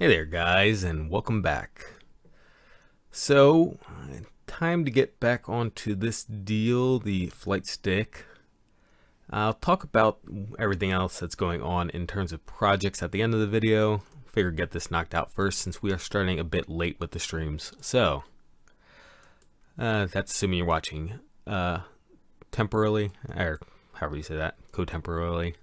Hey there guys, and welcome back. So, time to get back onto this deal, the flight stick. I'll talk about everything else that's going on in terms of projects at the end of the video. Figure get this knocked out first since we are starting a bit late with the streams. So, that's assuming you're watching temporarily, or however you say that, co-temporarily.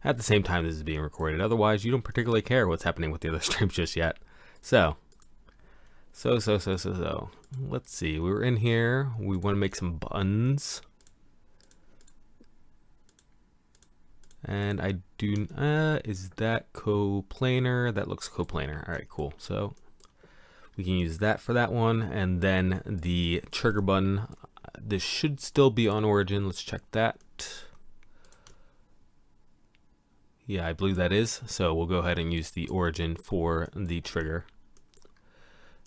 At the same time this is being recorded. Otherwise, you don't particularly care what's happening with the other streams just yet. So. Let's see. We were in here. We want to make some buttons. And I do, is that coplanar? That looks coplanar. All right, cool. So we can use that for that one. And then the trigger button, this should still be on origin. Let's check that. Yeah, I believe that is. So we'll go ahead and use the origin for the trigger.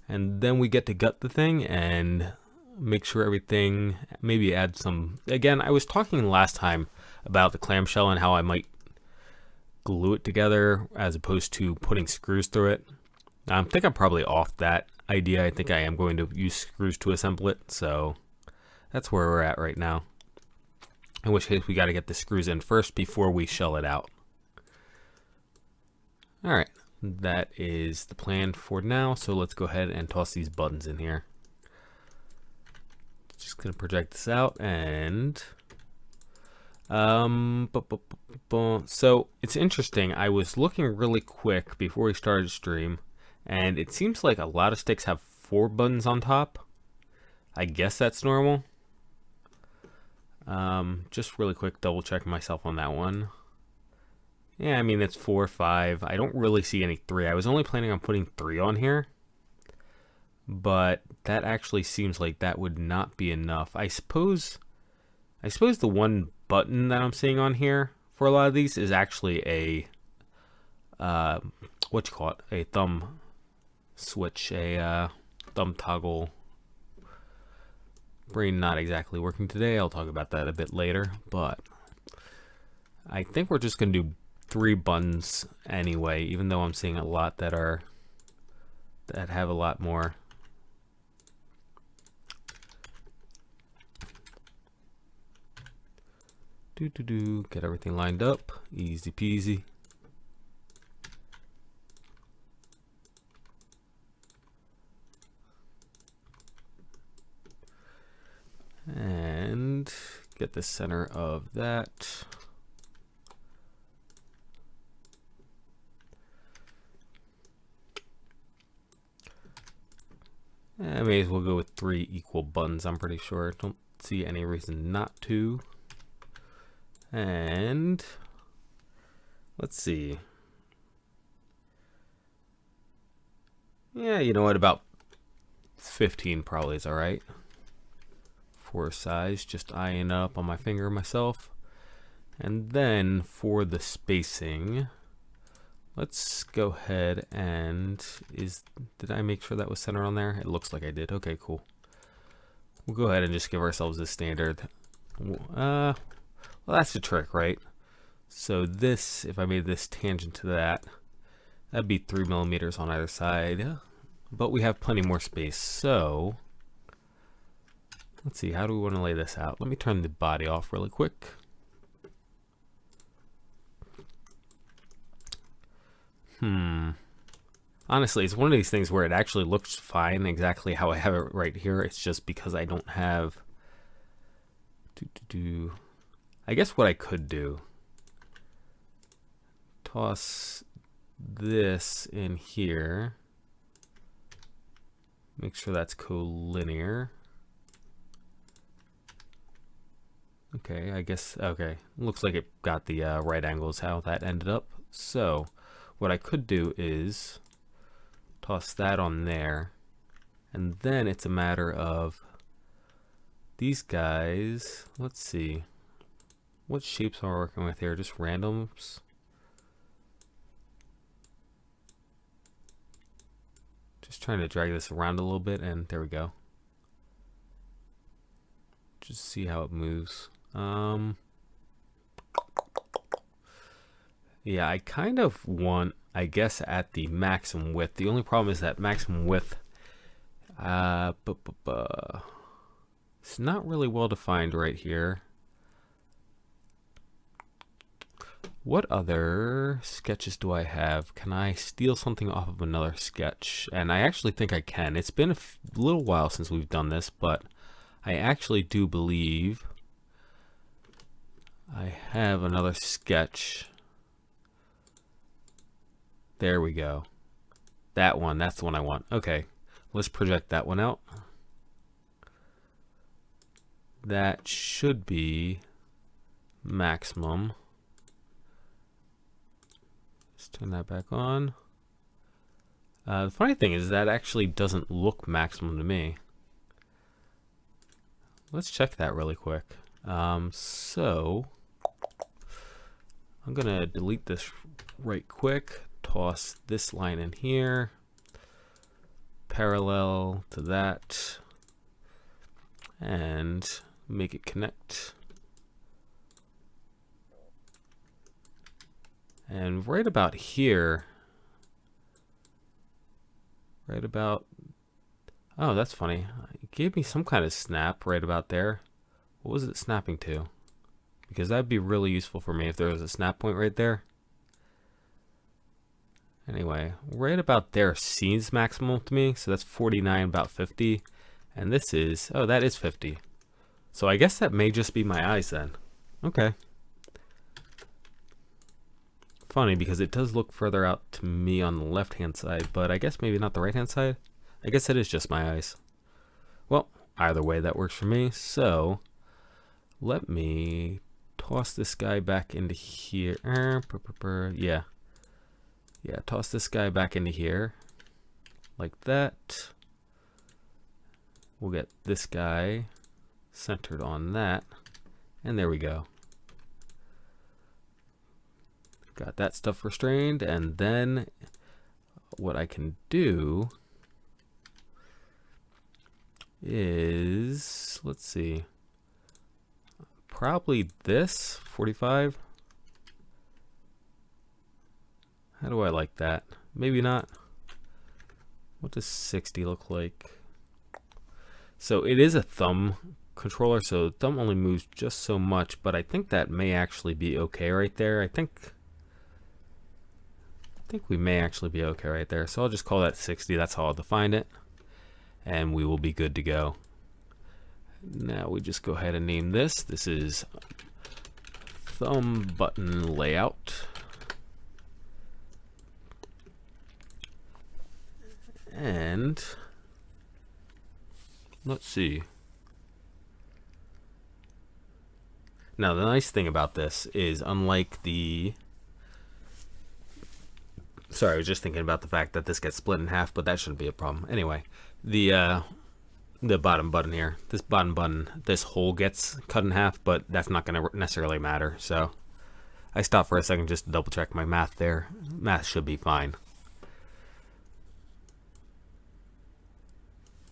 And then we get to gut the thing and make sure everything, maybe add some, again, I was talking last time about the clamshell and how I might glue it together as opposed to putting screws through it. I think I'm probably off that idea. I think I am going to use screws to assemble it. So that's where we're at right now. In which case we got to get the screws in first before we shell it out. All right, that is the plan for now. So let's go ahead and toss these buttons in here. Just gonna project this out and so it's interesting. I was looking really quick before we started stream, and it seems like a lot of sticks have 4 buttons on top. I guess that's normal. Just really quick double checking myself on that one. Yeah, I mean, it's 4, 5. I don't really see any 3. I was only planning on putting 3 on here. But that actually seems like that would not be enough. I suppose the one button that I'm seeing on here for a lot of these is actually a, what you call it? A thumb switch, a thumb toggle. Brain not exactly working today. I'll talk about that a bit later. But I think we're just going to do 3 buttons anyway, even though I'm seeing a lot that have a lot more. Get everything lined up, easy peasy. And get the center of that. I may as well go with 3 equal buttons, I'm pretty sure. Don't see any reason not to. And let's see. Yeah, you know what? About 15 probably is all right. For size, just eyeing up on my finger myself. And then for the spacing, let's go ahead and did I make sure that was centered on there? It looks like I did. Okay, cool. We'll go ahead and just give ourselves a standard. Well, that's the trick, right? So this, if I made this tangent to that, that'd be 3 millimeters on either side. But we have plenty more space. So let's see, how do we want to lay this out? Let me turn the body off really quick. Honestly, it's one of these things where it actually looks fine exactly how I have it right here. It's just because I don't have I guess what I could do, toss this in here, make sure that's collinear. Okay, I guess, okay, looks like it got the right angles how that ended up. So what I could do is toss that on there, and then it's a matter of these guys. Let's see, what shapes am I working with here? Just randoms. Just trying to drag this around a little bit, and there we go. Just see how it moves. Yeah, I kind of want, I guess, at the maximum width. The only problem is that maximum width, it's not really well defined right here. What other sketches do I have? Can I steal something off of another sketch? And I actually think I can. It's been a little while since we've done this, but I actually do believe I have another sketch. There we go. That one, that's the one I want. Okay, let's project that one out. That should be maximum. Let's turn that back on. The funny thing is that actually doesn't look maximum to me. Let's check that really quick. So I'm gonna delete this right quick, toss this line in here, parallel to that, and make it connect. And right about here, right about, oh, that's funny. It gave me some kind of snap right about there. What was it snapping to? Because that'd be really useful for me if there was a snap point right there. Anyway, right about there seems maximum to me. So that's 49, about 50. And this is, oh, that is 50. So I guess that may just be my eyes then. Okay. Funny because it does look further out to me on the left hand side, but I guess maybe not the right hand side. I guess it is just my eyes. Well, either way that works for me. So let me toss this guy back into here. Yeah, toss this guy back into here like that. We'll get this guy centered on that, and there we go. Got that stuff restrained, and then what I can do is, let's see, probably this 45. How do I like that? Maybe not. What does 60 look like? So it is a thumb controller, so thumb only moves just so much, but I think that may actually be okay right there. I think we may actually be okay right there. So I'll just call that 60. That's how I'll define it. And we will be good to go. Now we just go ahead and name this. This is thumb button layout. And let's see. Now the nice thing about this is, unlike the, sorry, I was just thinking about the fact that this gets split in half, but that shouldn't be a problem. Anyway, the bottom button here, this bottom button, this hole gets cut in half, but that's not going to necessarily matter. So I stopped for a second just to double check my math there. Math should be fine.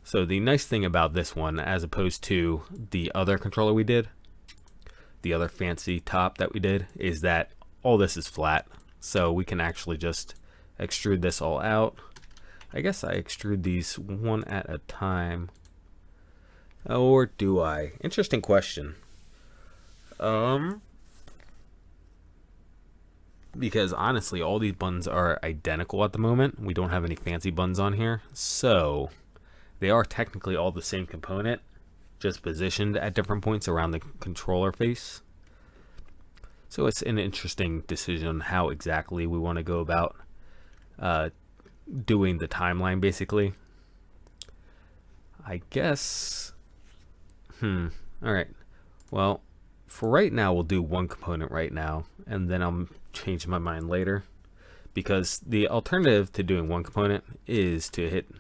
So the nice thing about this one, as opposed to the other controller we did, the other fancy top that we did, is that all this is flat. So we can actually just extrude this all out. I guess I extrude these one at a time. Or do I? Interesting question. Because honestly, all these buttons are identical at the moment. We don't have any fancy buttons on here. So they are technically all the same component, just positioned at different points around the controller face. So it's an interesting decision on how exactly we want to go about doing the timeline, basically. I guess, all right. Well, for right now, we'll do one component right now, and then I'll change my mind later. Because the alternative to doing one component is to hit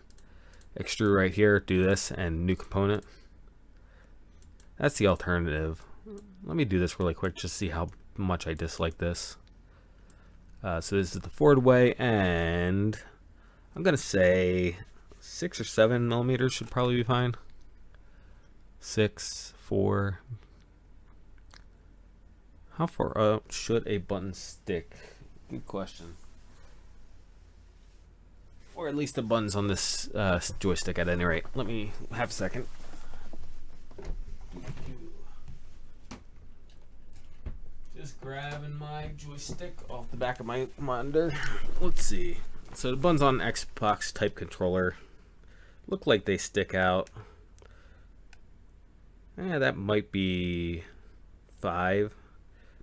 extrude right here, do this, and new component. That's the alternative. Let me do this really quick just to see how much I dislike this. So this is the forward way, and I'm gonna say 6 or 7 millimeters should probably be fine. 6, 4. How far up should a button stick? Good question. Or at least the buttons on this joystick at any rate. Let me have a second. Just grabbing my joystick off the back of my monitor. Let's see. So the buttons on Xbox type controller look like they stick out. Yeah, that might be 5.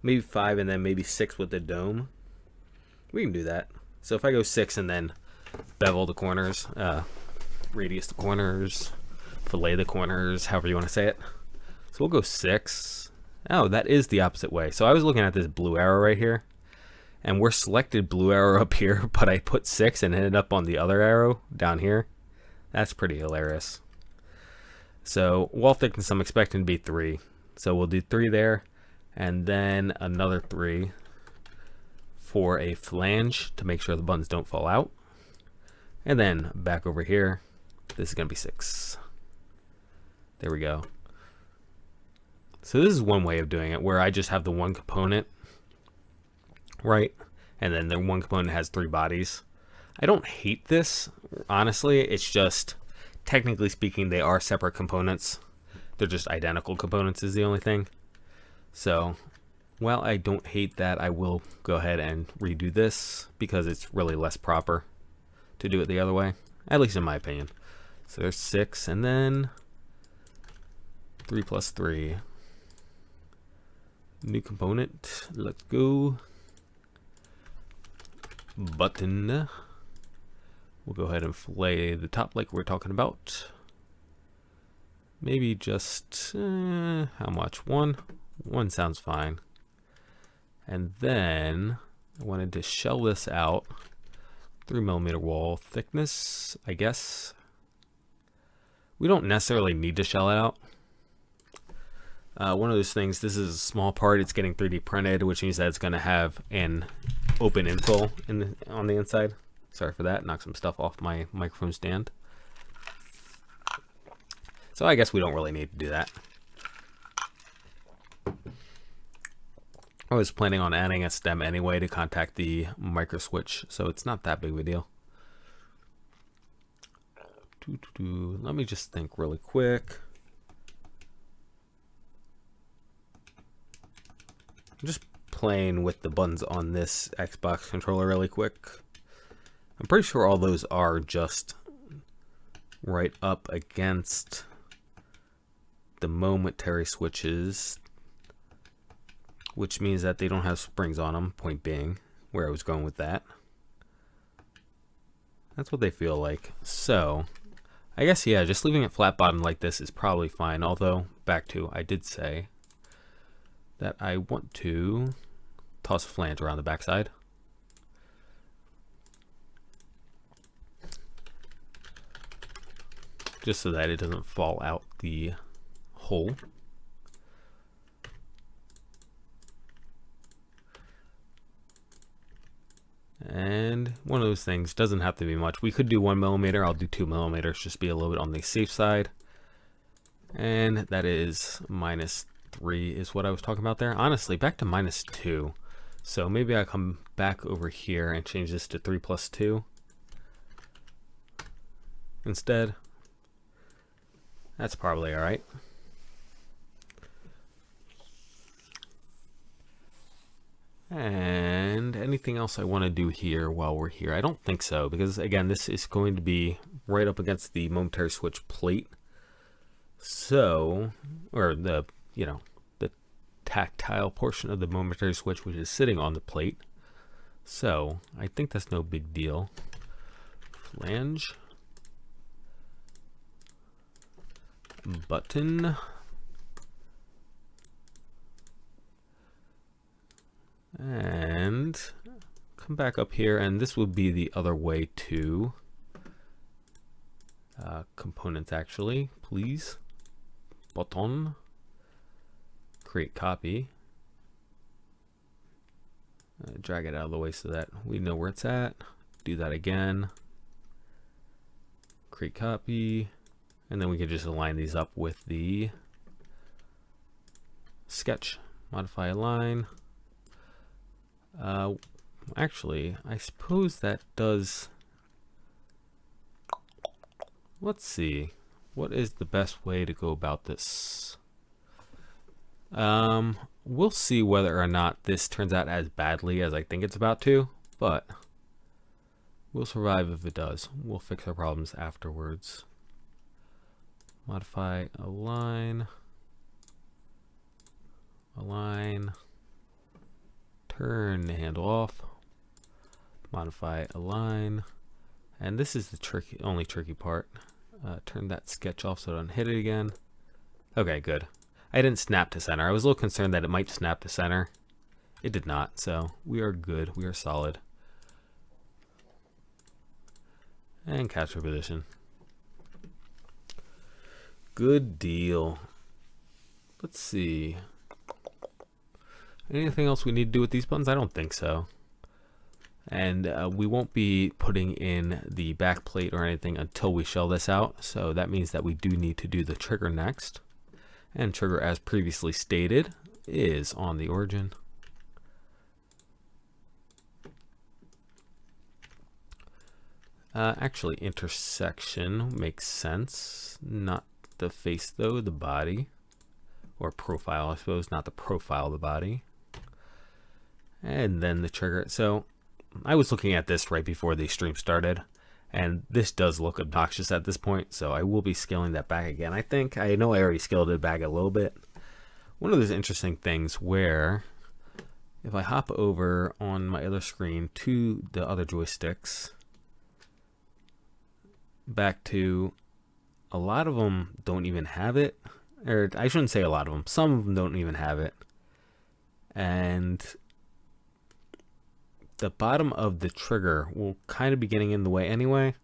Maybe 5 and then maybe 6 with the dome. We can do that. So if I go 6 and then bevel the corners, radius the corners, fillet the corners, however you want to say it. So we'll go 6. Oh, that is the opposite way. So I was looking at this blue arrow right here, and we're selected blue arrow up here, but I put 6 and ended up on the other arrow down here. That's pretty hilarious. So wall thickness I'm expecting to be 3. So we'll do 3 there, and then another 3 for a flange to make sure the buttons don't fall out. And then back over here, this is going to be 6. There we go. So this is one way of doing it, where I just have the one component, right? And then the one component has 3 bodies. I don't hate this, honestly. It's just, technically speaking, they are separate components. They're just identical components is the only thing. So, while I don't hate that, I will go ahead and redo this because it's really less proper to do it the other way, at least in my opinion. So there's 6, and then 3 plus 3. New component. Let's go. Button. We'll go ahead and fillet the top like we're talking about. Maybe just, how much? 1? 1 sounds fine. And then I wanted to shell this out. 3mm wall thickness, I guess. We don't necessarily need to shell it out. One of those things, this is a small part, it's getting 3D printed, which means that it's going to have an open infill on the inside. Sorry for that, knock some stuff off my microphone stand. So I guess we don't really need to do that. I was planning on adding a stem anyway to contact the micro switch, so it's not that big of a deal. Let me just think really quick. I'm just playing with the buttons on this Xbox controller really quick. I'm pretty sure all those are just right up against the momentary switches, which means that they don't have springs on them, point being where I was going with that. That's what they feel like. So I guess, yeah, just leaving it flat bottom like this is probably fine. Although, back to, I did say that I want to toss a flange around the backside. Just so that it doesn't fall out the hole. And one of those things, doesn't have to be much. We could do 1mm, I'll do 2mm, just be a little bit on the safe side. And that is -3 is what I was talking about there. Honestly, back to -2. So maybe I come back over here and change this to 3 plus 2 instead. That's probably all right. And anything else I want to do here while we're here? I don't think so, because again, this is going to be right up against the momentary switch plate. So, or the, you know, the tactile portion of the momentary switch, which is sitting on the plate. So I think that's no big deal. Flange. Button. And come back up here, and this would be the other way too. Components, actually, please. Button. Create copy. Drag it out of the way so that we know where it's at. Do that again. Create copy. And then we can just align these up with the sketch. Modify align. Actually, I suppose that does let's see. What is the best way to go about this? We'll see whether or not this turns out as badly as I think it's about to, but we'll survive if it does. We'll fix our problems afterwards. Modify align. Align. Turn the handle off. Modify align. And this is the only tricky part. Turn that sketch off so I don't hit it again. Okay, good. I didn't snap to center. I was a little concerned that it might snap to center. It did not, so we are good. We are solid. And capture position. Good deal. Let's see. Anything else we need to do with these buttons? I don't think so. And we won't be putting in the back plate or anything until we shell this out. So that means that we do need to do the trigger next. And trigger, as previously stated, is on the origin. Actually, intersection makes sense. Not the face though, the body. Or profile, I suppose, not the profile of the body. And then the trigger. So I was looking at this right before the stream started, and this does look obnoxious at this point, so I will be scaling that back again. I know I already scaled it back a little bit. One of those interesting things where if I hop over on my other screen to the other joysticks, back to a lot of them don't even have it, or I shouldn't say a lot of them, some of them don't even have it. And the bottom of the trigger will kind of be getting in the way anyway.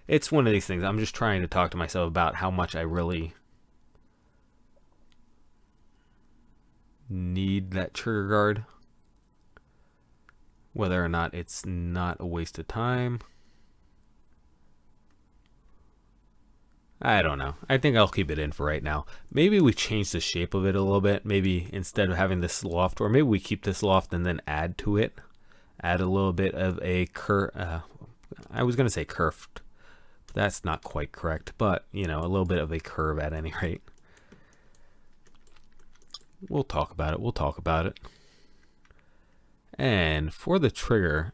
It's one of these things. I'm just trying to talk to myself about how much I really need that trigger guard. Whether or not it's not a waste of time. I don't know. I think I'll keep it in for right now. Maybe we change the shape of it a little bit. Maybe instead of having this loft, or maybe we keep this loft and then add to it. Add a little bit of a I was going to say curved. That's not quite correct, but, you know, a little bit of a curve at any rate. We'll talk about it. We'll talk about it. And for the trigger,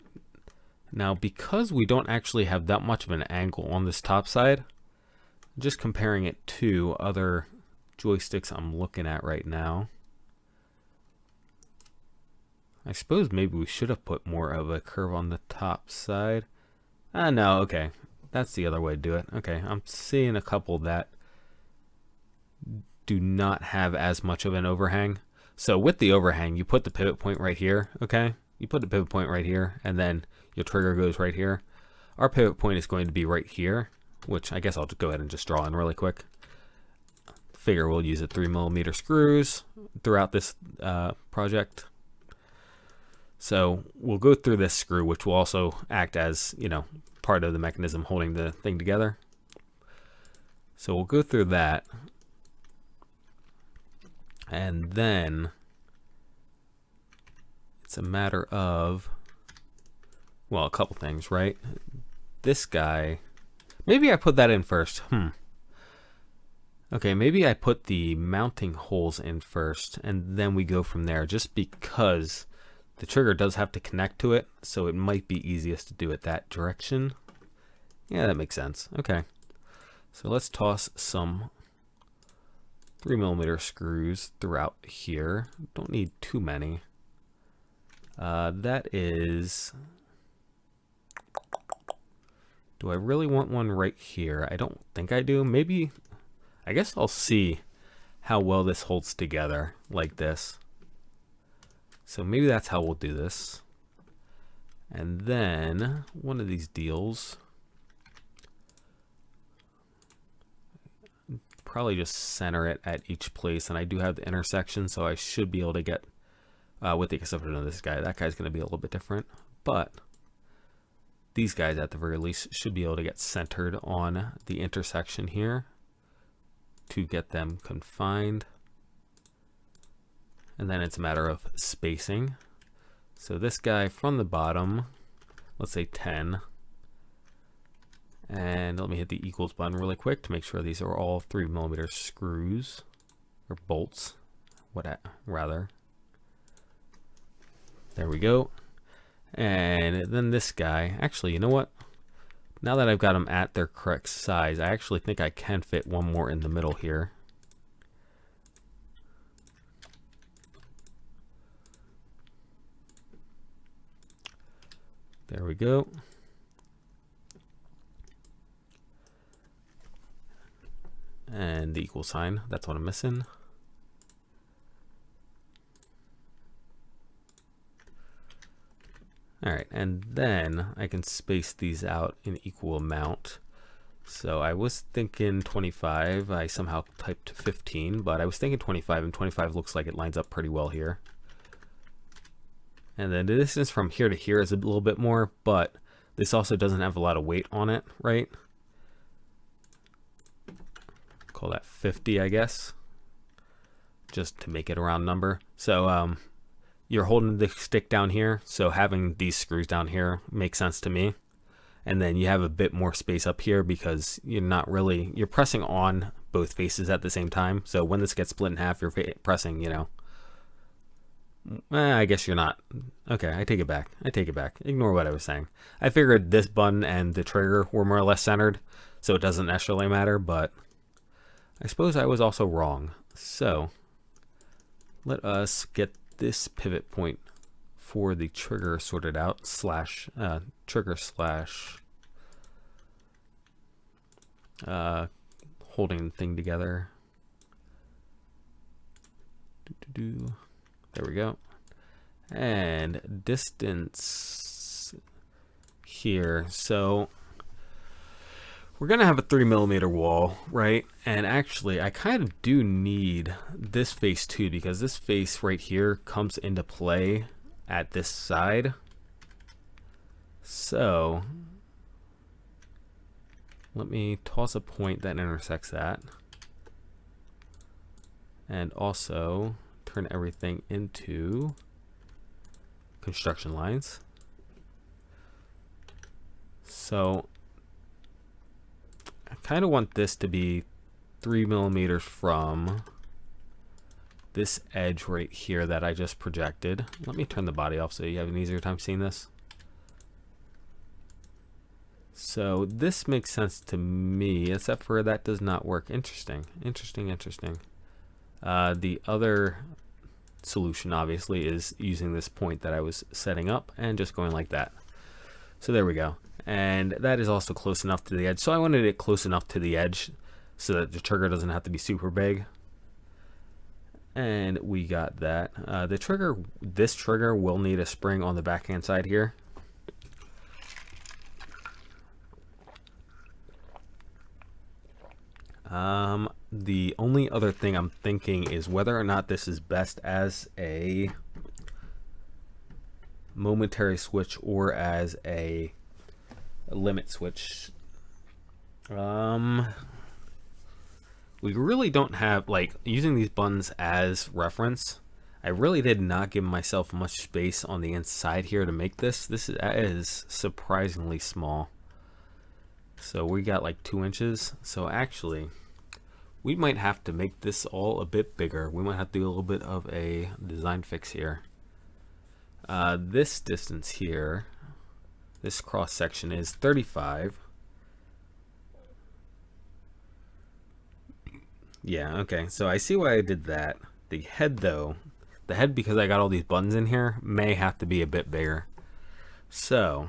now because we don't actually have that much of an angle on this top side, just comparing it to other joysticks I'm looking at right now, I suppose maybe we should have put more of a curve on the top side. No, okay. That's the other way to do it. Okay, I'm seeing a couple that do not have as much of an overhang. So with the overhang, you put the pivot point right here, okay? You put the pivot point right here, and then your trigger goes right here. Our pivot point is going to be right here, which I guess I'll just go ahead and just draw in really quick. Figure we'll use 3mm screws throughout this project. So we'll go through this screw, which will also act as, you know, part of the mechanism holding the thing together. So we'll go through that. And then it's a matter of, well, a couple things, right? This guy, maybe I put that in first. Okay, maybe I put the mounting holes in first, and then we go from there, just because the trigger does have to connect to it, so it might be easiest to do it that direction. Yeah, that makes sense. Okay, so let's toss some 3mm screws throughout here. Don't need too many. That is... Do I really want one right here? I don't think I do. Maybe... I guess I'll see how well this holds together like this. So maybe that's how we'll do this. And then one of these deals, probably just center it at each place. And I do have the intersection, so I should be able to get, with the exception of this guy, that guy's going to be a little bit different. But these guys at the very least should be able to get centered on the intersection here to get them confined. And then it's a matter of spacing. So this guy from the bottom, let's say 10. And let me hit the equals button really quick to make sure these are all 3mm screws or bolts, rather. There we go. And then this guy, actually, you know what? Now that I've got them at their correct size, I actually think I can fit one more in the middle here. There we go. And the equal sign, that's what I'm missing. Alright, and then I can space these out in equal amount. So I was thinking 25, I somehow typed 15, but I was thinking 25, and 25 looks like it lines up pretty well here. And then the distance from here to here is a little bit more, but this also doesn't have a lot of weight on it, right? Call that 50, I guess, just to make it a round number. So you're holding the stick down here, so having these screws down here makes sense to me. And then you have a bit more space up here because you're pressing on both faces at the same time. So when this gets split in half, you're pressing, you know, I guess you're not. Okay, I take it back. Ignore what I was saying. I figured this button and the trigger were more or less centered, so it doesn't necessarily matter, but I suppose I was also wrong. So let us get this pivot point for the trigger sorted out, trigger / holding thing together. There we go. And distance here. So we're gonna have a 3mm wall, right? And actually I kind of do need this face too, because this face right here comes into play at this side. So let me toss a point that intersects that, and also turn everything into construction lines. So I kind of want this to be 3mm from this edge right here that I just projected. Let me turn the body off so you have an easier time seeing this. So this makes sense to me, except for that does not work. Interesting. The other solution obviously is using this point that I was setting up and just going like that. So there we go. And that is also close enough to the edge. So I wanted it close enough to the edge so that the trigger doesn't have to be super big. And we got that. This trigger will need a spring on the backhand side here. The only other thing I'm thinking is whether or not this is best as a momentary switch or as a limit switch. We really don't have, like, using these buttons as reference, I really did not give myself much space on the inside here to make this. This is surprisingly small. So we got like 2 inches. So actually, we might have to make this all a bit bigger. We might have to do a little bit of a design fix here. This distance here, this cross section is 35. Yeah, okay, so I see why I did that. The head though, because I got all these buttons in here, may have to be a bit bigger. So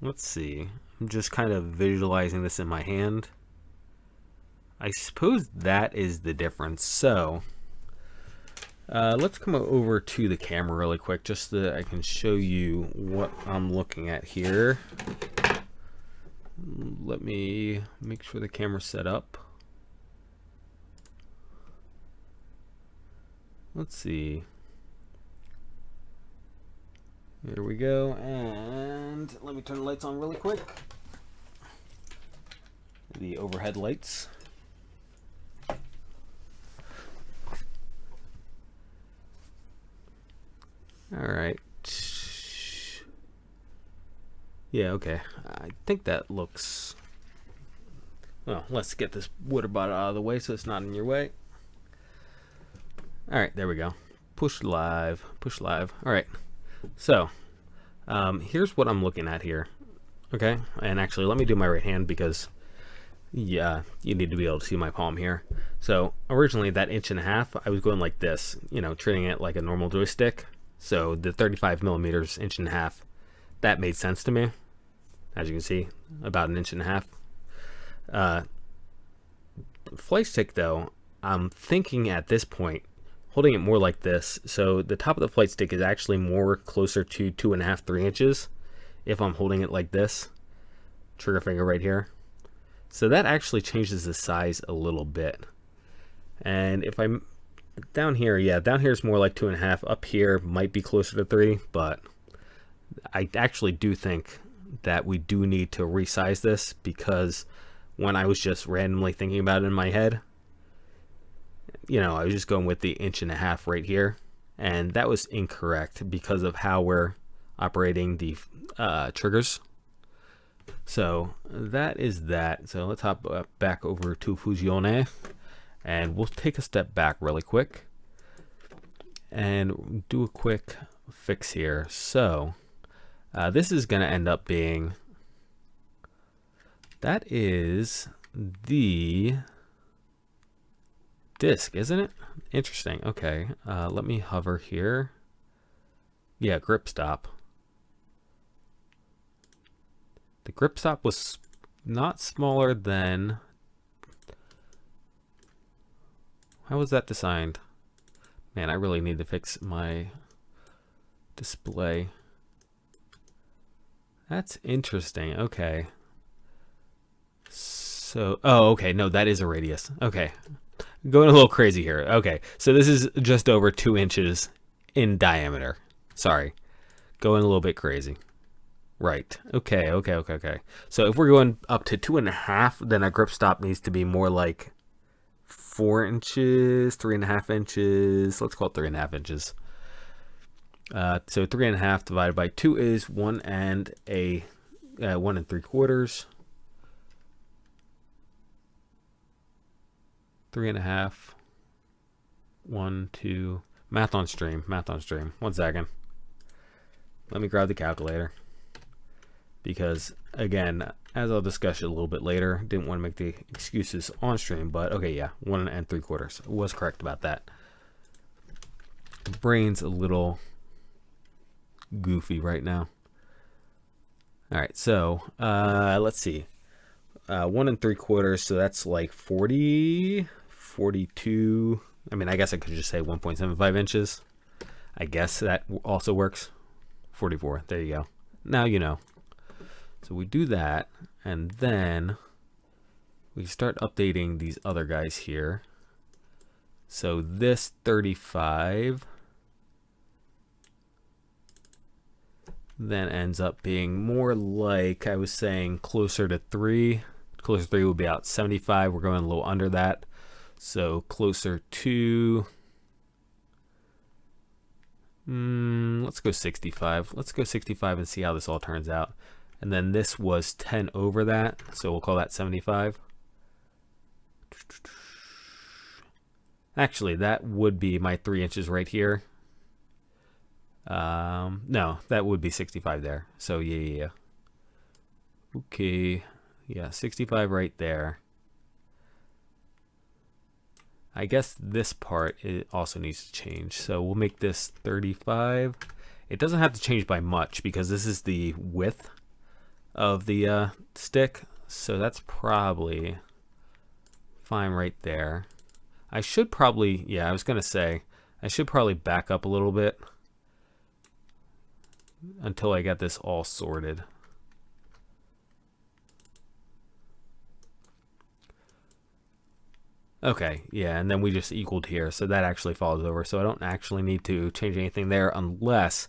let's see. I'm just kind of visualizing this in my hand. I suppose that is the difference. So let's come over to the camera really quick just so that I can show you what I'm looking at here. Let me make sure the camera's set up. Let's see. Here we go, and let me turn the lights on really quick. The overhead lights. All right. Yeah, okay. I think that looks... Well, let's get this water bottle out of the way so it's not in your way. All right, there we go. Push live. Push live. All right. So, here's what I'm looking at here. Okay, and actually, let me do my right hand because, yeah, you need to be able to see my palm here. So, originally, that 1.5 inch, I was going like this, you know, treating it like a normal joystick. So, the 35 millimeters, 1.5 inches, that made sense to me. As you can see, about 1.5 inches. Flight stick, though, I'm thinking at this point, holding it more like this. So, the top of the flight stick is actually more closer to 2.5, 3 inches. If I'm holding it like this, trigger finger right here. So that actually changes the size a little bit. And if I'm down here, yeah, down here is more like 2.5. Up here might be closer to 3, but I actually do think that we do need to resize this, because when I was just randomly thinking about it in my head, you know, I was just going with the 1.5 inches right here, and that was incorrect because of how we're operating the triggers. So that is that. So let's hop back over to Fusione, and we'll take a step back really quick and do a quick fix here. So this is going to end up being, that is the disc, isn't it? Interesting. Okay, let me hover here. Yeah, grip stop. The grip stop was not smaller than... How was that designed? Man, I really need to fix my display. That's interesting. Okay. So, oh, okay. No, that is a radius. Okay. Going a little crazy here. Okay. So this is just over 2 inches in diameter. Sorry. Going a little bit crazy. Right. Okay. So if we're going up to 2.5, then our grip stop needs to be more like 4 inches, 3.5 inches. Let's call it 3.5 inches. So 3.5 divided by 2 is 1 and 3/4. 3.5. 1, 2. Math on stream. 1 second. Let me grab the calculator. Because, again, as I'll discuss it a little bit later, didn't want to make the excuses on stream, but okay, yeah, 1 3/4. Was correct about that. The brain's a little goofy right now. All right, so let's see. 1 3/4, so that's like 40, 42. I mean, I guess I could just say 1.75 inches. I guess that also works. 44. There you go. Now you know. So we do that, and then we start updating these other guys here. So this 35 then ends up being more like, I was saying, closer to 3. Closer to 3 would be about 75. We're going a little under that. So closer to, let's go 65. Let's go 65 and see how this all turns out. And then this was 10 over that, so we'll call that 75. Actually, that would be my 3 inches right here. No, that would be 65 there. So yeah. Okay, yeah, 65 right there. I guess this part, it also needs to change. So we'll make this 35. It doesn't have to change by much because this is the width of the stick, so that's probably fine right there. I should probably, yeah, I was gonna say I should probably back up a little bit until I get this all sorted. Okay, yeah, and then we just equaled here, so that actually falls over, so I don't actually need to change anything there unless...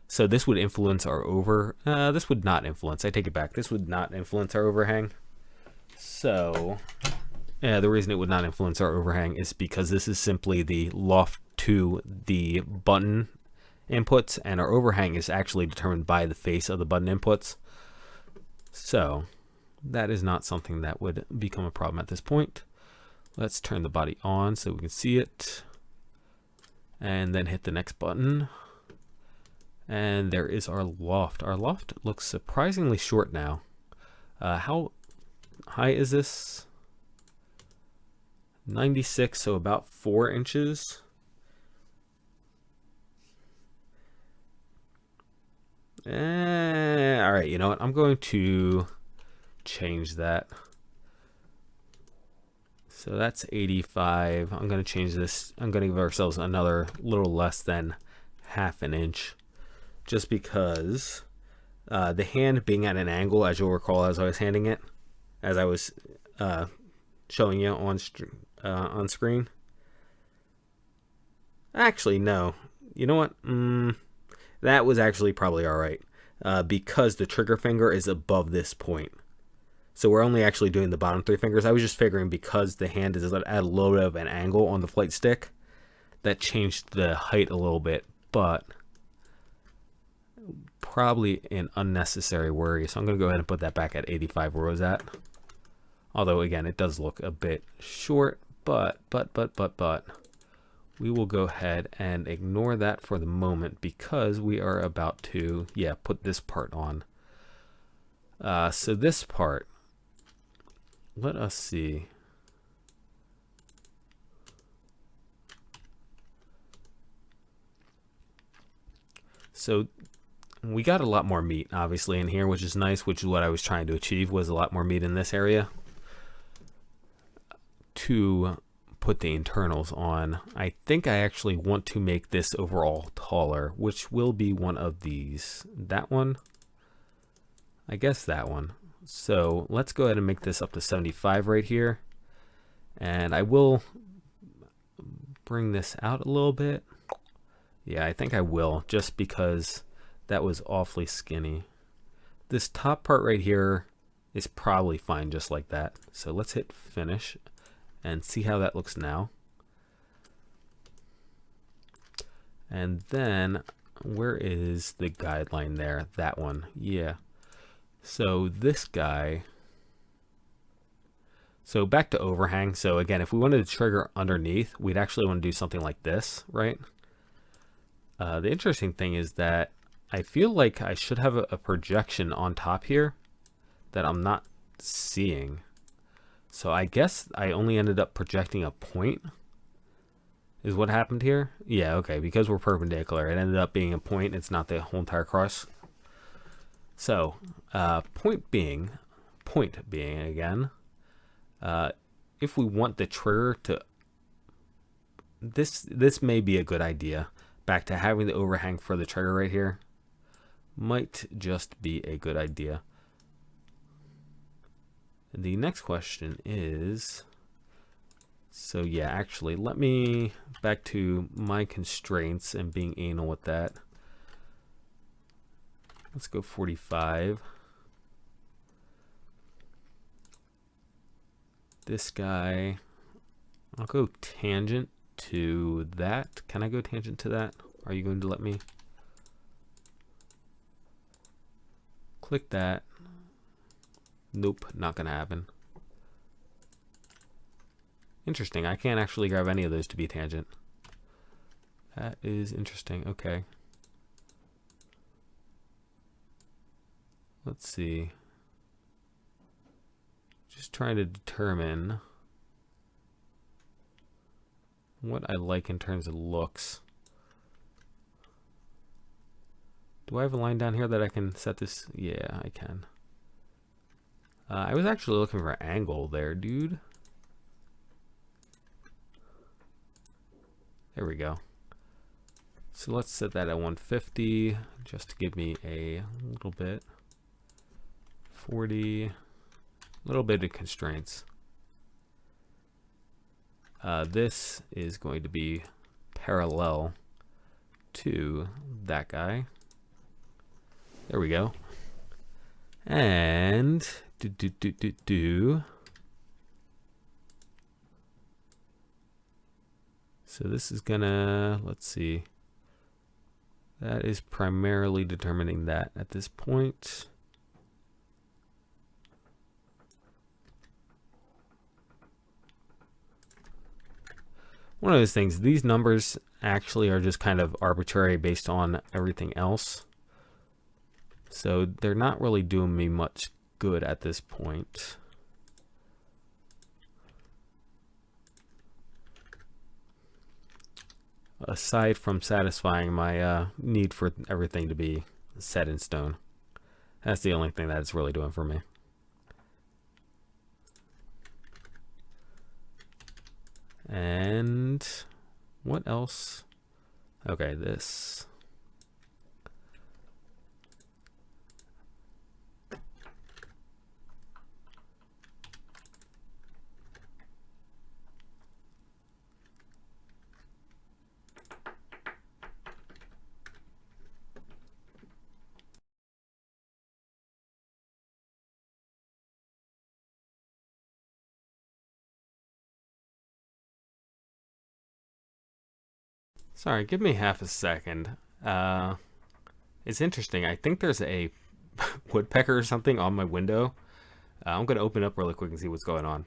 So this would influence our this would not influence, I take it back, this would not influence our overhang. So, yeah, the reason it would not influence our overhang is because this is simply the loft to the button inputs, and our overhang is actually determined by the face of the button inputs. So that is not something that would become a problem at this point. Let's turn the body on so we can see it, and then hit the next button. And there is our loft. Our loft looks surprisingly short now. How high is this? 96, so about 4 inches. All right, you know what? I'm going to change that. So that's 85. I'm going to change this. I'm going to give ourselves another little less than half an inch, just because the hand being at an angle, as you'll recall, as I was handing it, as I was showing you on screen. Actually, no. You know what? That was actually probably all right, because the trigger finger is above this point. So we're only actually doing the bottom 3 fingers. I was just figuring because the hand is at a little bit of an angle on the flight stick, that changed the height a little bit, but probably an unnecessary worry. So I'm going to go ahead and put that back at 85 where it was at. Although, again, it does look a bit short, but we will go ahead and ignore that for the moment because we are about to, put this part on. So this part, let us see. So we got a lot more meat, obviously, in here, which is nice, which is what I was trying to achieve, was a lot more meat in this area to put the internals on. I think I actually want to make this overall taller, which will be one of these. That one? I guess that one. So let's go ahead and make this up to 75 right here. And I will bring this out a little bit. Yeah, I think I will, just because that was awfully skinny. This top part right here is probably fine just like that. So let's hit finish and see how that looks now. And then where is the guideline there? That one. Yeah. So this guy, so back to overhang. So again, if we wanted to trigger underneath, we'd actually want to do something like this, right? The interesting thing is that I feel like I should have a projection on top here that I'm not seeing. So I guess I only ended up projecting a point is what happened here. Yeah, okay, because we're perpendicular, it ended up being a point. It's not the whole entire cross. So, point being again, if we want the trigger to, this may be a good idea. Back to having the overhang for the trigger right here, might just be a good idea. The next question is, so yeah, actually, let me back to my constraints and being anal with that. Let's go 45. This guy, I'll go tangent to that. Can I go tangent to that? Are you going to let me? Click that. Nope, not gonna happen. Interesting, I can't actually grab any of those to be tangent. That is interesting, okay. Let's see. Just trying to determine what I like in terms of looks. Do I have a line down here that I can set this? Yeah, I can. I was actually looking for angle there, dude. There we go. So let's set that at 150 just to give me a little bit. 40, a little bit of constraints. This is going to be parallel to that guy. There we go. And so this is gonna, let's see. That is primarily determining that at this point. One of those things, these numbers actually are just kind of arbitrary based on everything else. So they're not really doing me much good at this point. Aside from satisfying my need for everything to be set in stone. That's the only thing that it's really doing for me. And what else? Okay, this. Sorry, give me half a second. It's interesting. I think there's a woodpecker or something on my window. I'm going to open up really quick and see what's going on.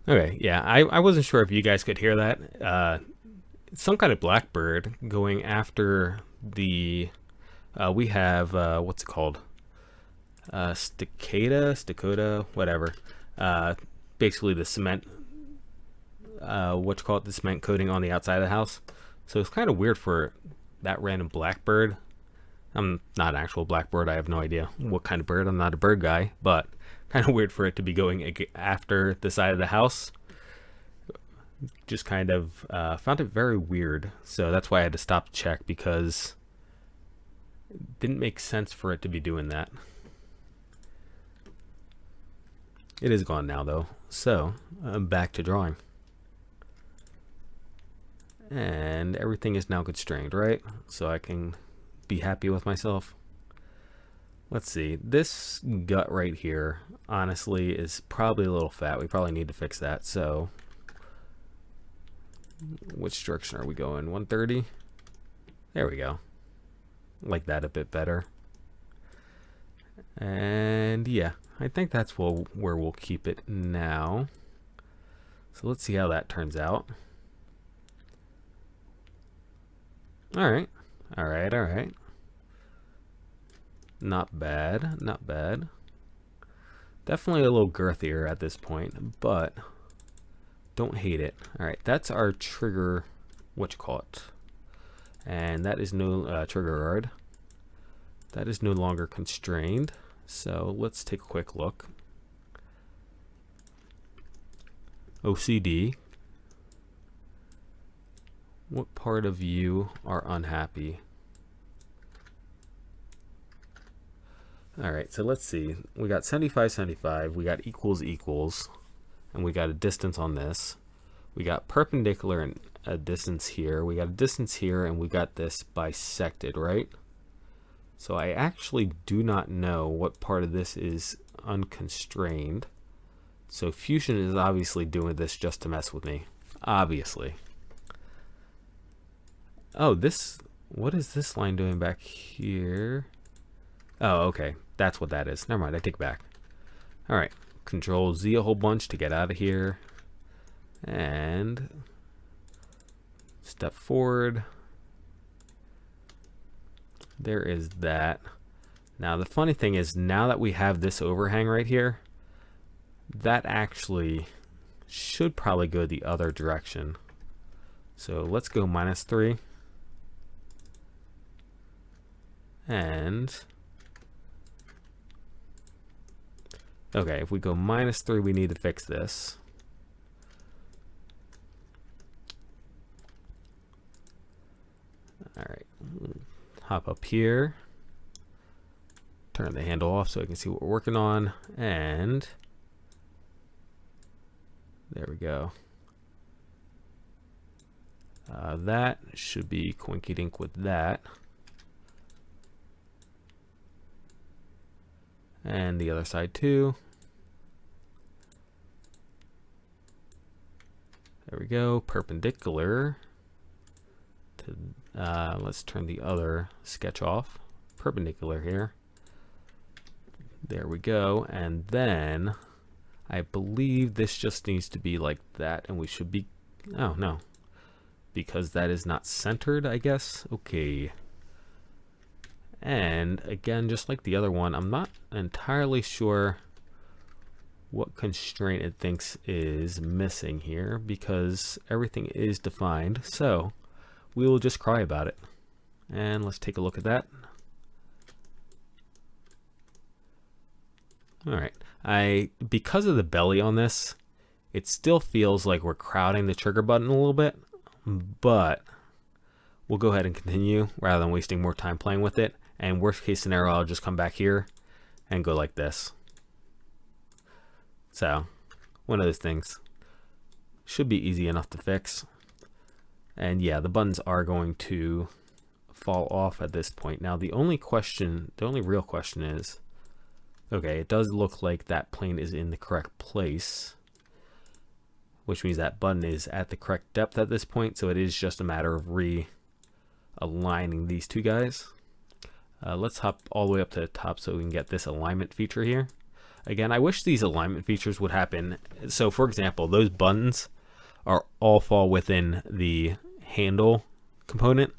Okay, yeah, I wasn't sure if you guys could hear that. It's some kind of blackbird going after the. We have what's it called? Staccato, whatever. Basically the cement. What you call it? The cement coating on the outside of the house. So it's kind of weird for that random blackbird. I'm not an actual blackbird. I have no idea what kind of bird. I'm not a bird guy, but kind of weird for it to be going after the side of the house. Just kind of found it very weird. So that's why I had to stop to check, because it didn't make sense for it to be doing that. It is gone now, though. So I'm back to drawing. And everything is now constrained, right? So I can be happy with myself. Let's see. This gut right here, honestly, is probably a little fat. We probably need to fix that. So which direction are we going? 130? There we go. Like that a bit better. And yeah, I think that's where we'll keep it now. So let's see how that turns out. All right. All right. All right. Not bad. Not bad. Definitely a little girthier at this point, but don't hate it. All right. That's our trigger. What you call it? And that is no trigger guard. That is no longer constrained. So let's take a quick look. OCD. What part of you are unhappy? All right, so let's see. We got 75, 75. We got equals, equals. And we got a distance on this. We got perpendicular and a distance here. We got a distance here, and we got this bisected, right? So I actually do not know what part of this is unconstrained. So Fusion is obviously doing this just to mess with me. Obviously. Oh, this, what is this line doing back here? Oh, okay. That's what that is. Never mind, I take it back. All right. Control Z a whole bunch to get out of here. And step forward. There is that. Now the funny thing is, now that we have this overhang right here, that actually should probably go the other direction. So let's go -3. And okay, if we go -3, we need to fix this. All right, hop up here. turn the handle off so I can see what we're working on, and there we go. That should be coinky-dink with that. And the other side too. There we go, perpendicular to, let's turn the other sketch off. Perpendicular here. There we go, and then I believe this just needs to be like that, and we should be, oh no, because that is not centered, I guess. Okay. And again, just like the other one, I'm not entirely sure what constraint it thinks is missing here, because everything is defined. So we will just cry about it. And let's take a look at that. All right, because of the belly on this, it still feels like we're crowding the trigger button a little bit, but we'll go ahead and continue rather than wasting more time playing with it. And worst case scenario, I'll just come back here and go like this. So one of those things should be easy enough to fix. And yeah, the buttons are going to fall off at this point. Now the only real question is, okay, it does look like that plane is in the correct place, which means that button is at the correct depth at this point. So it is just a matter of realigning these two guys. Let's hop all the way up to the top so we can get this alignment feature here. Again, I wish these alignment features would happen. So for example, those buttons all fall within the handle component.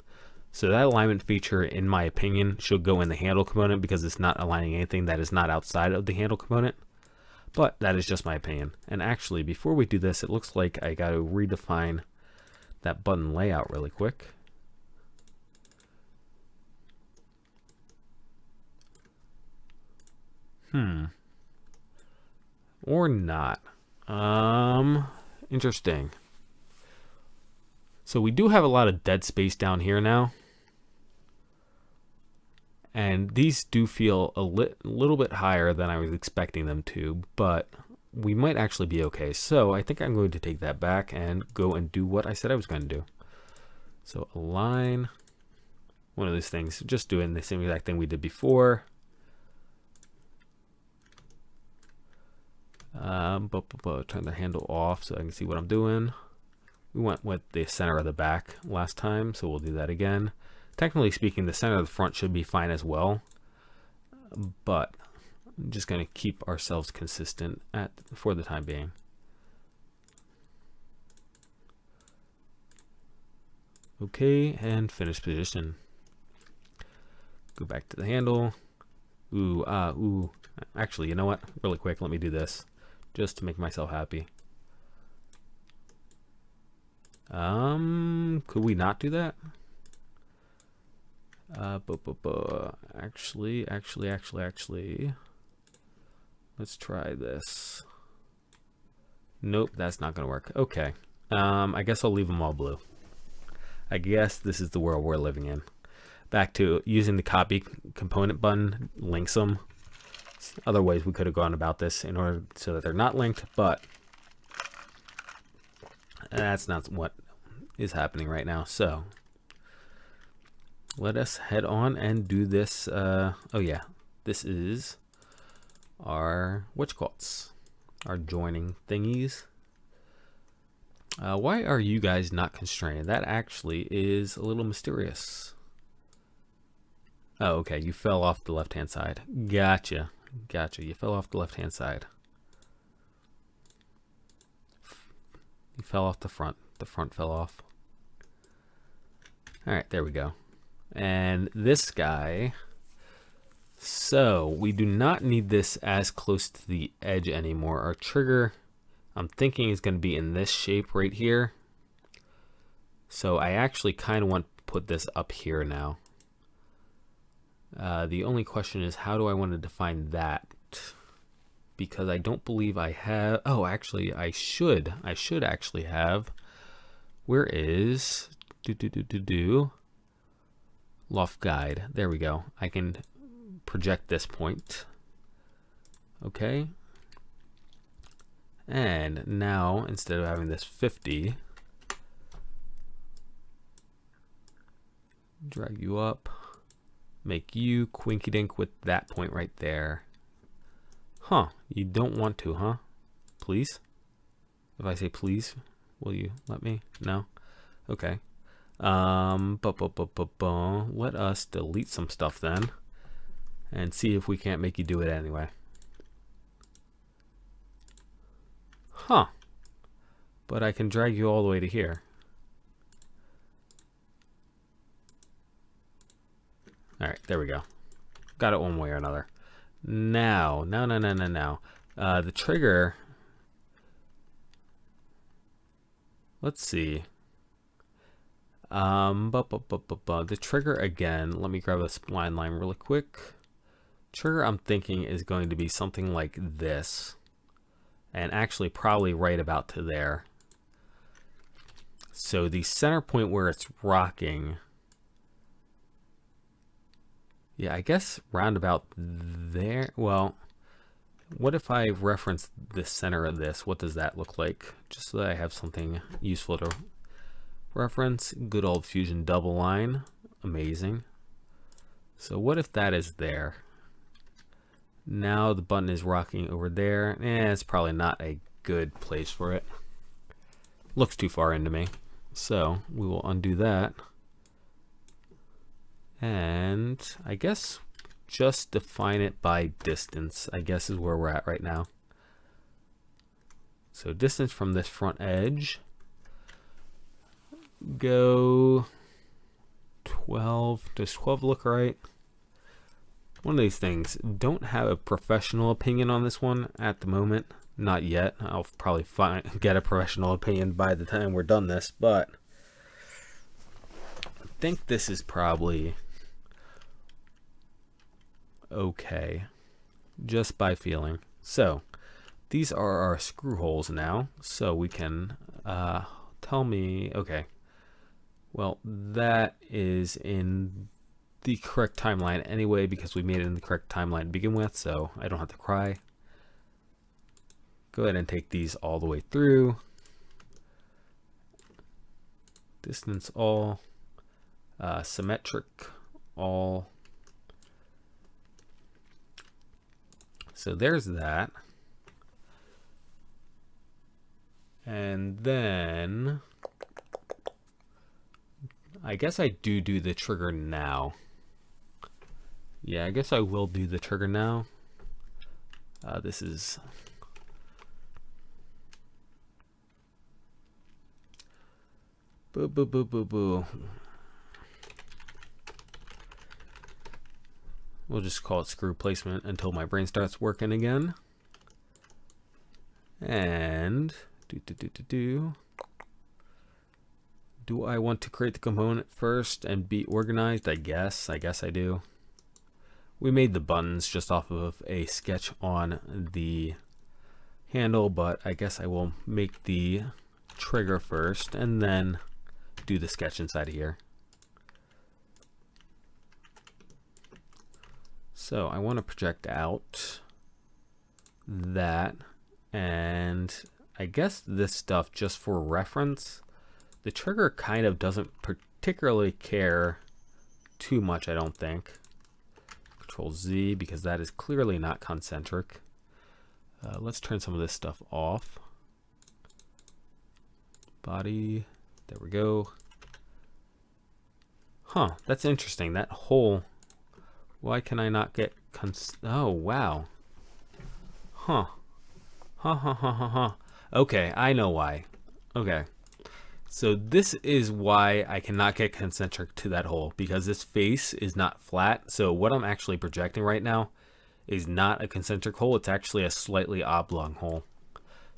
So that alignment feature, in my opinion, should go in the handle component because it's not aligning anything that is not outside of the handle component. But that is just my opinion. And actually, before we do this, it looks like I got to redefine that button layout really quick. Or not. Interesting. So we do have a lot of dead space down here now. And these do feel a little bit higher than I was expecting them to, but we might actually be okay. So I think I'm going to take that back and go and do what I said I was going to do. So align, one of those things, just doing the same exact thing we did before. Turn the handle off so I can see what I'm doing. We went with the center of the back last time, so we'll do that again. Technically speaking, the center of the front should be fine as well, but I'm just going to keep ourselves consistent for the time being. Okay, and finish position. Go back to the handle. Ooh. Actually, you know what? Really quick, let me do this just to make myself happy. Could we not do that? Actually, let's try this. Nope, that's not gonna work. Okay. I guess I'll leave them all blue. I guess this is the world we're living in. Back to using the copy component button, links them. Other ways we could have gone about this in order so that they're not linked, but that's not what is happening right now. So let us head on and do this. Oh yeah, this is our whatchalls, our joining thingies. Why are you guys not constrained? That actually is a little mysterious. Oh, okay, you fell off the left-hand side. Gotcha. You fell off the left-hand side. You fell off the front. The front fell off. All right, there we go. And this guy. So we do not need this as close to the edge anymore. Our trigger, I'm thinking, is going to be in this shape right here. So I actually kind of want to put this up here now. The only question is, how do I want to define that? Because I don't believe I have. Oh, actually, I should actually have. Where is loft guide? There we go. I can project this point. Okay. And now, instead of having this 50, drag you up, make you quinky dink with that point right there. Huh, you don't want to, huh? Please? If I say please, will you let me? No? Okay. Let us delete some stuff then and see if we can't make you do it anyway. Huh. But I can drag you all the way to here. Alright, there we go. Got it one way or another. Now. The trigger. Let's see. The trigger again. Let me grab a spline line really quick. Trigger I'm thinking is going to be something like this. And actually probably right about to there. So the center point where it's rocking. Yeah, I guess round about there. Well, what if I reference the center of this? What does that look like? Just so that I have something useful to reference. Good old Fusion double line. Amazing. So what if that is there? Now the button is rocking over there. It's probably not a good place for it. Looks too far into me. So we will undo that. And I guess just define it by distance, I guess is where we're at right now. So distance from this front edge. Go 12. Does 12 look right? One of these things. Don't have a professional opinion on this one at the moment. Not yet. I'll probably get a professional opinion by the time we're done this, but I think this is probably okay, just by feeling. So these are our screw holes now, so we can tell me, okay, well, that is in the correct timeline anyway, because we made it in the correct timeline to begin with, so I don't have to cry. Go ahead and take these all the way through. Distance all, symmetric all. So there's that. And then I guess I do the trigger now. Yeah, I guess I will do the trigger now. This is boo boo boo boo boo. We'll just call it screw placement until my brain starts working again. And do I want to create the component first and be organized? I guess I do. We made the buttons just off of a sketch on the handle, but I guess I will make the trigger first and then do the sketch inside of here. So I want to project out that, and I guess this stuff just for reference. The trigger kind of doesn't particularly care too much, I don't think. Control Z, because that is clearly not concentric. Let's turn some of this stuff off. Body, there we go. Huh, that's interesting. That hole, why can I not get oh, wow. Huh. Okay, I know why. Okay. So this is why I cannot get concentric to that hole, because this face is not flat. So what I'm actually projecting right now is not a concentric hole. It's actually a slightly oblong hole.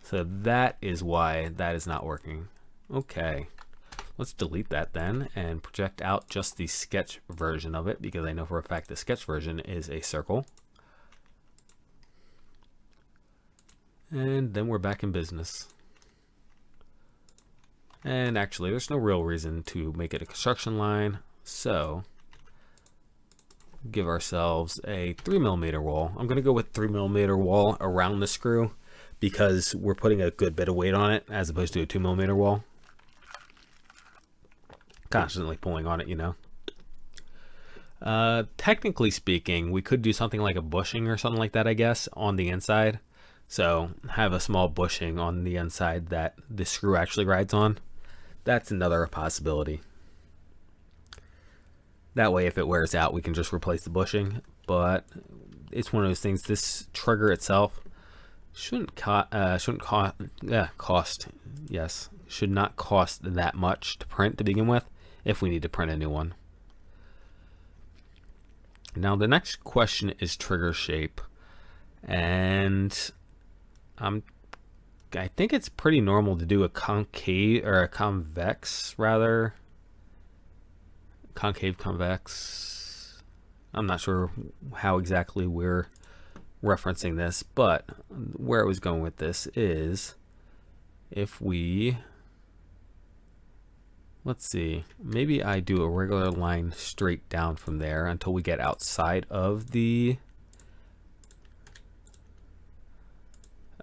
So that is why that is not working. Okay. Let's delete that then and project out just the sketch version of it, because I know for a fact the sketch version is a circle. And then we're back in business. And actually, there's no real reason to make it a construction line. So give ourselves a 3mm wall. I'm going to go with 3mm wall around the screw because we're putting a good bit of weight on it as opposed to a 2mm wall. Constantly pulling on it, you know. Technically speaking, we could do something like a bushing or something like that, I guess, on the inside. So have a small bushing on the inside that the screw actually rides on. That's another possibility. That way, if it wears out, we can just replace the bushing. But it's one of those things. This trigger itself should not cost that much to print to begin with, if we need to print a new one. Now the next question is trigger shape, and I think it's pretty normal to do a concave or a convex rather. Concave, convex. I'm not sure how exactly we're referencing this, but where I was going with this is if we, let's see, maybe I do a regular line straight down from there until we get outside of the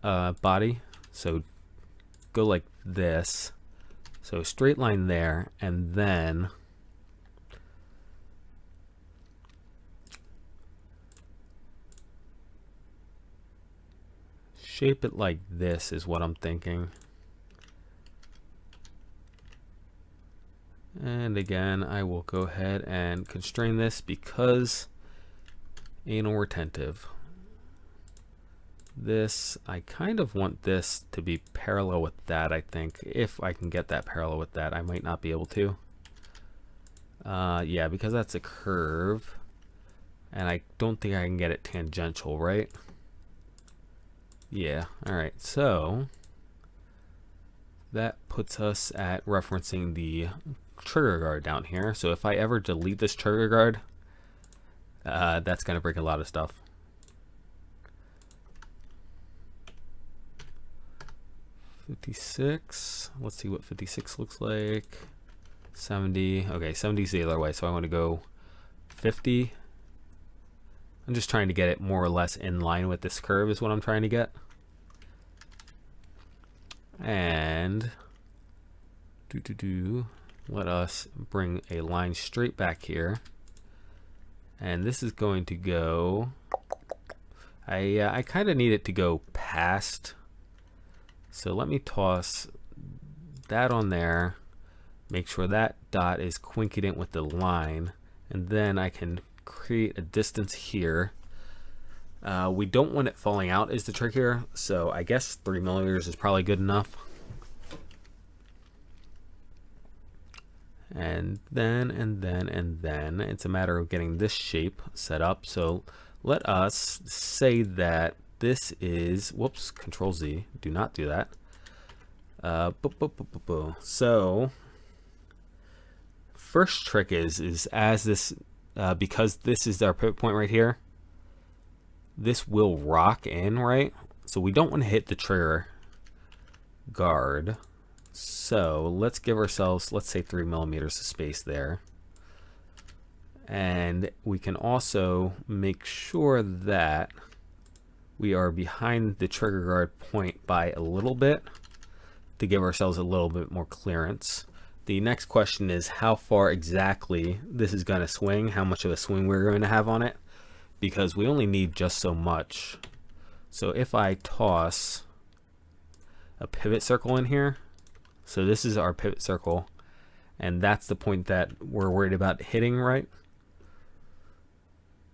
body. So go like this. So straight line there, and then shape it like this is what I'm thinking. And again, I will go ahead and constrain this because anal retentive. This, I kind of want this to be parallel with that, I think. If I can get that parallel with that, I might not be able to. Yeah, because that's a curve. And I don't think I can get it tangential, right? Yeah, alright, so that puts us at referencing the trigger guard down here. So if I ever delete this trigger guard, that's going to break a lot of stuff. $56. Let's see what 56 looks like. 70. Okay, 70 is the other way, so I want to go 50. I'm just trying to get it more or less in line with this curve is what I'm trying to get. And let us bring a line straight back here. And this is going to go, I kind of need it to go past. So let me toss that on there, make sure that dot is coincident with the line, and then I can create a distance here. We don't want it falling out is the trick here, so I guess 3mm is probably good enough. And then it's a matter of getting this shape set up. So let us say that this is, whoops, Control Z, do not do that. So first trick is as this, because this is our pivot point right here, this will rock in, right? So we don't want to hit the trigger guard. So let's give ourselves, let's say 3mm of space there. And we can also make sure that we are behind the trigger guard point by a little bit to give ourselves a little bit more clearance. The next question is how far exactly this is going to swing, how much of a swing we're going to have on it, because we only need just so much. So if I toss a pivot circle in here, so this is our pivot circle, and that's the point that we're worried about hitting, right?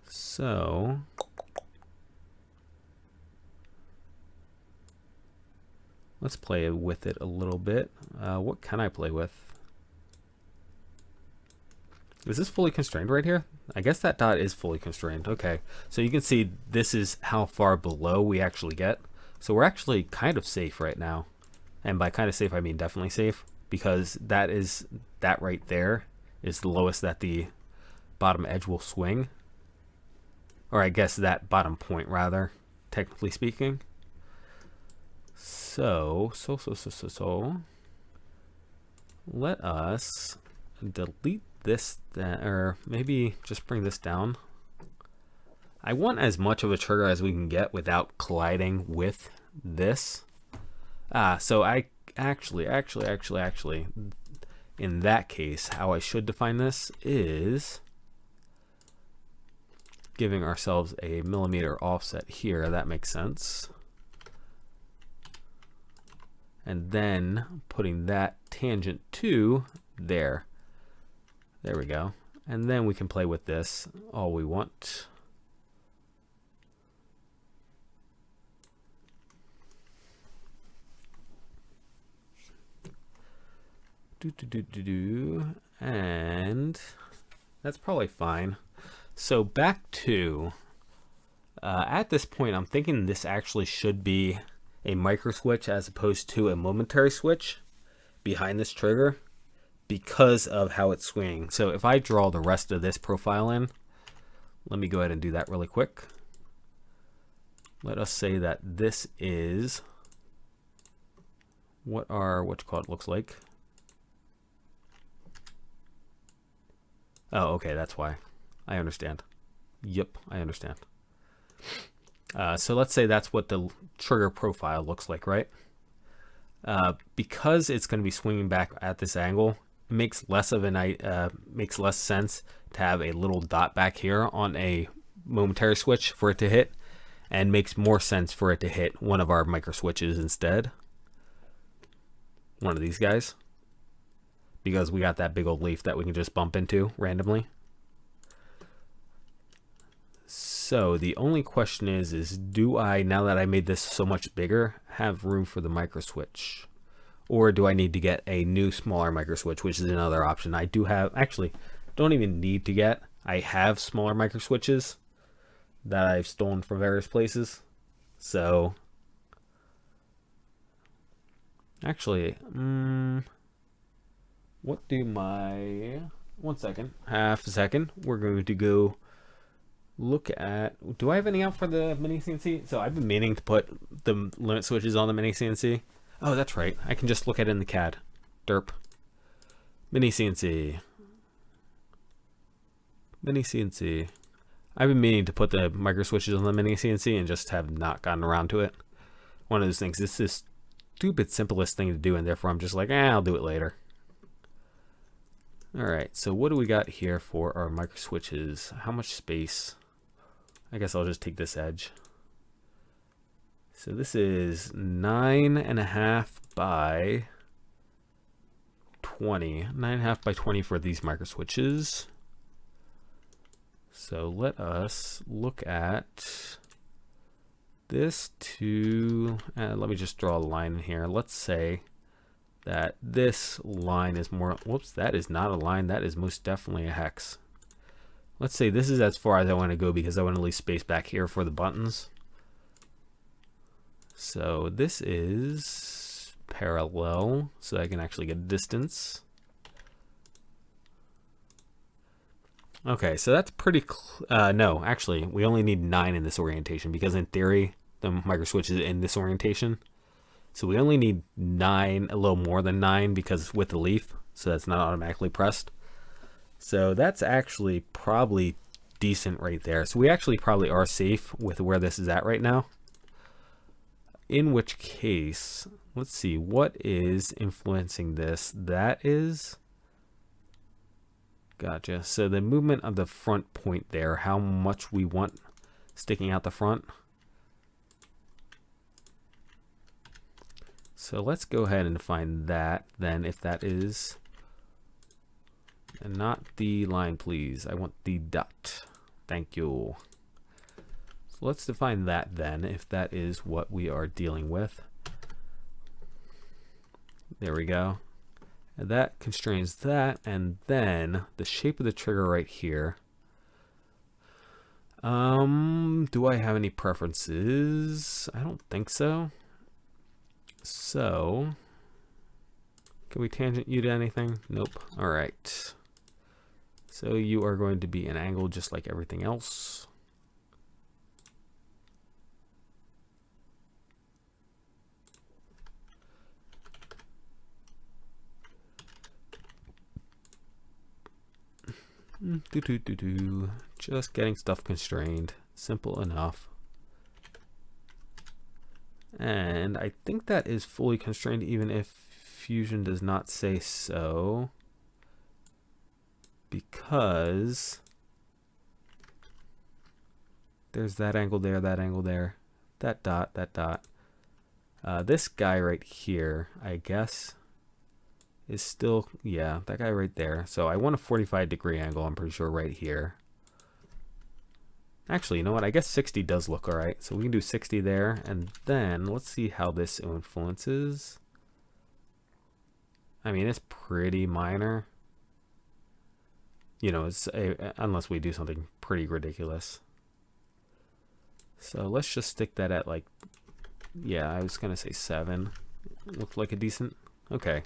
So let's play with it a little bit. What can I play with? Is this fully constrained right here? I guess that dot is fully constrained. Okay, so you can see this is how far below we actually get. So we're actually kind of safe right now. And by kind of safe, I mean definitely safe, because that right there is the lowest that the bottom edge will swing. Or I guess that bottom point rather, technically speaking. So let us delete this, or maybe just bring this down I want as much of a trigger as we can get without colliding with this. So I actually, in that case, how I should define this is giving ourselves a millimeter offset here. That makes sense. And then putting that tangent to there. There we go. And then we can play with this all we want. And that's probably fine. So back to, at this point, I'm thinking this actually should be a micro switch as opposed to a momentary switch behind this trigger because of how it's swinging. So if I draw the rest of this profile in, let me go ahead and do that really quick. Let us say that this is what it looks like. Oh, okay, that's why. I understand. Yep, I understand. So let's say that's what the trigger profile looks like, right? Because it's going to be swinging back at this angle, it makes less sense to have a little dot back here on a momentary switch for it to hit, and makes more sense for it to hit one of our micro switches instead. One of these guys, because we got that big old leaf that we can just bump into randomly. So the only question is do I, now that I made this so much bigger, have room for the micro switch? Or do I need to get a new smaller micro switch, which is another option. I do have, actually, don't even need to get. I have smaller micro switches that I've stolen from various places. So, actually, what do my, half a second, we're going to go look at, do I have any out for the mini CNC? So I've been meaning to put the limit switches on the mini CNC. Oh, that's right. I can just look at it in the CAD. Derp. Mini CNC. Mini CNC. I've been meaning to put the micro switches on the mini CNC and just have not gotten around to it. One of those things. This is stupid simplest thing to do, and therefore I'm just like, I'll do it later. Alright, so what do we got here for our micro switches? How much space? I guess I'll just take this edge. So this is 9.5 by 20. 9.5 by 20 for these micro switches. So let us look at this to, let me just draw a line in here. Let's say that this line is more, whoops, that is not a line, that is most definitely a hex. Let's say this is as far as I want to go because I want to leave space back here for the buttons. So this is parallel, so I can actually get a distance. Okay, so that's pretty, no, actually, we only need 9 in this orientation because in theory, the micro switch is in this orientation. So we only need 9, a little more than 9 because with the leaf, so that's not automatically pressed. So that's actually probably decent right there. So we actually probably are safe with where this is at right now. In which case, let's see, what is influencing this? That is, gotcha. So the movement of the front point there, how much we want sticking out the front. So let's go ahead and find that then, if that is, and not the line, please. I want the dot. Thank you. So let's define that then, if that is what we are dealing with. There we go. And that constrains that, and then the shape of the trigger right here. Do I have any preferences? I don't think so. So, can we tangent you to anything? Nope. All right. So you are going to be an angle just like everything else. Just getting stuff constrained. Simple enough. And I think that is fully constrained even if Fusion does not say so. Because there's that angle there, that angle there, that dot, that dot. This guy right here, I guess, is still, yeah, that guy right there. So I want a 45-degree angle, I'm pretty sure, right here. Actually, you know what? I guess 60 does look all right. So we can do 60 there. And then let's see how this influences. I mean, it's pretty minor. You know, it's unless we do something pretty ridiculous. So let's just stick that at like, yeah, I was going to say 7. Looked like a decent, okay.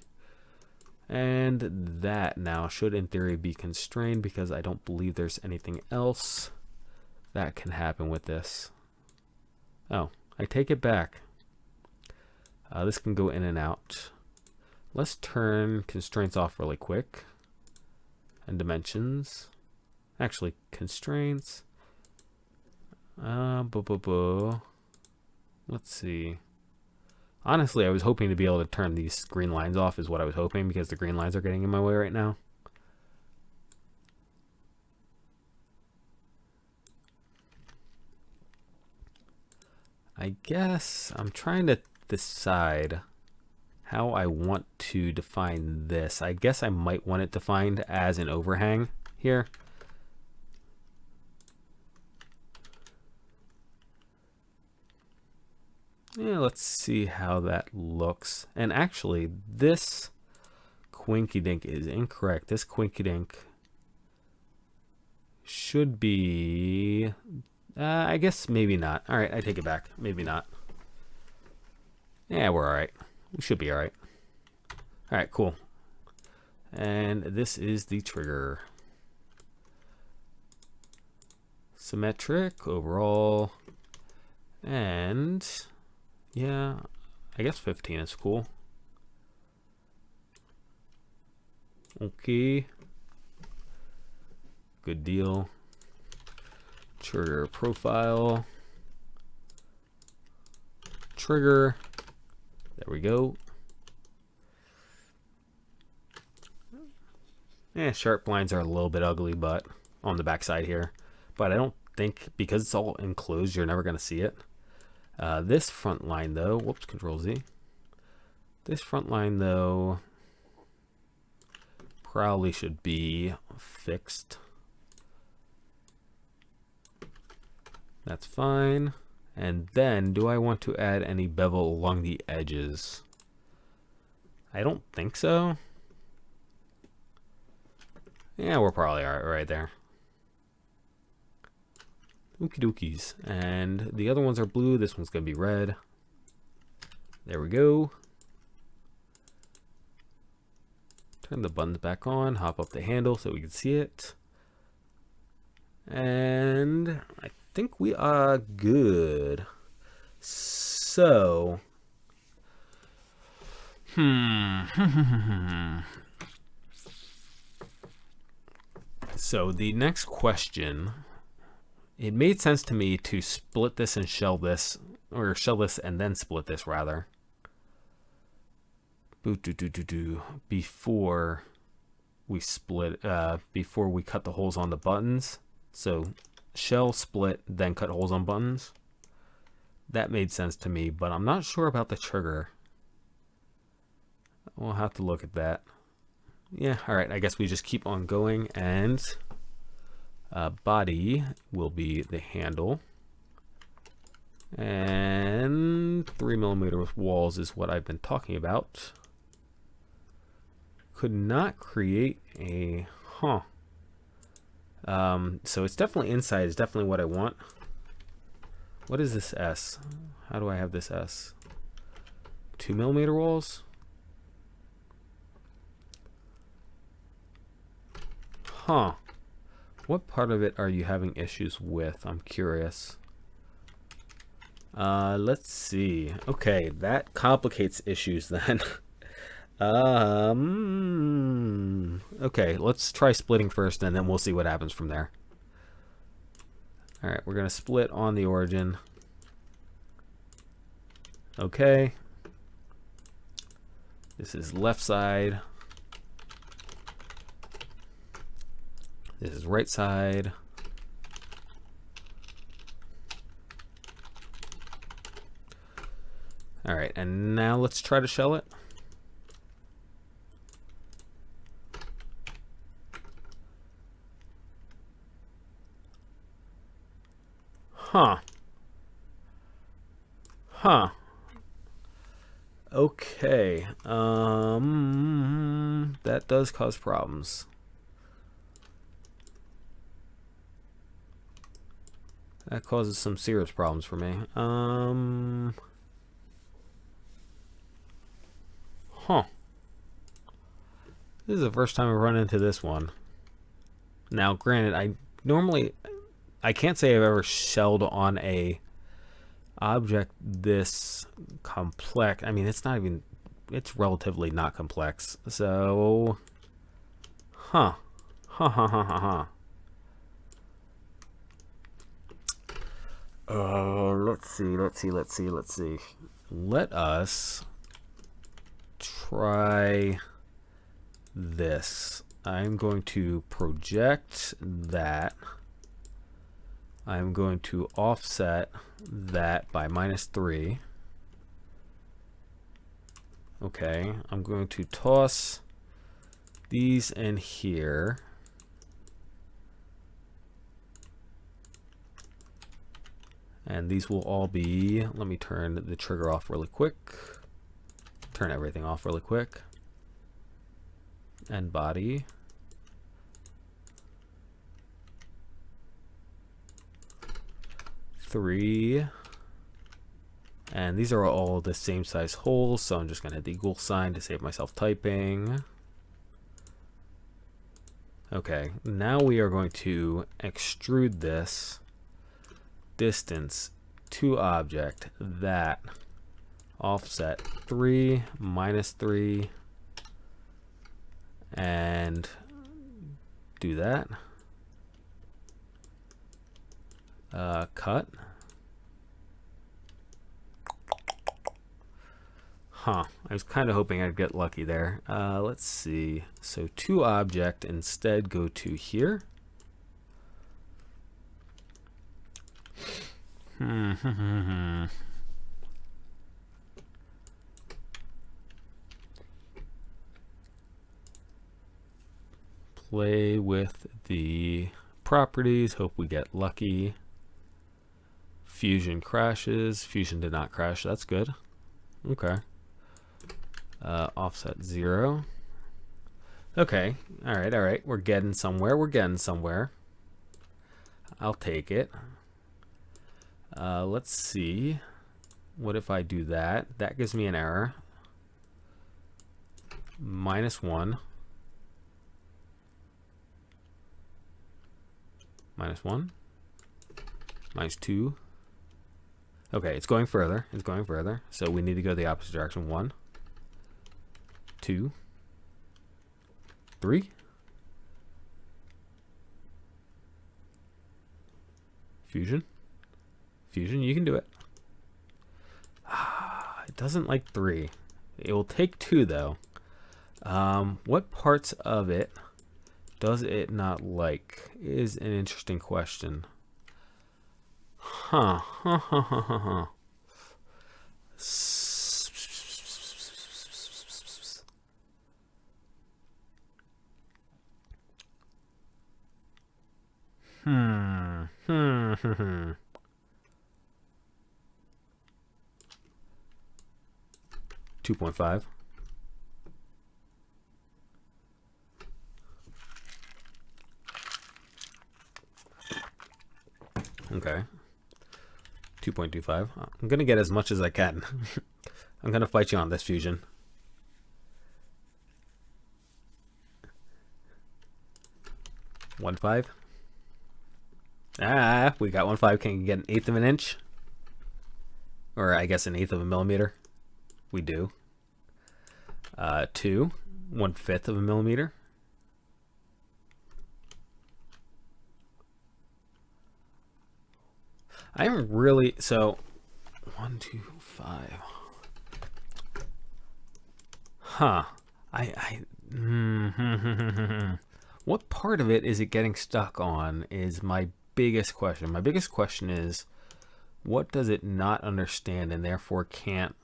And that now should in theory be constrained because I don't believe there's anything else that can happen with this. Oh, I take it back. This can go in and out. Let's turn constraints off really quick. And dimensions. Actually, constraints. Let's see. Honestly, I was hoping to be able to turn these green lines off is what I was hoping because the green lines are getting in my way right now. I guess I'm trying to decide how I want to define this. I guess I might want it defined as an overhang here. Yeah, let's see how that looks. And actually, this Quinky Dink is incorrect. This Quinky Dink should be... I guess maybe not. All right, I take it back. Maybe not. Yeah, we're all right. We should be all right. All right, cool. And this is the trigger. Symmetric overall. And yeah, I guess 15 is cool. Okay. Good deal. Trigger profile. Trigger. There we go. Yeah, sharp blinds are a little bit ugly, but on the back side here. But I don't think, because it's all enclosed, you're never going to see it. This front line, though, whoops, Control Z. This front line, though, probably should be fixed. That's fine. And then, do I want to add any bevel along the edges? I don't think so. Yeah, we're probably all right there. Okie dokies. And the other ones are blue. This one's going to be red. There we go. Turn the buttons back on. Hop up the handle so we can see it. And I think we are good. So, so the next question, it made sense to me to split this and shell this, or shell this and then split this rather. Before we split, before we cut the holes on the buttons. So shell, split, then cut holes on buttons. That made sense to me, but I'm not sure about the trigger. We'll have to look at that. Yeah, all right, I guess we just keep on going, and body will be the handle. And 3mm walls is what I've been talking about. Could not create a, so it's definitely inside, it's definitely what I want. What is this S? How do I have this S? 2mm walls? What part of it are you having issues with? I'm curious. Let's see. Okay, that complicates issues then. Okay, let's try splitting first and then we'll see what happens from there. Alright, we're going to split on the origin. Okay. This is left side. This is right side. Alright, and now let's try to shell it. Huh. Huh. Okay. That does cause problems. That causes some serious problems for me. Huh. This is the first time I've run into this one. Now, granted, I can't say I've ever shelled on a object this complex. I mean, it's relatively not complex. So, huh. Let's see. Let us try this. I'm going to project that. I'm going to offset that by -3. Okay, I'm going to toss these in here. And these will all be, let me turn the trigger off really quick. Turn everything off really quick. And body. Three. And these are all the same size holes, so I'm just going to hit the equal sign to save myself typing. Okay, now we are going to extrude this distance to object that offset 3 -3 and do that. Cut. Huh. I was kind of hoping I'd get lucky there. Let's see. So to object, instead go to here. Play with the properties. Hope we get lucky. Fusion crashes. Fusion did not crash. That's good. Okay. Offset 0. Okay. All right. We're getting somewhere. I'll take it. Let's see. What if I do that? That gives me an error. -1. -1. -2. Okay, it's going further. So we need to go the opposite direction. 1, 2, 3. Fusion, you can do it. It doesn't like 3. It will take 2 though. What parts of it does it not like is an interesting question. Huh. Two 2.5. Okay. 2.25. I'm gonna get as much as I can. I'm gonna fight you on this fusion. $1.5. We got 1.5. Can you get 1/8 of an inch? Or I guess 1/8 of a millimeter. We do. 2, 1/5 of a millimeter. I'm really, so 1, 2, 5. Huh. What part of it is it getting stuck on is my biggest question. My biggest question is, what does it not understand and therefore can't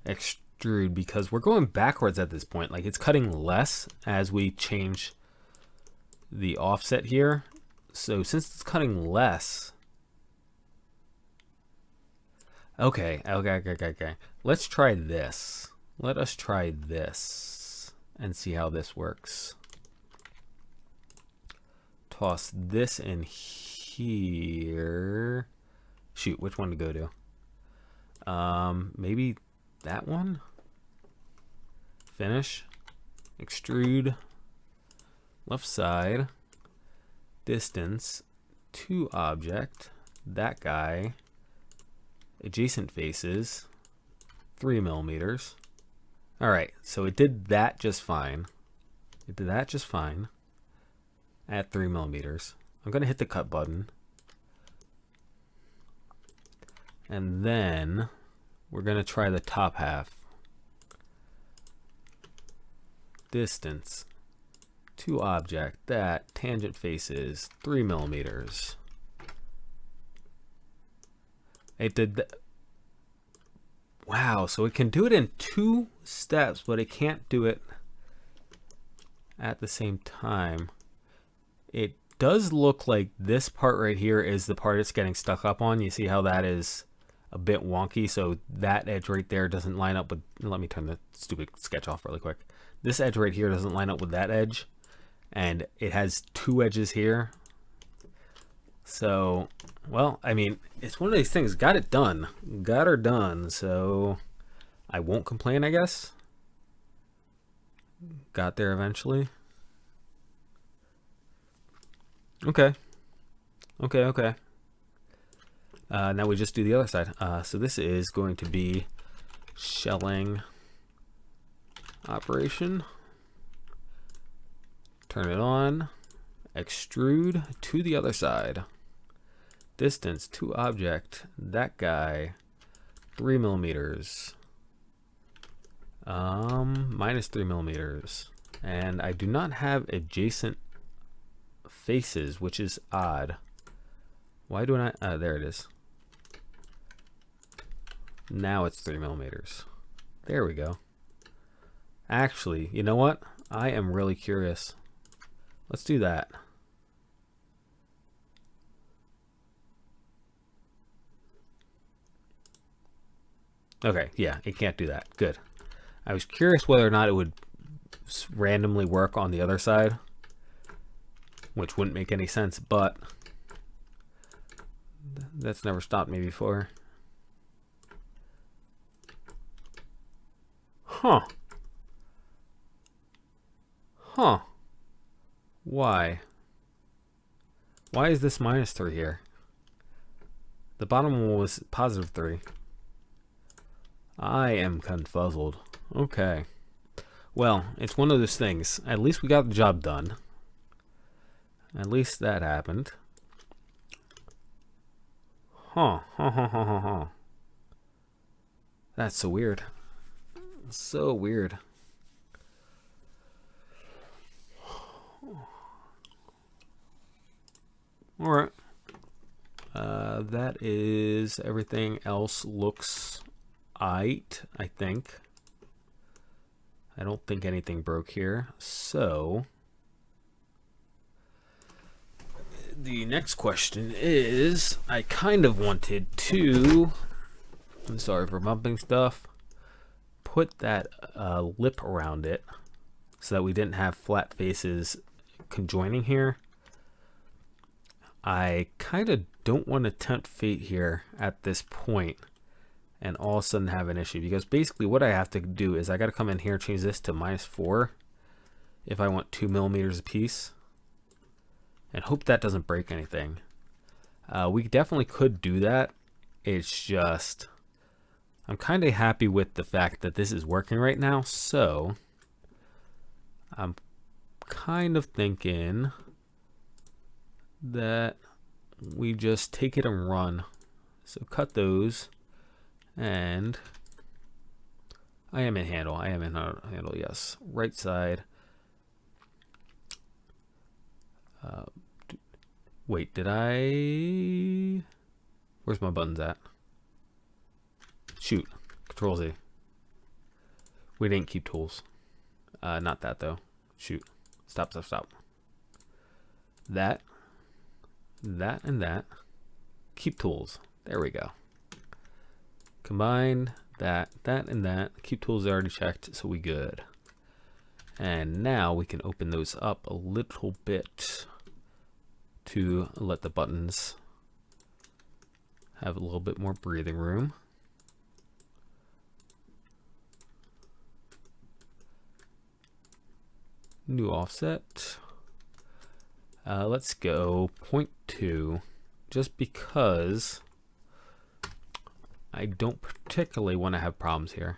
extrude? Because we're going backwards at this point. Like, it's cutting less as we change the offset here. So since it's cutting less, okay. Let's try this. Let us try this and see how this works. Toss this in here. Shoot, which one to go to? Maybe that one? Finish. Extrude. Left side. Distance. To object. That guy. Adjacent faces. 3 millimeters. Alright, so it did that just fine. It did that just fine. At 3 millimeters. I'm going to hit the cut button. And then we're going to try the top half. Distance to object, that tangent faces 3 millimeters. It did that. Wow, so it can do it in 2 steps, but it can't do it at the same time. It does look like this part right here is the part it's getting stuck up on. You see how that is a bit wonky, so that edge right there doesn't line up with, let me turn the stupid sketch off really quick. This edge right here doesn't line up with that edge, and it has 2 edges here. So, well, I mean, it's one of these things. Got it done. Got her done, so I won't complain, I guess. Got there eventually. Okay. Now we just do the other side. So this is going to be shelling operation. Turn it on. Extrude to the other side. Distance to object. That guy. 3 millimeters. Minus 3 millimeters. And I do not have adjacent faces, which is odd. Why do I? There it is. Now it's 3 millimeters. There we go. Actually, you know what? I am really curious. Let's do that. Okay, yeah, it can't do that. Good. I was curious whether or not it would randomly work on the other side, which wouldn't make any sense, but that's never stopped me before. Huh. Why? Why is this minus 3 here? The bottom one was positive 3. I am confuzzled. Okay. Well, it's one of those things. At least we got the job done. At least that happened. Huh. That's so weird. So weird. Alright. That is everything else looks aight, I think. I don't think anything broke here. So the next question is, I kind of wanted to, I'm sorry for bumping stuff, put that lip around it so that we didn't have flat faces conjoining here. I kind of don't want to tempt fate here at this point and all of a sudden have an issue, because basically what I have to do is I got to come in here and change this to -4 if I want 2 millimeters a piece, and hope that doesn't break anything. We definitely could do that. It's just I'm kind of happy with the fact that this is working right now, so I'm kind of thinking that we just take it and run. So cut those, and I am in handle. I am in handle, yes. Right side. Wait, did I... Where's my buttons at? Shoot. Control Z. We didn't keep tools. Not that, though. Shoot. Stop, stop, stop. That, and that. Keep tools. There we go. Combine that, and that. Keep tools already checked, so we good. And now we can open those up a little bit to let the buttons have a little bit more breathing room. New offset. Let's go 0.2, just because I don't particularly want to have problems here.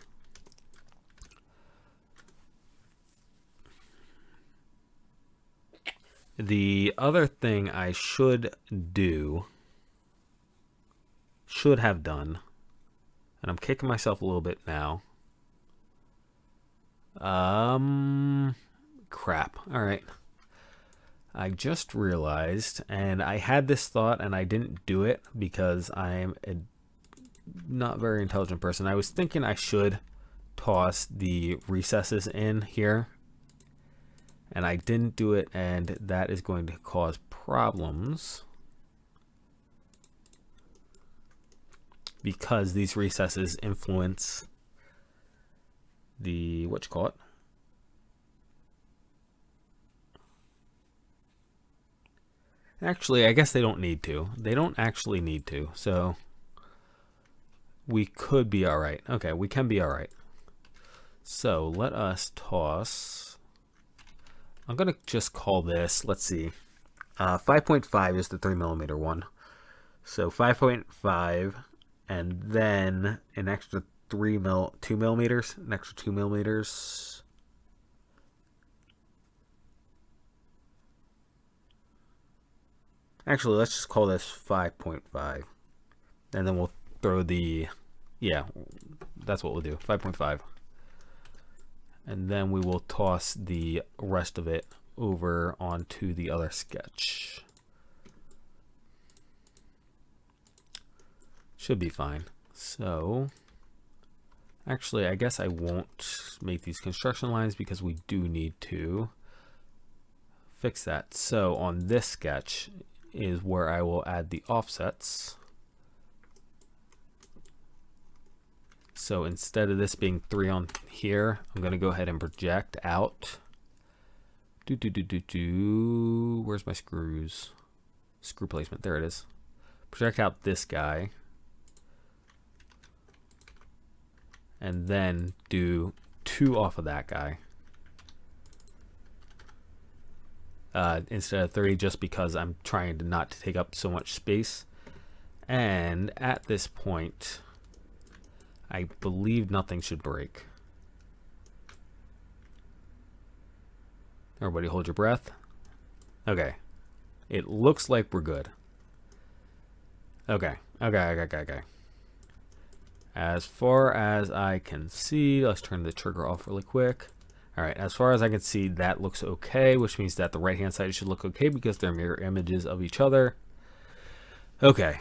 The other thing I should have done, and I'm kicking myself a little bit now. Crap. All right. I just realized, and I had this thought and I didn't do it because I'm a not very intelligent person. I was thinking I should toss the recesses in here, and I didn't do it, and that is going to cause problems because these recesses influence the Actually, I guess they don't need to. They don't actually need to, so we could be all right. Okay, we can be all right. So let us toss. I'm gonna just call this, let's see, 5.5 is the 3mm one. So 5.5, and then an extra 2 millimeters, an extra 2 millimeters. Actually, let's just call this 5.5, and then we'll throw the, yeah, that's what we'll do, 5.5. And then we will toss the rest of it over onto the other sketch. Should be fine. So, actually, I guess I won't make these construction lines because we do need to fix that. So on this sketch is where I will add the offsets. So instead of this being 3 on here, I'm going to go ahead and project out. Where's my screws? Screw placement. There it is. Project out this guy. And then do 2 off of that guy. Instead of 30, just because I'm trying to not take up so much space. And at this point, I believe nothing should break. Everybody hold your breath. Okay. It looks like we're good. Okay. As far as I can see, let's turn the trigger off really quick. Alright, as far as I can see, that looks okay, which means that the right-hand side should look okay because they're mirror images of each other. Okay.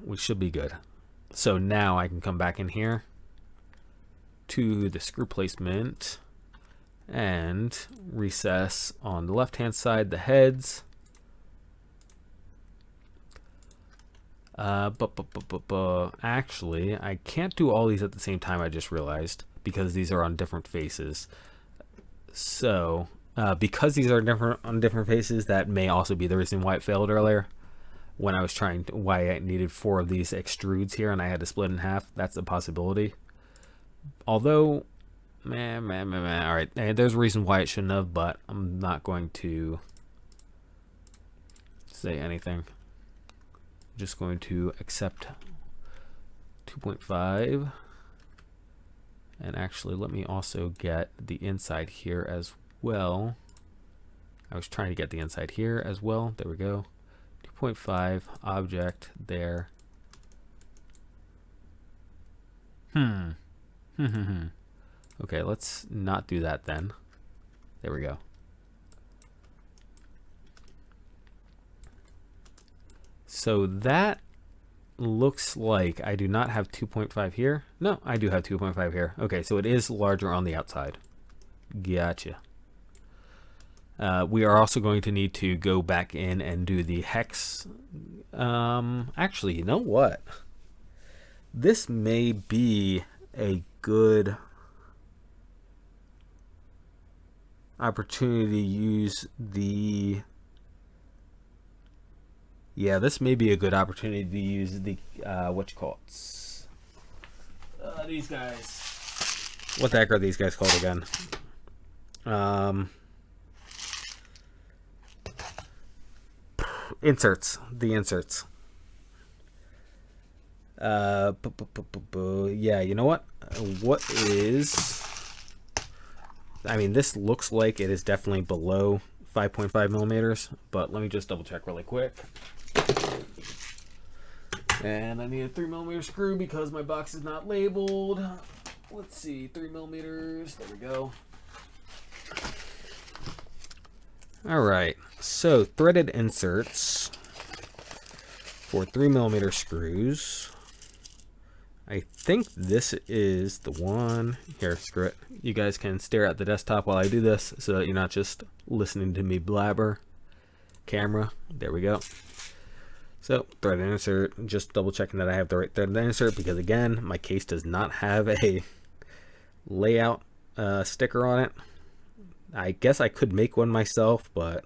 We should be good. So now I can come back in here to the screw placement and recess on the left-hand side the heads. Actually, I can't do all these at the same time, I just realized, because these are on different faces. So, because these are on different faces, that may also be the reason why it failed earlier. When I was trying to, why I needed 4 of these extrudes here and I had to split in half. That's a possibility. Although, alright, there's a reason why it shouldn't have, but I'm not going to say anything. Just going to accept 2.5, and actually let me also get the inside here as well. I was trying to get the inside here as well. There we go. 2.5 object there. Okay, let's not do that then. There we go. So that looks like I do not have 2.5 here. No, I do have 2.5 here. Okay, so it is larger on the outside. Gotcha. We are also going to need to go back in and do the hex. Actually, you know what? This may be a good opportunity to use the... Yeah, this may be a good opportunity to use the, what you call it? These guys. What the heck are these guys called again? Inserts. The inserts. Yeah, you know what? What is... I mean, this looks like it is definitely below 5.5 millimeters, but let me just double check really quick. And I need a 3 millimeter screw because my box is not labeled. Let's see, 3 millimeters. There we go. All right, so threaded inserts for 3 millimeter screws. I think this is the one. Here, screw it. You guys can stare at the desktop while I do this so that you're not just listening to me blabber. Camera, there we go. So, threaded insert, just double checking that I have the right threaded insert because again, my case does not have a layout sticker on it. I guess I could make one myself, but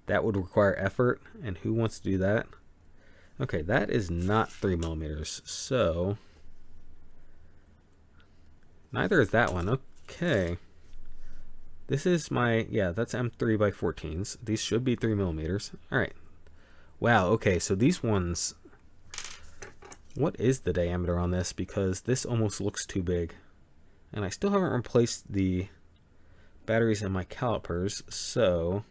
that would require effort, and who wants to do that? Okay, that is not 3 millimeters, so neither is that one. Okay, this is my, yeah, that's M3 by 14s. These should be 3 millimeters. All right. Wow, okay, so these ones, what is the diameter on this? Because this almost looks too big. And I still haven't replaced the batteries in my calipers, so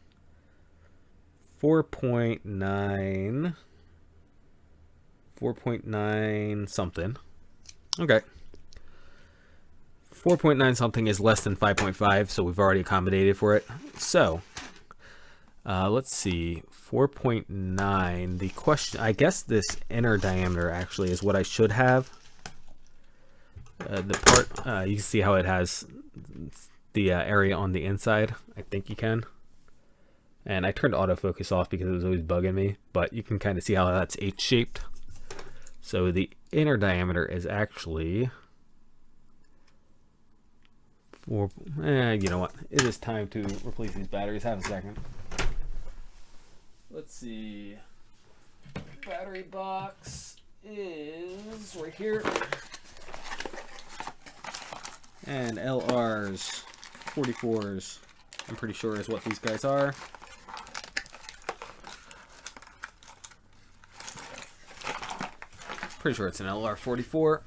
4.9 something. Okay. 4.9 something is less than 5.5, so we've already accommodated for it. So, let's see, 4.9, the question, I guess this inner diameter actually is what I should have. The part, you can see how it has the area on the inside. I think you can. And I turned autofocus off because it was always bugging me, but you can kind of see how that's H-shaped. So the inner diameter is actually you know what? It is time to replace these batteries. Have a second. Let's see. Battery box is right here. And LRs, 44s, I'm pretty sure is what these guys are. Pretty sure it's an LR44.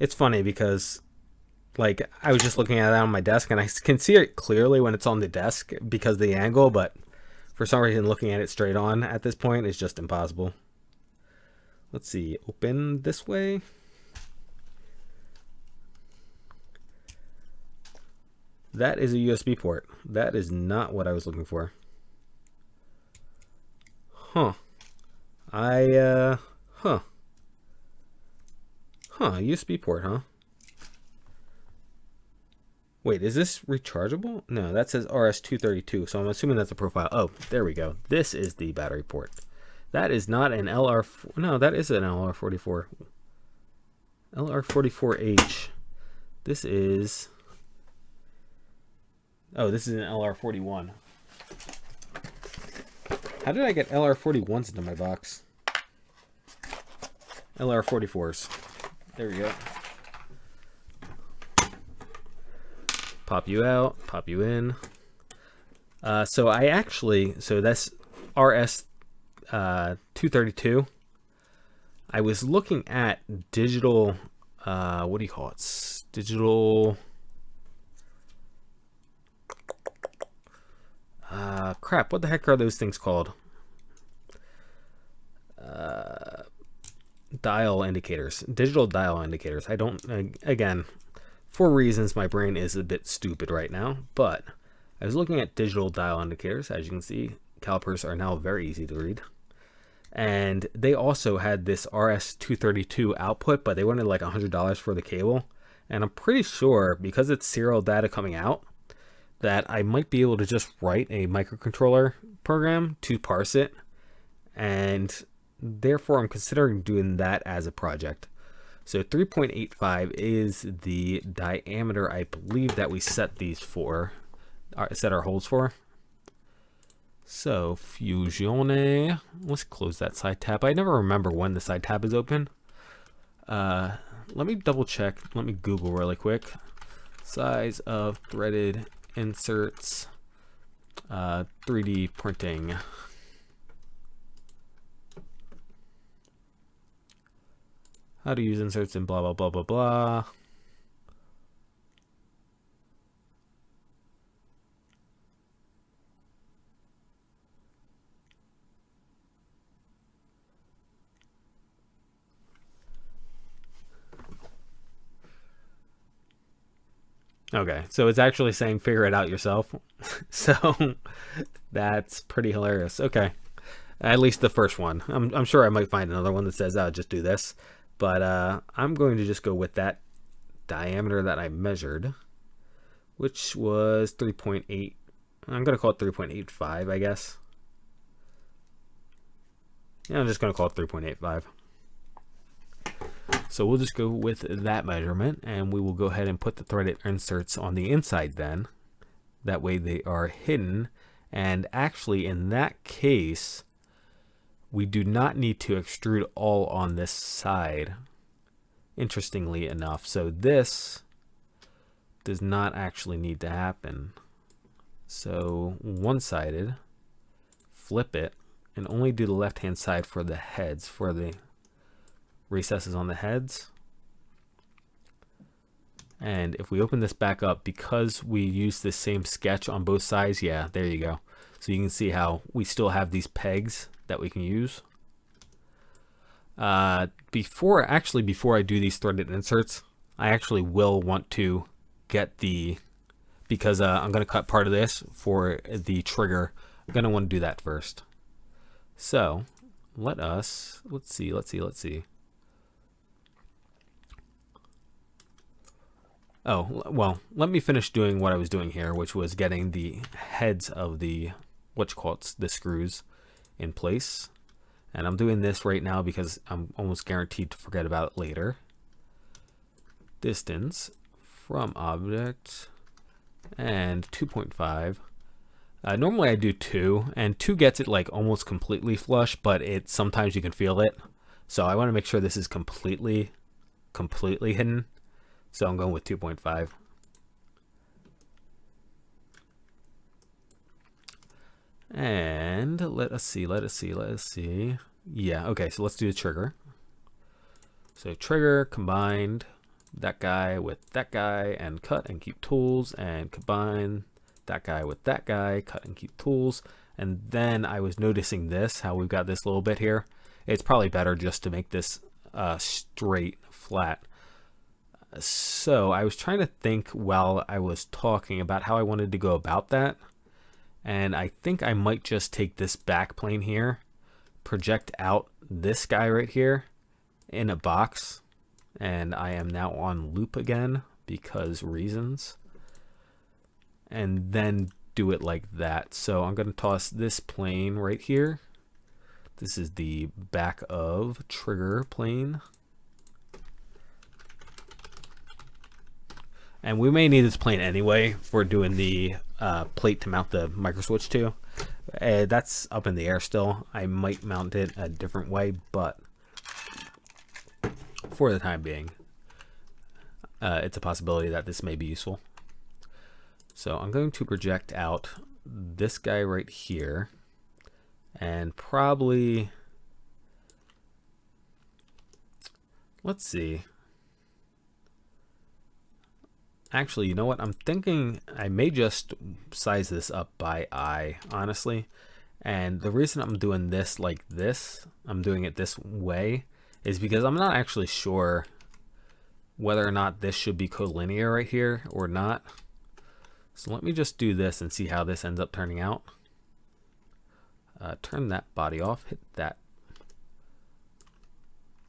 It's funny because, like, I was just looking at it on my desk and I can see it clearly when it's on the desk because of the angle, but for some reason looking at it straight on at this point is just impossible. Let's see, open this way. That is a USB port. That is not what I was looking for. Huh. USB port, huh? Wait, is this rechargeable? No, that says RS232, so I'm assuming that's a profile. Oh, there we go. This is the battery port. That is not an LR... No, that is an LR44. LR44H. This is... Oh, this is an LR41. How did I get LR41s into my box? LR44s. There we go. Pop you out, pop you in. So I actually, so that's RS232. I was looking at digital, what do you call it? Digital, Crap, what the heck are those things called? Dial indicators, digital dial indicators. I don't, again, for reasons, my brain is a bit stupid right now, but I was looking at digital dial indicators. As you can see, calipers are now very easy to read. And they also had this RS-232 output, but they wanted like $100 for the cable. And I'm pretty sure, because it's serial data coming out, that I might be able to just write a microcontroller program to parse it. And therefore, I'm considering doing that as a project. So 3.85 is the diameter, I believe, that we set these for, set our holes for. So Fusione, let's close that side tab. I never remember when the side tab is open. Let me double check. Let me Google really quick. Size of threaded inserts, 3D printing. How to use inserts and blah, blah, blah, blah, blah. Okay, so it's actually saying figure it out yourself. So that's pretty hilarious. Okay, at least the first one. I'm sure I might find another one that says, just do this. But I'm going to just go with that diameter that I measured, which was 3.8. I'm going to call it 3.85, I guess. Yeah, I'm just going to call it 3.85. So we'll just go with that measurement, and we will go ahead and put the threaded inserts on the inside then. That way they are hidden. And actually, in that case, we do not need to extrude all on this side, interestingly enough. So this does not actually need to happen. So one-sided, flip it, and only do the left-hand side for the heads, for the recesses on the heads. And if we open this back up, because we use the same sketch on both sides, yeah, there you go. So you can see how we still have these pegs that we can use. Before I do these threaded inserts, I actually will want to get the, because I'm going to cut part of this for the trigger, I'm going to want to do that first. So let's see. Oh, well, let me finish doing what I was doing here, which was getting the heads of the, the screws in place. And I'm doing this right now because I'm almost guaranteed to forget about it later. Distance from object and 2.5. Normally I do 2, and 2 gets it like almost completely flush, but sometimes you can feel it. So I want to make sure this is completely hidden. So I'm going with 2.5. And let us see. Yeah, okay, so let's do the trigger. So trigger combined that guy with that guy, and cut and keep tools, and combine that guy with that guy, cut and keep tools. And then I was noticing this, how we've got this little bit here. It's probably better just to make this straight, flat. So I was trying to think while I was talking about how I wanted to go about that. And I think I might just take this back plane here, project out this guy right here in a box. And I am now on loop again because reasons. And then do it like that. So I'm going to toss this plane right here. This is the back of trigger plane. And we may need this plane anyway for doing the plate to mount the micro switch to. That's up in the air still. I might mount it a different way, but for the time being, it's a possibility that this may be useful. So I'm going to project out this guy right here, and probably, let's see. Actually, you know what? I'm thinking I may just size this up by eye, honestly. And the reason I'm doing this like this, I'm doing it this way, is because I'm not actually sure whether or not this should be collinear right here or not. So let me just do this and see how this ends up turning out. Turn that body off, hit that.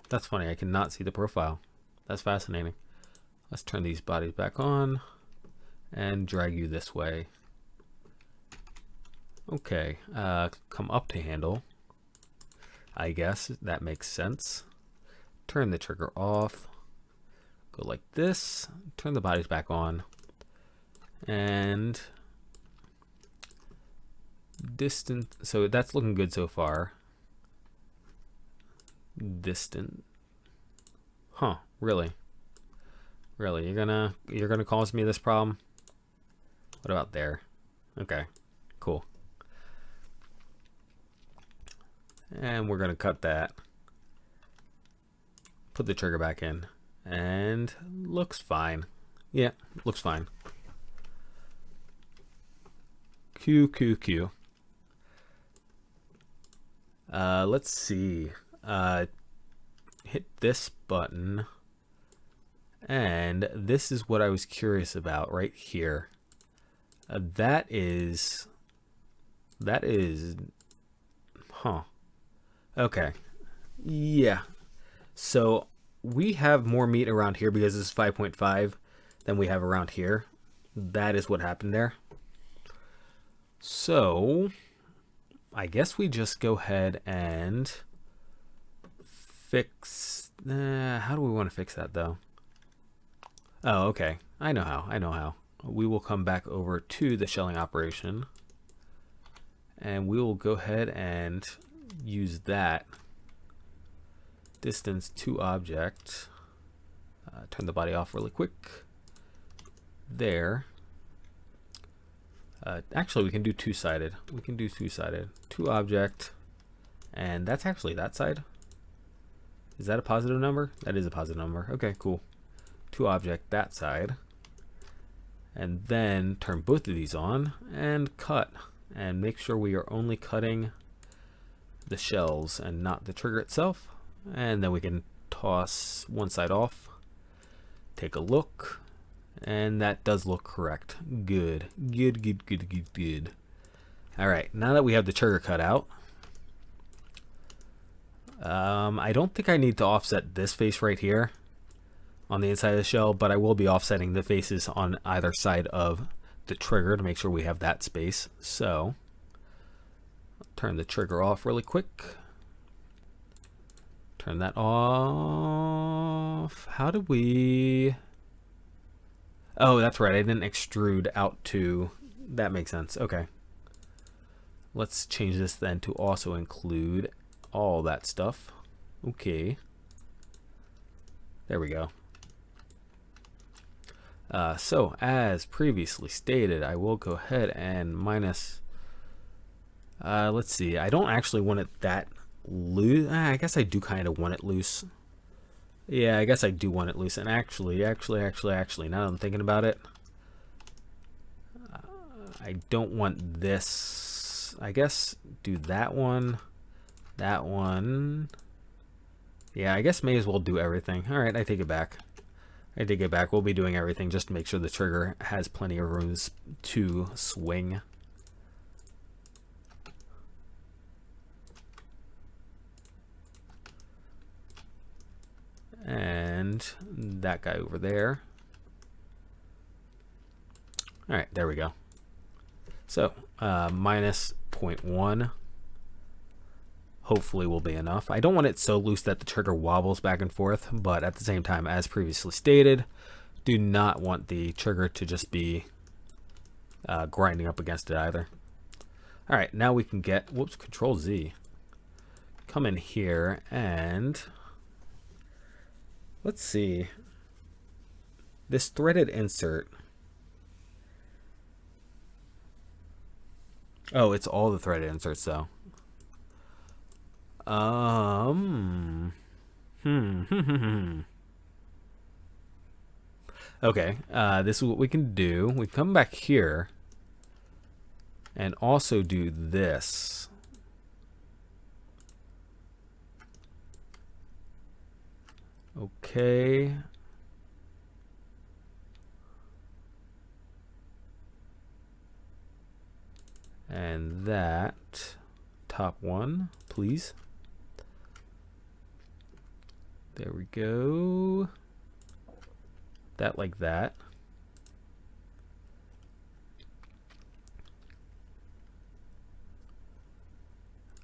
That's funny, I cannot see the profile. That's fascinating. Let's turn these bodies back on and drag you this way. Okay, come up to handle. I guess that makes sense. Turn the trigger off. Go like this. Turn the bodies back on. And distant. So that's looking good so far. Distant. Huh? Really? Really? You're gonna cause me this problem? What about there? Okay. Cool. And we're gonna cut that. Put the trigger back in. And looks fine. Yeah, looks fine. Q. Let's see. Hit this button. And this is what I was curious about right here. That is, huh. Okay. Yeah. So we have more meat around here because this is 5.5 than we have around here. That is what happened there. So I guess we just go ahead and fix. How do we want to fix that though? Oh, okay. I know how. We will come back over to the shelling operation and we will go ahead and use that distance to object. Turn the body off really quick. There. Actually, we can do two-sided. To object, and that's actually that side. Is that a positive number? That is a positive number. Okay, cool. To object, that side. And then turn both of these on and cut. And make sure we are only cutting the shells and not the trigger itself. And then we can toss one side off. Take a look. And that does look correct. Good. All right, now that we have the trigger cut out, I don't think I need to offset this face right here on the inside of the shell, but I will be offsetting the faces on either side of the trigger to make sure we have that space. So turn the trigger off really quick. Turn that off. How do we... Oh, that's right. I didn't extrude out to... That makes sense. Okay. Let's change this then to also include all that stuff. Okay. There we go. So, as previously stated, I will go ahead and minus... let's see. I don't actually want it that loose. I guess I do kind of want it loose. Yeah, I guess I do want it loose. And actually, now that I'm thinking about it, I don't want this. I guess do that one. Yeah, I guess may as well do everything. All right, I take it back. We'll be doing everything just to make sure the trigger has plenty of room to swing. And that guy over there. All right, there we go. So minus 0.1 hopefully will be enough. I don't want it so loose that the trigger wobbles back and forth, but at the same time, as previously stated, do not want the trigger to just be grinding up against it either. All right, now we can get, whoops, Control Z. Come in here and let's see. This threaded insert. Oh, it's all the threaded inserts though. Okay, this is what we can do. We come back here and also do this. Okay. And that top one, please. There we go. That like that.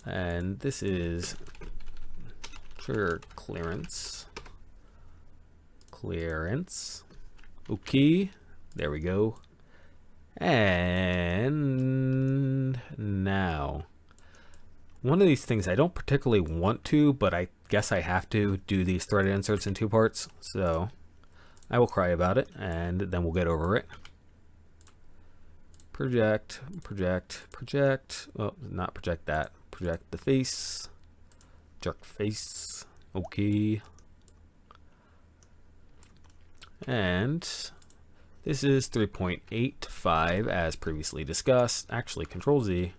And this is trigger clearance. Clearance. Okay. There we go. And now, one of these things I don't particularly want to, but I guess I have to do these threaded inserts in 2 parts. So I will cry about it, and then we'll get over it. Project, project, project. Oh, not project that. Project the face. Jerk face. Okay. And this is 3.85 as previously discussed. Actually, Control Z,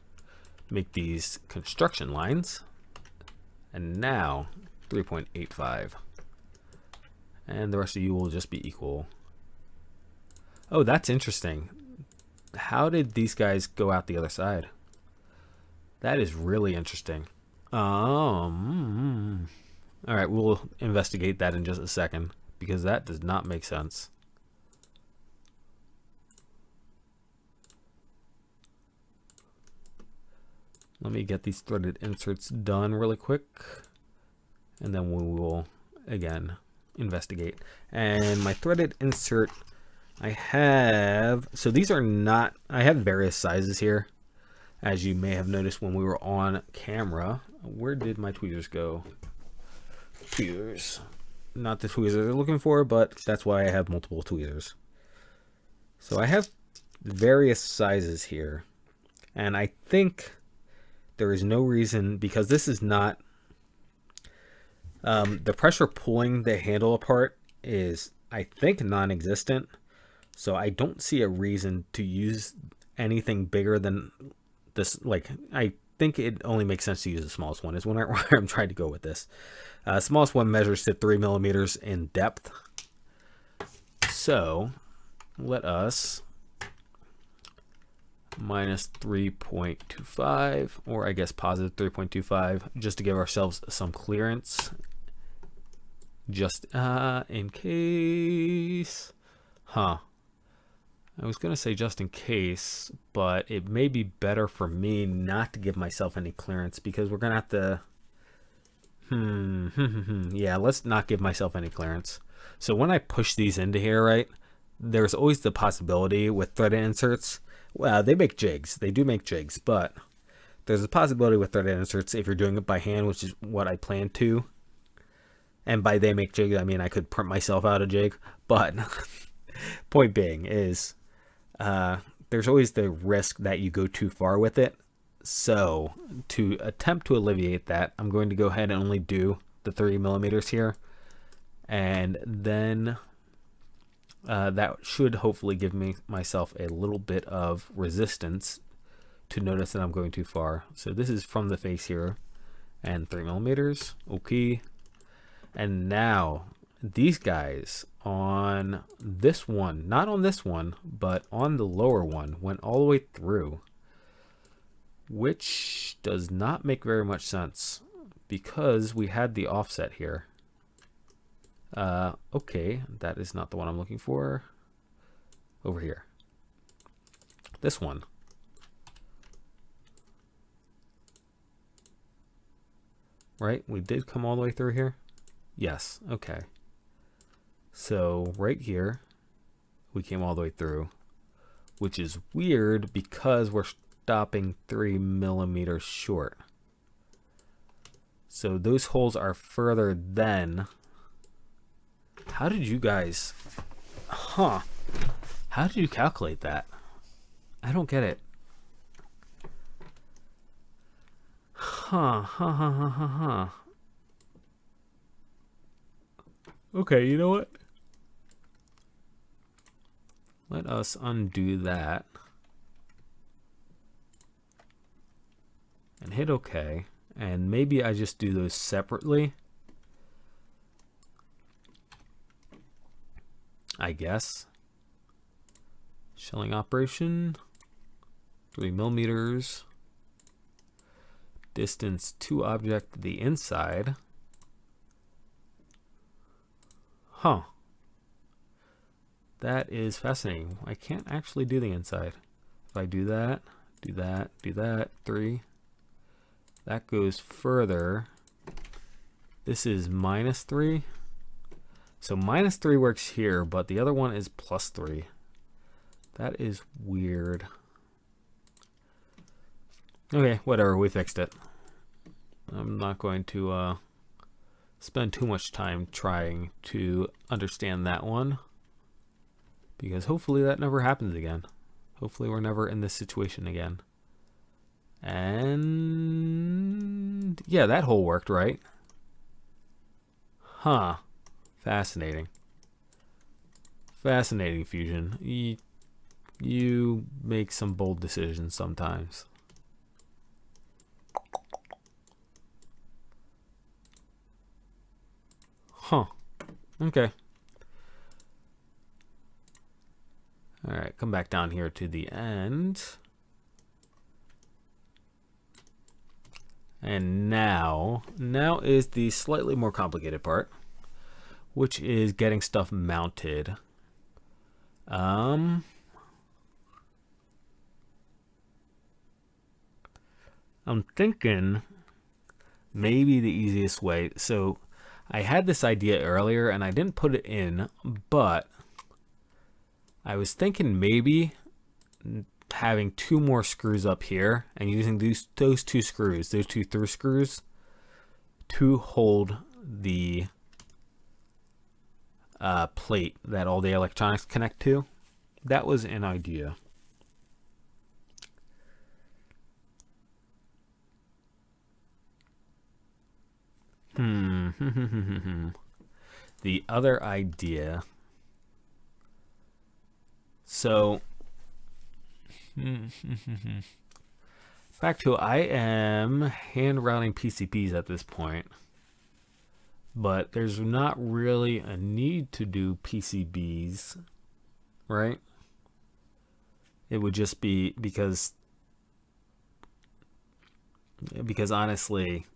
make these construction lines. And now 3.85. And the rest of you will just be equal. Oh, that's interesting. How did these guys go out the other side? That is really interesting. All right, we'll investigate that in just a second, because that does not make sense. Let me get these threaded inserts done really quick, and then we will, again, investigate. And my threaded insert, I have, so these are not, I have various sizes here, as you may have noticed when we were on camera. Where did my tweezers go? Tweezers. Not the tweezers they're looking for, but that's why I have multiple tweezers. So I have various sizes here, and I think there is no reason, because this is not, the pressure pulling the handle apart is, I think, non-existent. So I don't see a reason to use anything bigger than this. Like, I think it only makes sense to use the smallest one, is where I'm trying to go with this. Smallest one measures to 3 millimeters in depth. So let us minus 3.25, or I guess positive 3.25, just to give ourselves some clearance, just in case. I was gonna say just in case, but it may be better for me not to give myself any clearance, because we're gonna have to yeah, let's not give myself any clearance. So when I push these into here, right, there's always the possibility with threaded inserts. Well, they make jigs. They do make jigs, but there's a possibility with threaded inserts, if you're doing it by hand, which is what I plan to. And by they make jigs, I mean I could print myself out a jig. But point being is, there's always the risk that you go too far with it. So to attempt to alleviate that, I'm going to go ahead and only do the 3 millimeters here. And then that should hopefully give myself a little bit of resistance to notice that I'm going too far. So this is from the face here, and 3 millimeters. Okay. And now these guys on this one, not on this one, but on the lower one, went all the way through, which does not make very much sense, because we had the offset here. Okay, that is not the one I'm looking for. Over here. This one. Right? We did come all the way through here? Yes, okay. So right here, we came all the way through, which is weird because we're stopping 3 millimeters short. So those holes are further than... How did you guys... How did you calculate that? I don't get it. Okay, you know what? let us undo that and hit OK. And maybe I just do those separately, I guess. Shelling operation, 3 millimeters. Distance to object to the inside. Huh. That is fascinating. I can't actually do the inside. If I do that, do that, do that, 3. That goes further. This is -3. So -3 works here, but the other one is +3. That is weird. Okay, whatever, we fixed it. I'm not going to spend too much time trying to understand that one, because hopefully that never happens again. Hopefully we're never in this situation again. And yeah, that hole worked, right? Huh. Fascinating. Fascinating, Fusion. You make some bold decisions sometimes. Huh. Okay. All right, come back down here to the end. And now is the slightly more complicated part, which is getting stuff mounted. I'm thinking maybe the easiest way. So I had this idea earlier and I didn't put it in, but I was thinking maybe having 2 more screws up here and using those 2 screws, those 2 through screws, to hold the plate that all the electronics connect to. That was an idea. The other idea. So back to, I am hand routing PCBs at this point, but there's not really a need to do PCBs, right? It would just be because honestly,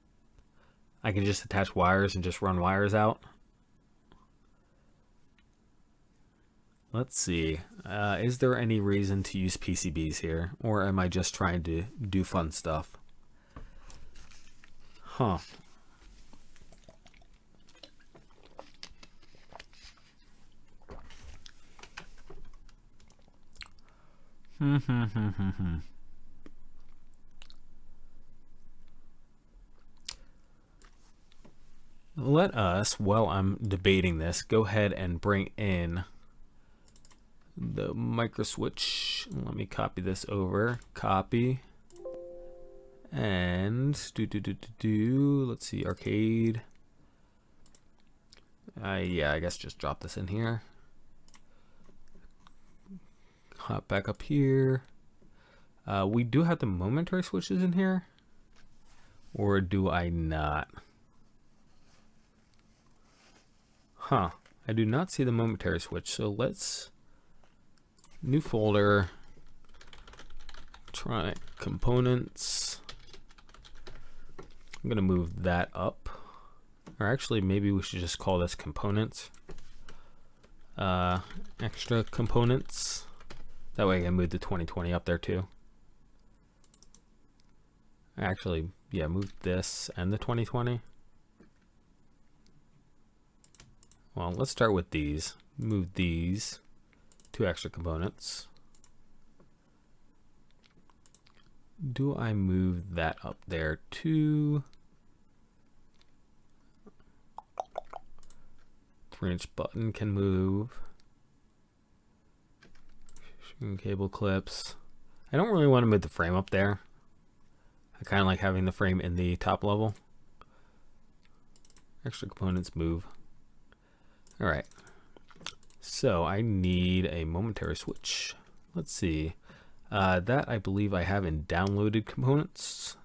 I can just attach wires and just run wires out. Let's see. Is there any reason to use PCBs here? Or am I just trying to do fun stuff? Huh. Let us, while I'm debating this, go ahead and bring in the micro switch. Let me copy this over. Copy. And let's see, arcade. Yeah, I guess just drop this in here. Hop back up here. We do have the momentary switches in here, or do I not? Huh, I do not see the momentary switch, so let's new folder, electronic components. I'm gonna move that up, or actually maybe we should just call this components, extra components. That way I can move the 2020 up there too. Actually, yeah, move this and the 2020. Well, let's start with these. Move these 2 extra components. Do I move that up there too? 3-inch button can move. Cable clips. I don't really want to move the frame up there. I kind of like having the frame in the top level. Extra components move. All right. So I need a momentary switch. Let's see. That I believe I have in downloaded components.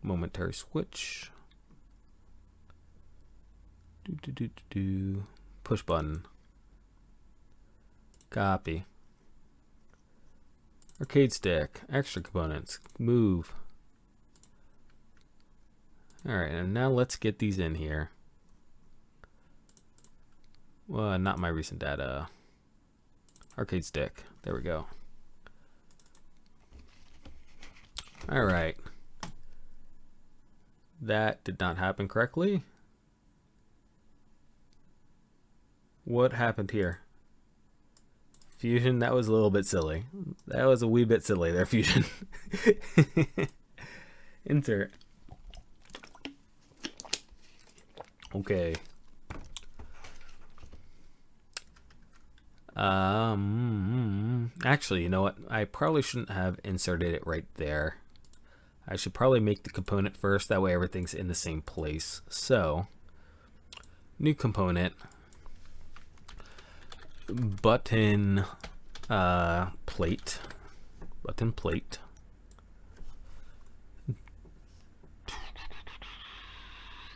Momentary switch. Push button. Copy. Arcade stick. Extra components. Move. Alright, and now let's get these in here. Well, not my recent data. Arcade stick. There we go. Alright. That did not happen correctly. What happened here? Fusion, that was a little bit silly. That was a wee bit silly there, Fusion. Insert. Okay. Actually, you know what? I probably shouldn't have inserted it right there. I should probably make the component first. That way everything's in the same place. So, new component. Button plate. Button plate.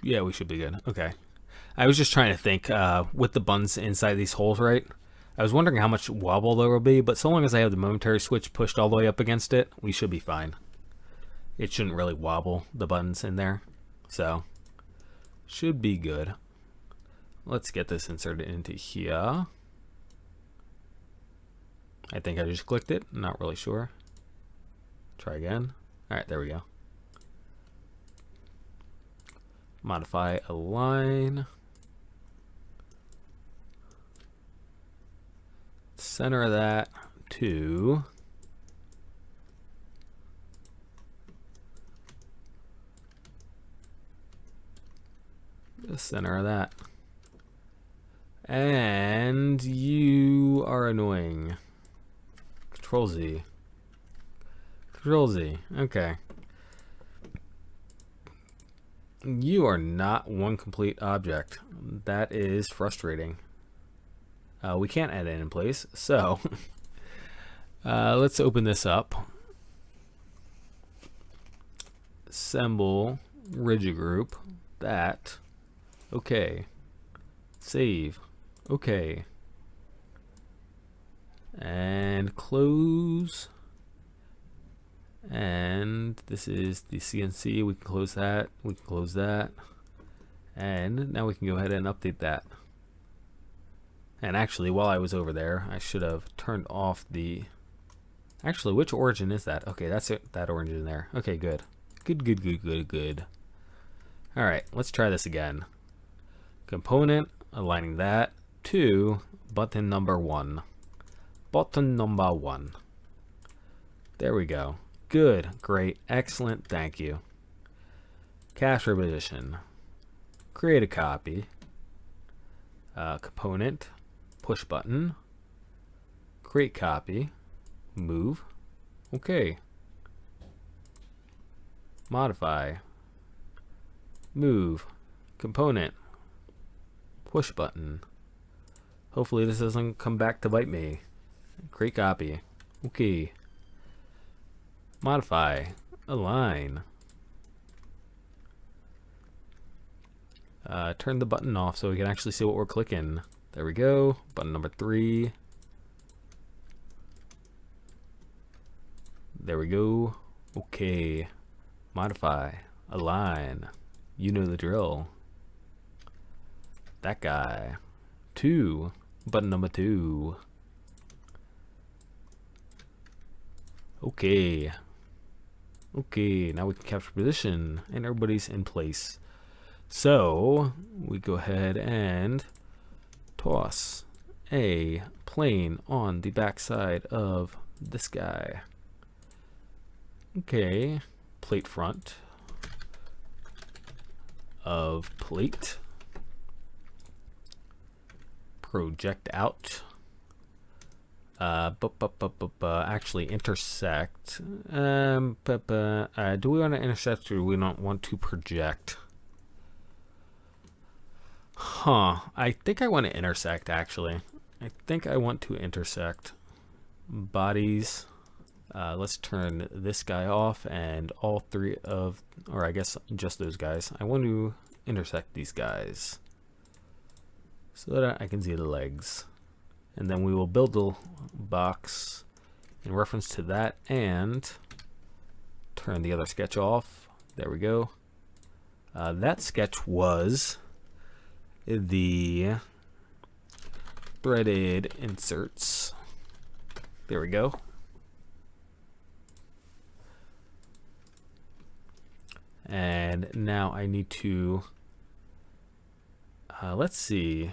Yeah, we should be good. Okay. I was just trying to think with the buttons inside these holes, right? I was wondering how much wobble there will be, but so long as I have the momentary switch pushed all the way up against it, we should be fine. It shouldn't really wobble the buttons in there. So, should be good. Let's get this inserted into here. I think I just clicked it. Not really sure. Try again. Alright, there we go. Modify align. Center of that to the center of that. And you are annoying. Control Z. Control Z. Okay. You are not one complete object. That is frustrating. We can't add it in place, so let's open this up. Assemble rigid group. That. Okay. Save. Okay. And close. And this is the CNC. We can close that. We can close that. And now we can go ahead and update that. And actually, while I was over there, I should have turned off the... Actually, which origin is that? Okay, that's it. That origin there. Okay, good. Good. Alright, let's try this again. Component, aligning that to button number 1. Button number 1. There we go. Good, great, excellent, thank you. Capture position. Create a copy. Component. Push button. Create copy. Move. Okay. Modify. Move. Component. Push button. Hopefully this doesn't come back to bite me. Create copy. Okay. Modify. Align. Turn the button off so we can actually see what we're clicking. There we go. Button number 3. There we go. Okay. Modify. Align. You know the drill. That guy. 2. Button number 2. Okay. Okay, now we can capture position and everybody's in place. So we go ahead and toss a plane on the back side of this guy. Okay, plate front of plate. Project out. Actually intersect. Do we want to intersect or do we not want to project? I think I want to intersect, actually. I think I want to intersect. Bodies. Let's turn this guy off and all three of, or I guess just those guys. I want to intersect these guys so that I can see the legs. And then we will build the box in reference to that and turn the other sketch off. There we go. That sketch was the threaded inserts. There we go. And now I need to, let's see.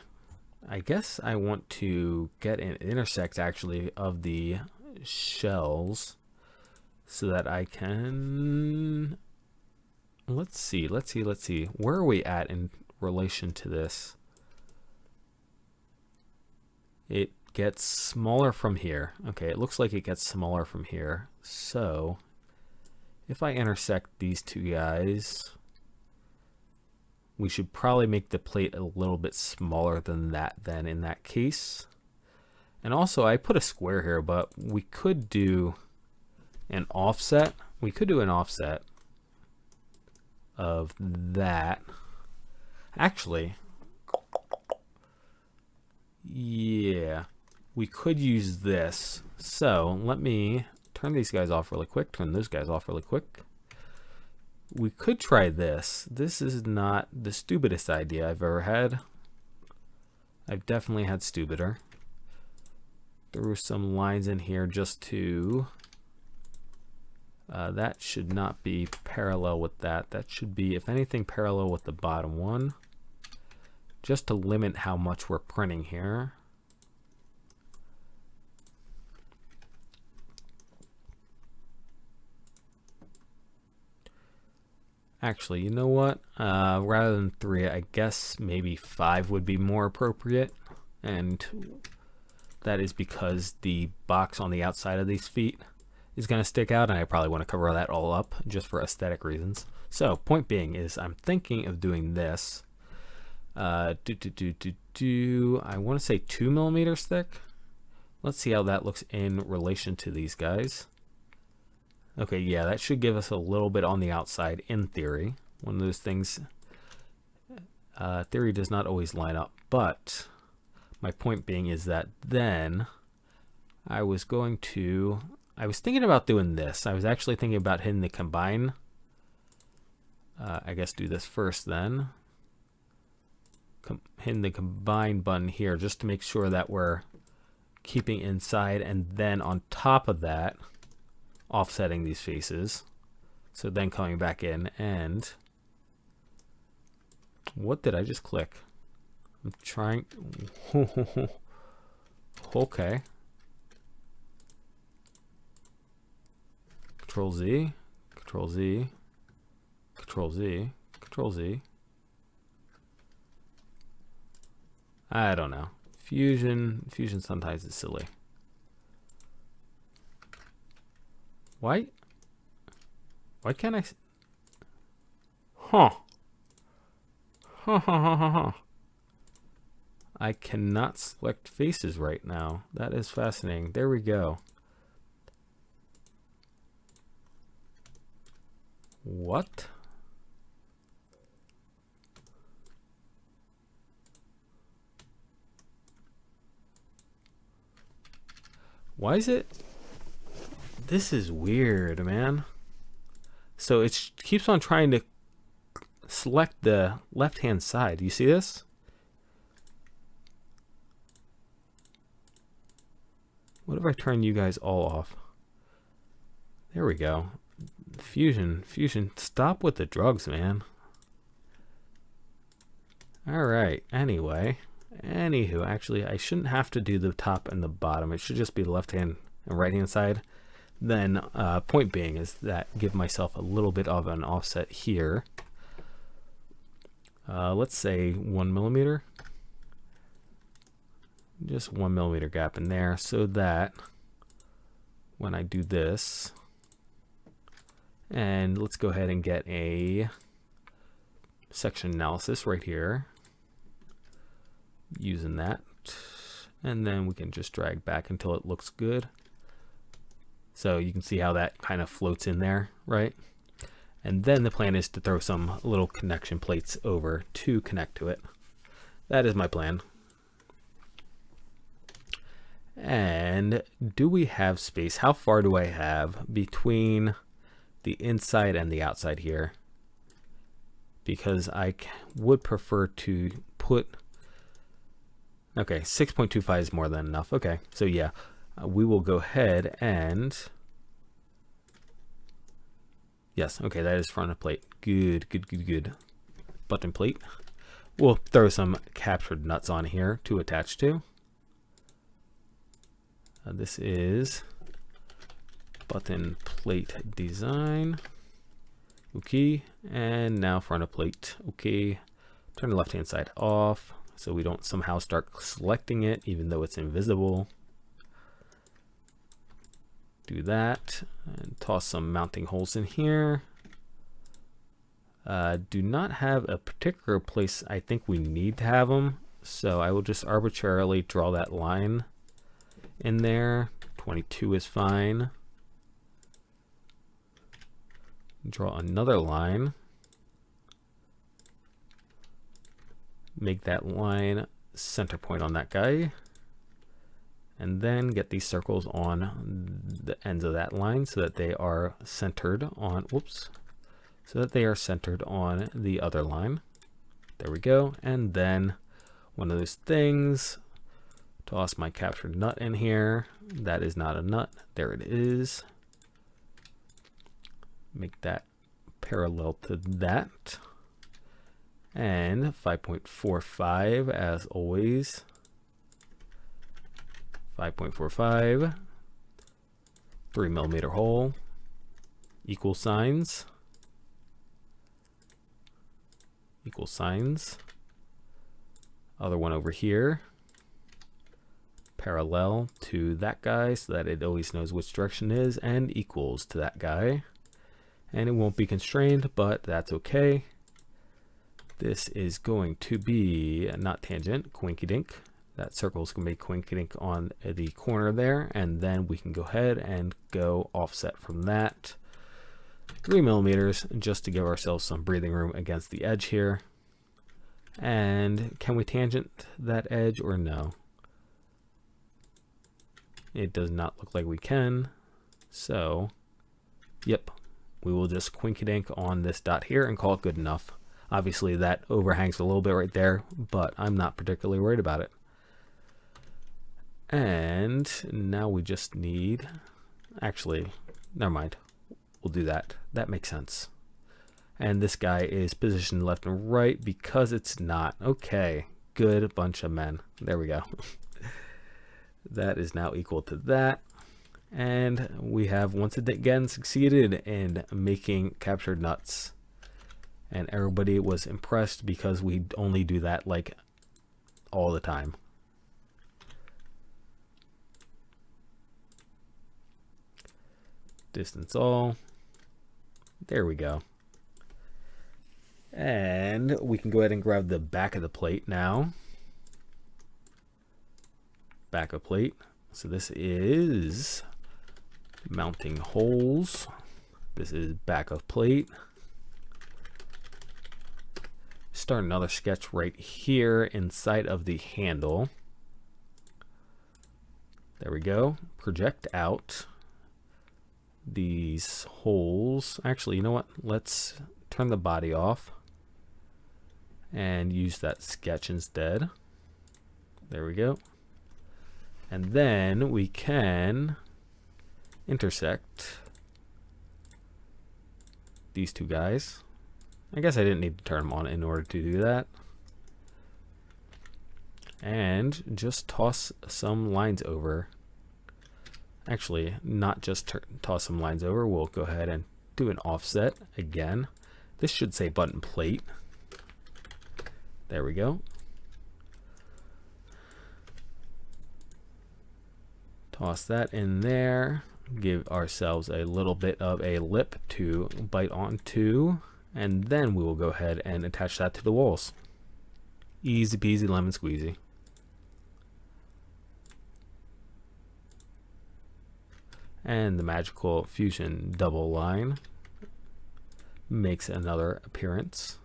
I guess I want to get an intersect actually of the shells so that I can, let's see. Where are we at in relation to this? It gets smaller from here. Okay, it looks like it gets smaller from here. So if I intersect these two guys, we should probably make the plate a little bit smaller than that then in that case. And also I put a square here, but we could do an offset. We could do an offset of that. Actually, yeah, we could use this. So let me turn these guys off really quick, turn those guys off really quick. We could try this. This is not the stupidest idea I've ever had. I've definitely had stupider. Threw some lines in here just to, that should not be parallel with that. That should be, if anything, parallel with the bottom one, just to limit how much we're printing here. Actually, you know what? Rather than 3, I guess maybe 5 would be more appropriate. And that is because the box on the outside of these feet is going to stick out, and I probably want to cover that all up just for aesthetic reasons. So, point being is I'm thinking of doing this. I want to say 2mm thick. Let's see how that looks in relation to these guys. Okay, yeah, that should give us a little bit on the outside in theory. One of those things, theory does not always line up, but my point being is that then I was thinking about doing this. I was actually thinking about hitting the combine. I guess do this first then. Hitting the combine button here just to make sure that we're keeping inside, and then on top of that, offsetting these faces. So then coming back in, and what did I just click? I'm trying. Okay. Control Z, Control Z, Control Z, Control Z. I don't know. Fusion sometimes is silly. Why can't I? Huh. I cannot select faces right now. That is fascinating. There we go. What? Why is it? This is weird, man. So it keeps on trying to select the left-hand side. Do you see this? What if I turn you guys all off? There we go. Fusion, stop with the drugs, man. Alright, anyway. Anywho, actually, I shouldn't have to do the top and the bottom. It should just be the left-hand and right-hand side. Then, point being is that give myself a little bit of an offset here. Let's say 1mm. Just 1mm gap in there so that when I do this, and let's go ahead and get a section analysis right here. using that. And then we can just drag back until it looks good. So you can see how that kind of floats in there, right? And then the plan is to throw some little connection plates over to connect to it. That is my plan. And do we have space? How far do I have between the inside and the outside here? Because I would prefer to put... Okay, 6.25 is more than enough. Okay, so yeah, we will go ahead and... Yes, okay, that is front of plate. Good, good, good, good. Button plate. We'll throw some captured nuts on here to attach to. This is button plate design. Okay, and now front of plate. Okay, turn the left hand side off so we don't somehow start selecting it even though it's invisible. Do that and toss some mounting holes in here. Do not have a particular place I think we need to have them, so I will just arbitrarily draw that line in there. 22 is fine. Draw another line. Make that line center point on that guy. And then get these circles on the ends of that line so that they are centered on, whoops, so that they are centered on the other line. There we go. And then one of those things, toss my captured nut in here. That is not a nut. There it is. Make that parallel to that. And 5.45 as always. 5.45, 3mm hole, equal signs, other one over here, parallel to that guy so that it always knows which direction it is, and equals to that guy. And it won't be constrained, but that's okay. This is going to be not tangent, quinky dink. That circle is going to be quinky-dink on the corner there, and then we can go ahead and go offset from that 3mm just to give ourselves some breathing room against the edge here. And can we tangent that edge or no? It does not look like we can. So, yep, we will just quinky-dink on this dot here and call it good enough. Obviously that overhangs a little bit right there, but I'm not particularly worried about it. And now we just need, actually, never mind. We'll do that. That makes sense. And this guy is positioned left and right because it's not. Okay, good bunch of men. There we go. That is now equal to that. And we have once again succeeded in making captured nuts. And everybody was impressed because we only do that like all the time. Distance all. There we go. And we can go ahead and grab the back of the plate now. Back of plate. So this is mounting holes. This is back of plate. Start another sketch right here inside of the handle. There we go. Project out these holes. Actually, you know what? Let's turn the body off and use that sketch instead. There we go. And then we can intersect these two guys. I guess I didn't need to turn them on in order to do that. And just toss some lines over. Actually, not just toss some lines over. We'll go ahead and do an offset again. This should say button plate. There we go. Toss that in there. Give ourselves a little bit of a lip to bite onto. And then we will go ahead and attach that to the walls. Easy peasy lemon squeezy. And the magical fusion double line makes another appearance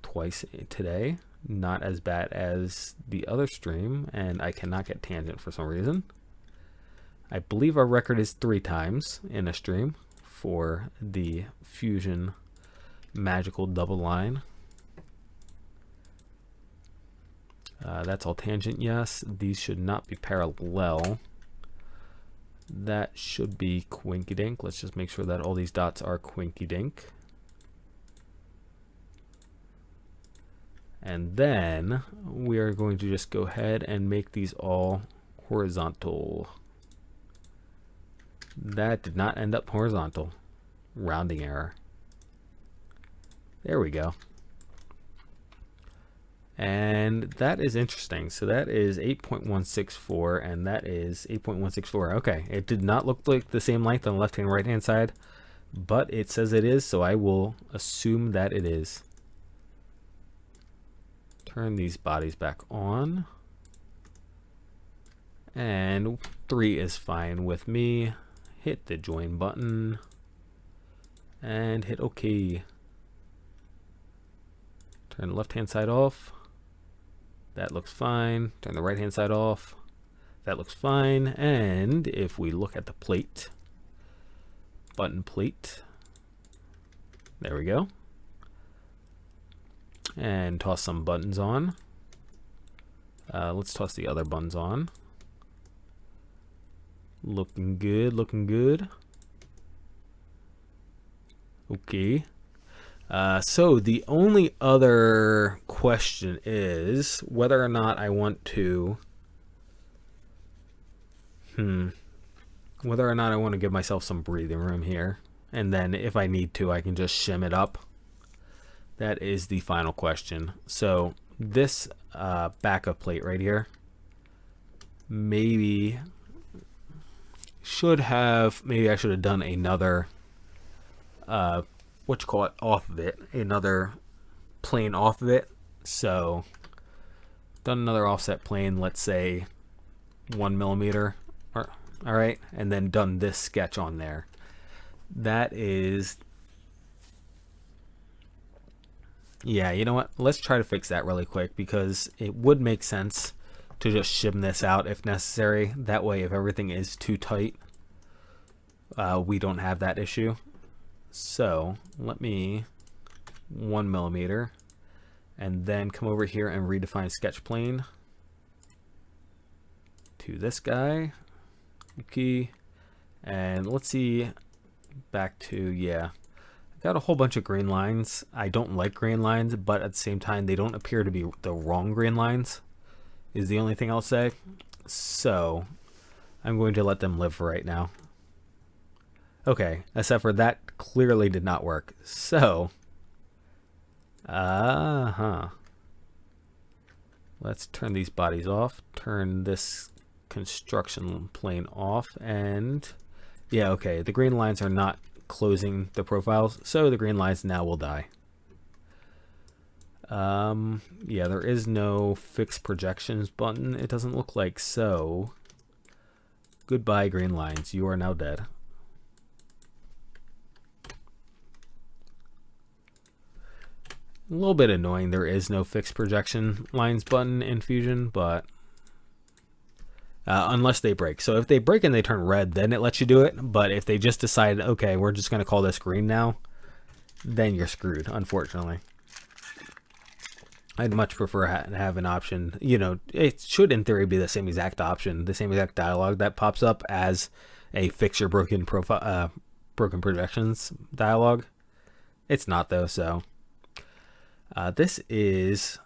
twice today. Not as bad as the other stream, and I cannot get tangent for some reason. I believe our record is 3 times in a stream for the fusion magical double line. That's all tangent, yes. These should not be parallel. That should be quinky dink. Let's just make sure that all these dots are quinky dink. And then we are going to just go ahead and make these all horizontal. That did not end up horizontal. Rounding error. There we go. And that is interesting. So that is 8.164 and that is 8.164. Okay, it did not look like the same length on the left hand right hand side, but it says it is, so I will assume that it is. Turn these bodies back on. And 3 is fine with me. Hit the join button and hit OK. Turn the left hand side off. That looks fine. Turn the right hand side off. That looks fine. And if we look at the plate, button plate, there we go. And toss some buttons on. Let's toss the other buttons on. Looking good, looking good. Okay. So the only other question is whether or not I want to whether or not I want to give myself some breathing room here, and then if I need to I can just shim it up. That is the final question. So this backup plate right here maybe I should have done another off of it, another plane off of it. So done another offset plane, let's say 1 millimeter, all right, and then done this sketch on there. That is, yeah, you know what, let's try to fix that really quick, because it would make sense to just shim this out if necessary. That way if everything is too tight, we don't have that issue. So let me 1 millimeter and then come over here and redefine sketch plane to this guy. Okay, and let's see, back to, yeah, I got a whole bunch of green lines. I don't like green lines, but at the same time they don't appear to be the wrong green lines, is the only thing I'll say. So I'm going to let them live for right now. Okay, except for that clearly did not work. So, let's turn these bodies off, turn this construction plane off, and yeah, okay, the green lines are not closing the profiles, so the green lines now will die. Yeah, there is no fix projections button, it doesn't look like, so goodbye green lines, you are now dead. A little bit annoying there is no fixed projection lines button in Fusion, but unless they break. So if they break and they turn red, then it lets you do it. But if they just decide, okay, we're just going to call this green now, then you're screwed, unfortunately. I'd much prefer to have an option. You know, it should in theory be the same exact option, the same exact dialogue that pops up as a fix your broken profile, broken projections dialogue. It's not though, so. This is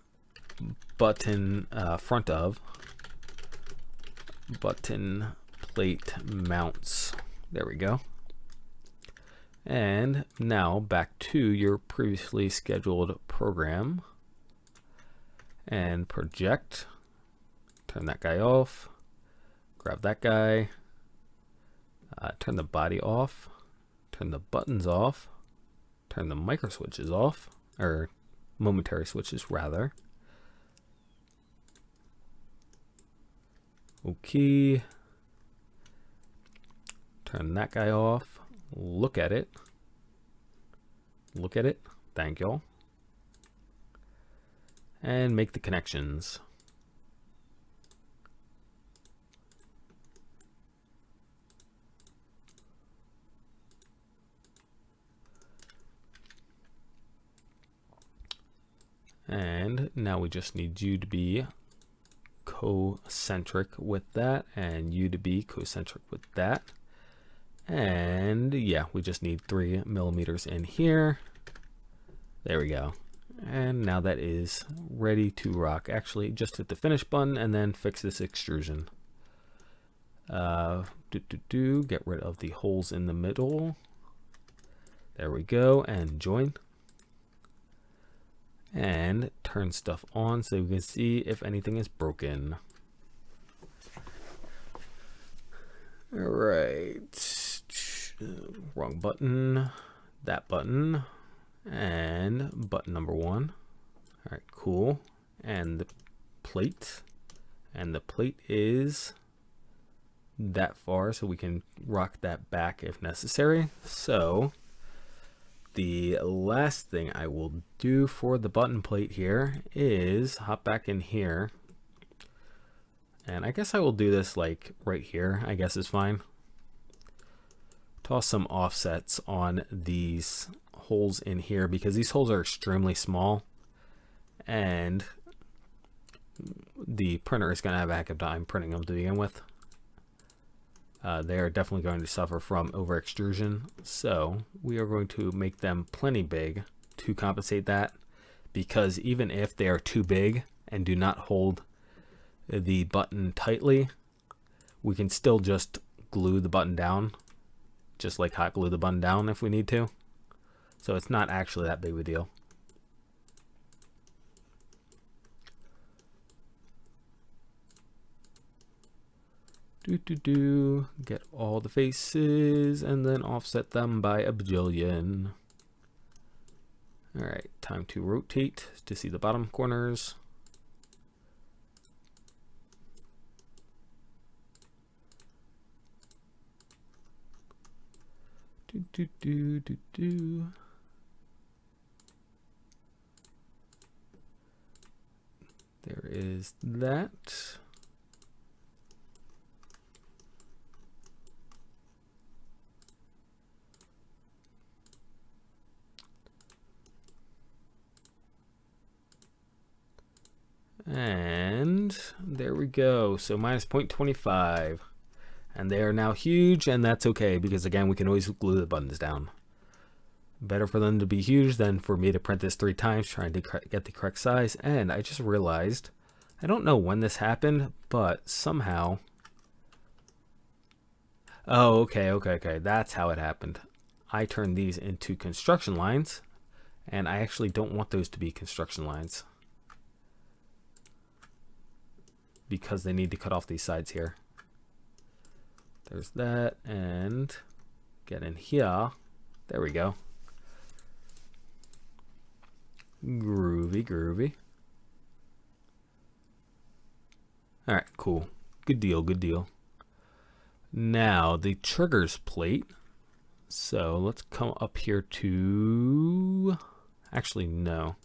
button front of button plate mounts. There we go. And now back to your previously scheduled program and project. Turn that guy off. Grab that guy. Turn the body off. Turn the buttons off. Turn the micro switches off, or momentary switches rather. Okay. Turn that guy off. Look at it. Look at it. Thank y'all. And make the connections. And now we just need you to be concentric with that, and you to be concentric with that. And yeah, we just need 3 millimeters in here. There we go. And now that is ready to rock. Actually, just hit the finish button and then fix this extrusion. Get rid of the holes in the middle. There we go, and join. And turn stuff on so we can see if anything is broken. All right, wrong button, that button, and button number 1. All right, cool. And the plate is that far, so we can rock that back if necessary. So the last thing I will do for the button plate here is hop back in here. And I guess I will do this like right here, I guess is fine. Toss some offsets on these holes in here because these holes are extremely small. And the printer is going to have a heck of a time printing them to begin with. They are definitely going to suffer from over extrusion, so we are going to make them plenty big to compensate that, because even if they are too big and do not hold the button tightly, we can still just glue the button down, just like hot glue the button down if we need to. So it's not actually that big of a deal. Get all the faces and then offset them by a bajillion. All right, time to rotate to see the bottom corners. There is that. And there we go. So minus 0.25. And they are now huge, and that's okay because again, we can always glue the buttons down. Better for them to be huge than for me to print this 3 times trying to get the correct size. And I just realized, I don't know when this happened, but somehow... Oh, okay. That's how it happened. I turned these into construction lines, and I actually don't want those to be construction lines, because they need to cut off these sides here. There's that, and get in here. There we go. Groovy. All right, cool. Good deal. Now the triggers plate. So let's come up here to, actually no.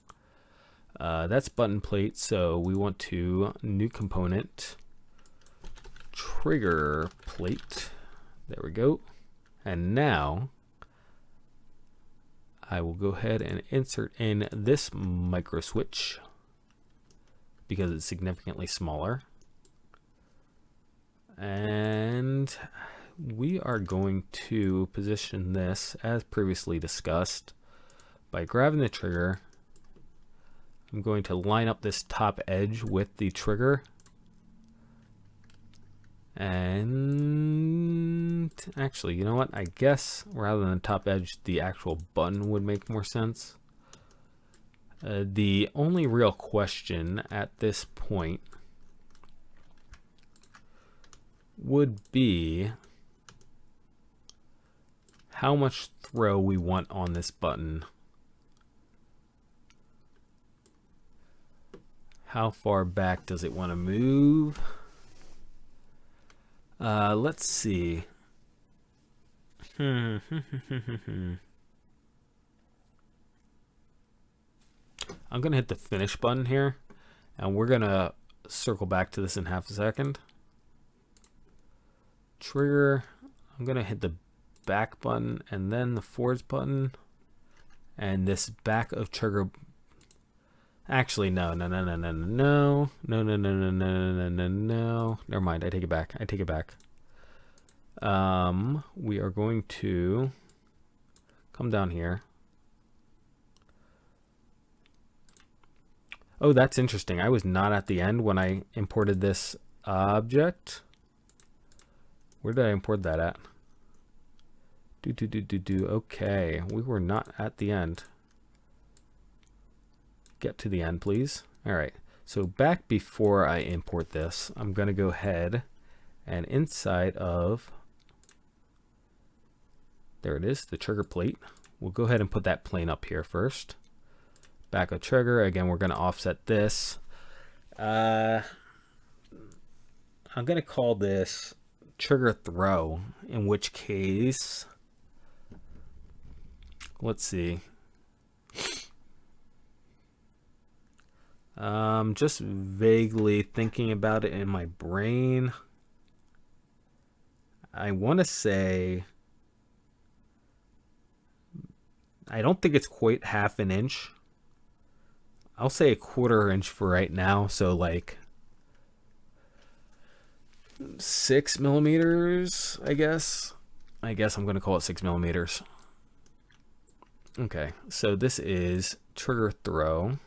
That's button plate, so we want to new component, trigger plate. There we go. And now I will go ahead and insert in this micro switch because it's significantly smaller. And we are going to position this as previously discussed by grabbing the trigger. I'm going to line up this top edge with the trigger, and actually, you know what, I guess rather than the top edge, the actual button would make more sense. The only real question at this point would be how much throw we want on this button. How far back does it want to move? Let's see. I'm going to hit the finish button here, and we're going to circle back to this in half a second. Trigger. I'm going to hit the back button and then the forwards button. And this back of trigger. Actually, no. Never mind. I take it back. We are going to come down here. Oh, that's interesting. I was not at the end when I imported this object. Where did I import that at? Okay, we were not at the end. Get to the end, please. All right, so back before I import this, I'm going to go ahead and inside of, there it is, the trigger plate. We'll go ahead and put that plane up here first. Back of trigger, again, we're going to offset this. I'm going to call this trigger throw, in which case, let's see. Just vaguely thinking about it in my brain. I want to say, I don't think it's quite half an inch. I'll say a 1/4 inch for right now. So like 6 millimeters, I guess. I'm going to call it 6 millimeters. Okay, so this is trigger throw.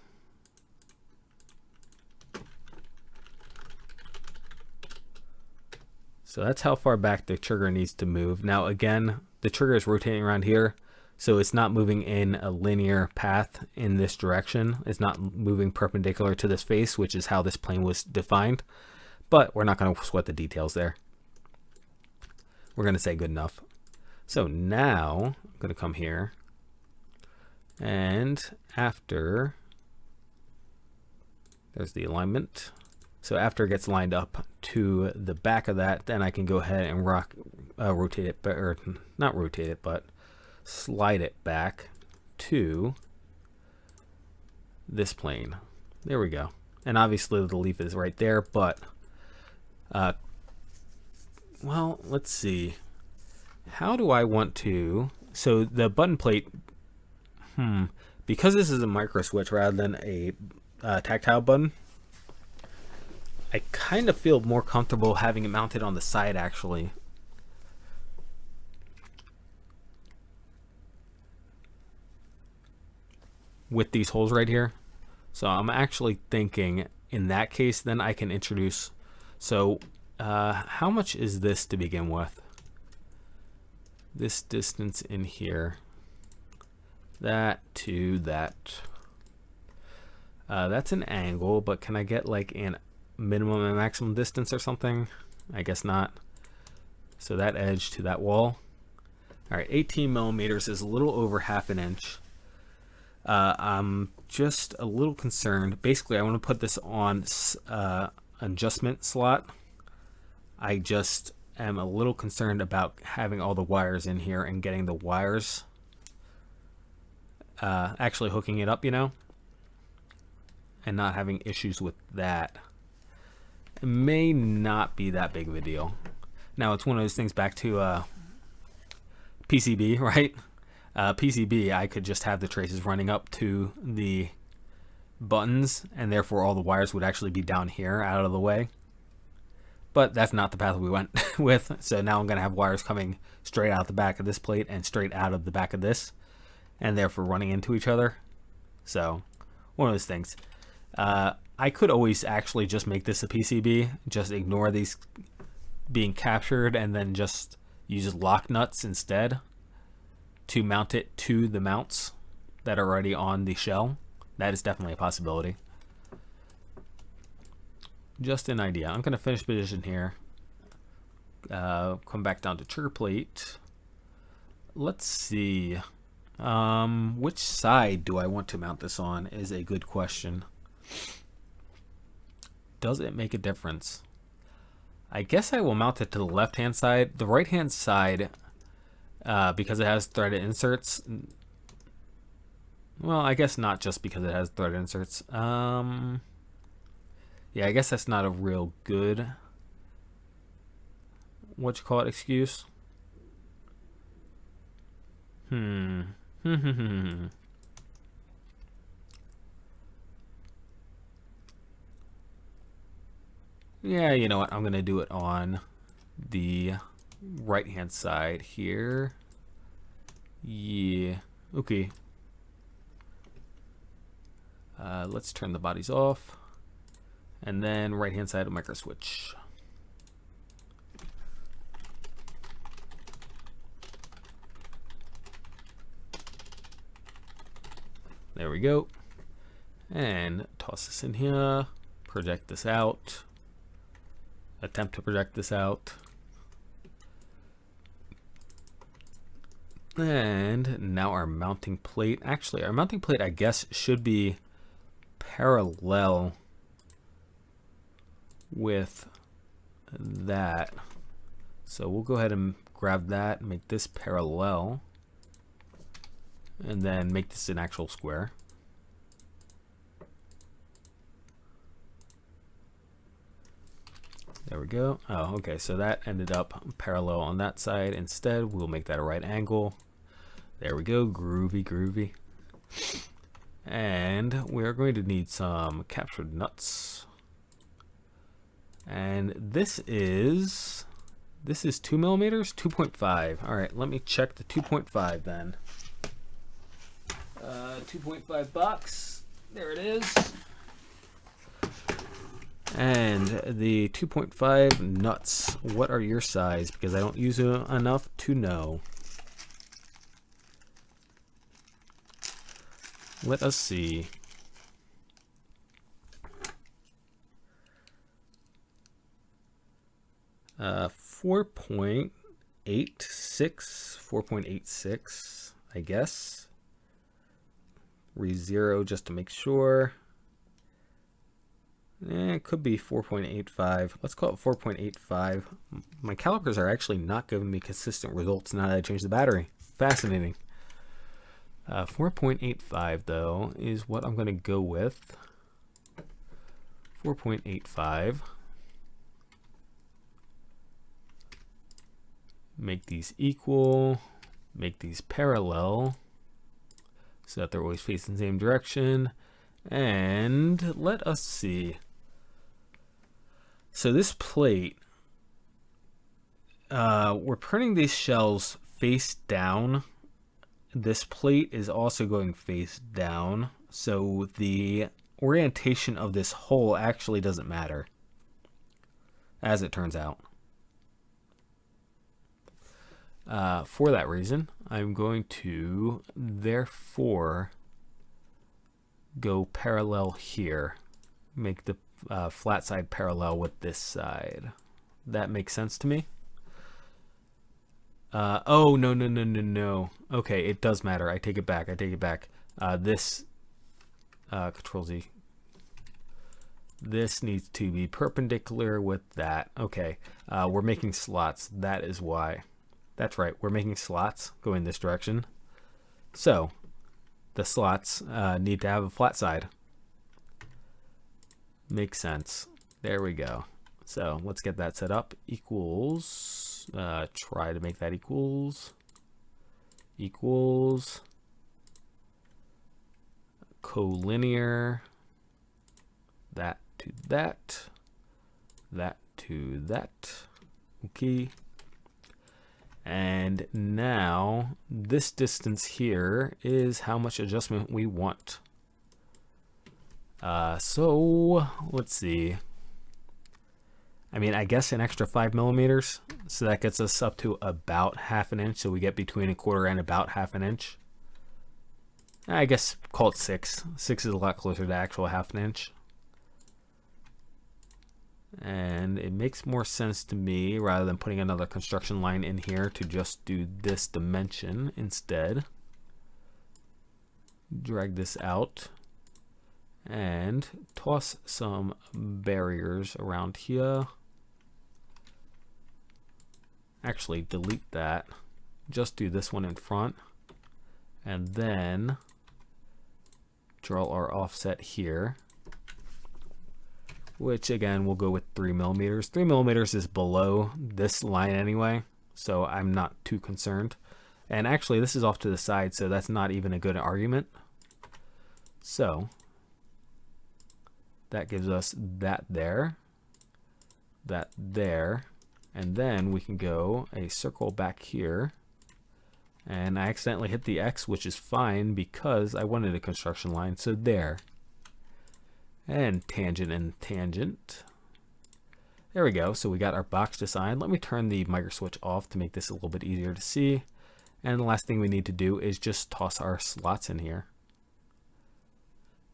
So that's how far back the trigger needs to move. Now again, the trigger is rotating around here, so it's not moving in a linear path in this direction. It's not moving perpendicular to this face, which is how this plane was defined. But we're not going to sweat the details there. We're going to say good enough. So now I'm going to come here. And after, there's the alignment. So after it gets lined up to the back of that, then I can go ahead and rotate it, or not rotate it, but slide it back to this plane. There we go. And obviously the leaf is right there, but well, let's see. How do I want to, so the button plate, because this is a micro switch rather than a tactile button, I kind of feel more comfortable having it mounted on the side actually. With these holes right here. So I'm actually thinking in that case then I can introduce, so how much is this to begin with? This distance in here, that to that, that's an angle, but can I get like an minimum and maximum distance or something? I guess not. So that edge to that wall. All right, 18 millimeters is a little over half an inch. I'm just a little concerned. Basically, I want to put this on adjustment slot. I just am a little concerned about having all the wires in here and getting the wires actually hooking it up, you know, and not having issues with that. It may not be that big of a deal. Now it's one of those things back to PCB, right? PCB, I could just have the traces running up to the buttons, and therefore all the wires would actually be down here out of the way. But that's not the path we went with. So now I'm going to have wires coming straight out the back of this plate and straight out of the back of this, and therefore running into each other. So one of those things. I could always actually just make this a PCB, just ignore these being captured, and then just use lock nuts instead to mount it to the mounts that are already on the shell. That is definitely a possibility. Just an idea. I'm going to finish position here. Come back down to trigger plate. Let's see. Which side do I want to mount this on is a good question. Does it make a difference? I guess I will mount it to the left-hand side. The right-hand side, because it has threaded inserts. Well, I guess not just because it has threaded inserts. Yeah, I guess that's not a real good, what you call it, excuse. Yeah, you know what? I'm going to do it on the right-hand side here. Yeah. Okay. Let's turn the bodies off. And then right-hand side of micro switch. There we go. And toss this in here. Project this out. Attempt to project this out. And now our mounting plate. Actually, our mounting plate, I guess, should be parallel with that. So we'll go ahead and grab that, make this parallel, and then make this an actual square. There we go. Oh, okay, so that ended up parallel on that side. Instead, we'll make that a right angle. There we go, groovy, groovy. And we're going to need some captured nuts. And this is 2 millimeters, 2.5. All right, let me check the 2.5 then. 2.5 box. There it is. And the 2.5 nuts. What are your size? Because I don't use enough to know. Let us see. Uh, 4.86, 4.86, I guess. Re-zero just to make sure. It could be 4.85. Let's call it 4.85. My calipers are actually not giving me consistent results now that I changed the battery. Fascinating. 4.85 though is what I'm going to go with. 4.85. Make these equal. Make these parallel so that they're always facing the same direction. And let us see. So this plate, we're printing these shells face down. This plate is also going face down, so the orientation of this hole actually doesn't matter, as it turns out. For that reason, I'm going to therefore go parallel here. Make the flat side parallel with this side. That makes sense to me. Oh, no. Okay, it does matter. I take it back. This, Control Z. This needs to be perpendicular with that. Okay, we're making slots. That is why. That's right. We're making slots going this direction. So, the slots need to have a flat side. Makes sense. There we go. So, let's get that set up. Equals... try to make that equals collinear, that to that, that to that. Okay, and now this distance here is how much adjustment we want. So let's see. I mean, I guess an extra 5 millimeters. So that gets us up to about ½ inch. So we get between 1/4 and about ½ inch. I guess call it 6. 6 is a lot closer to actual ½ inch. And it makes more sense to me, rather than putting another construction line in here, to just do this dimension instead. Drag this out. And toss some barriers around here. Actually, delete that. just do this one in front, and then draw our offset here, which again we'll go with 3 millimeters. 3 millimeters is below this line anyway, so I'm not too concerned. And actually this is off to the side, so that's not even a good argument. So that gives us that there, and then we can go a circle back here. And I accidentally hit the X, which is fine because I wanted a construction line, so there. And tangent. There we go. So we got our box design. Let me turn the micro switch off to make this a little bit easier to see. And the last thing we need to do is just toss our slots in here.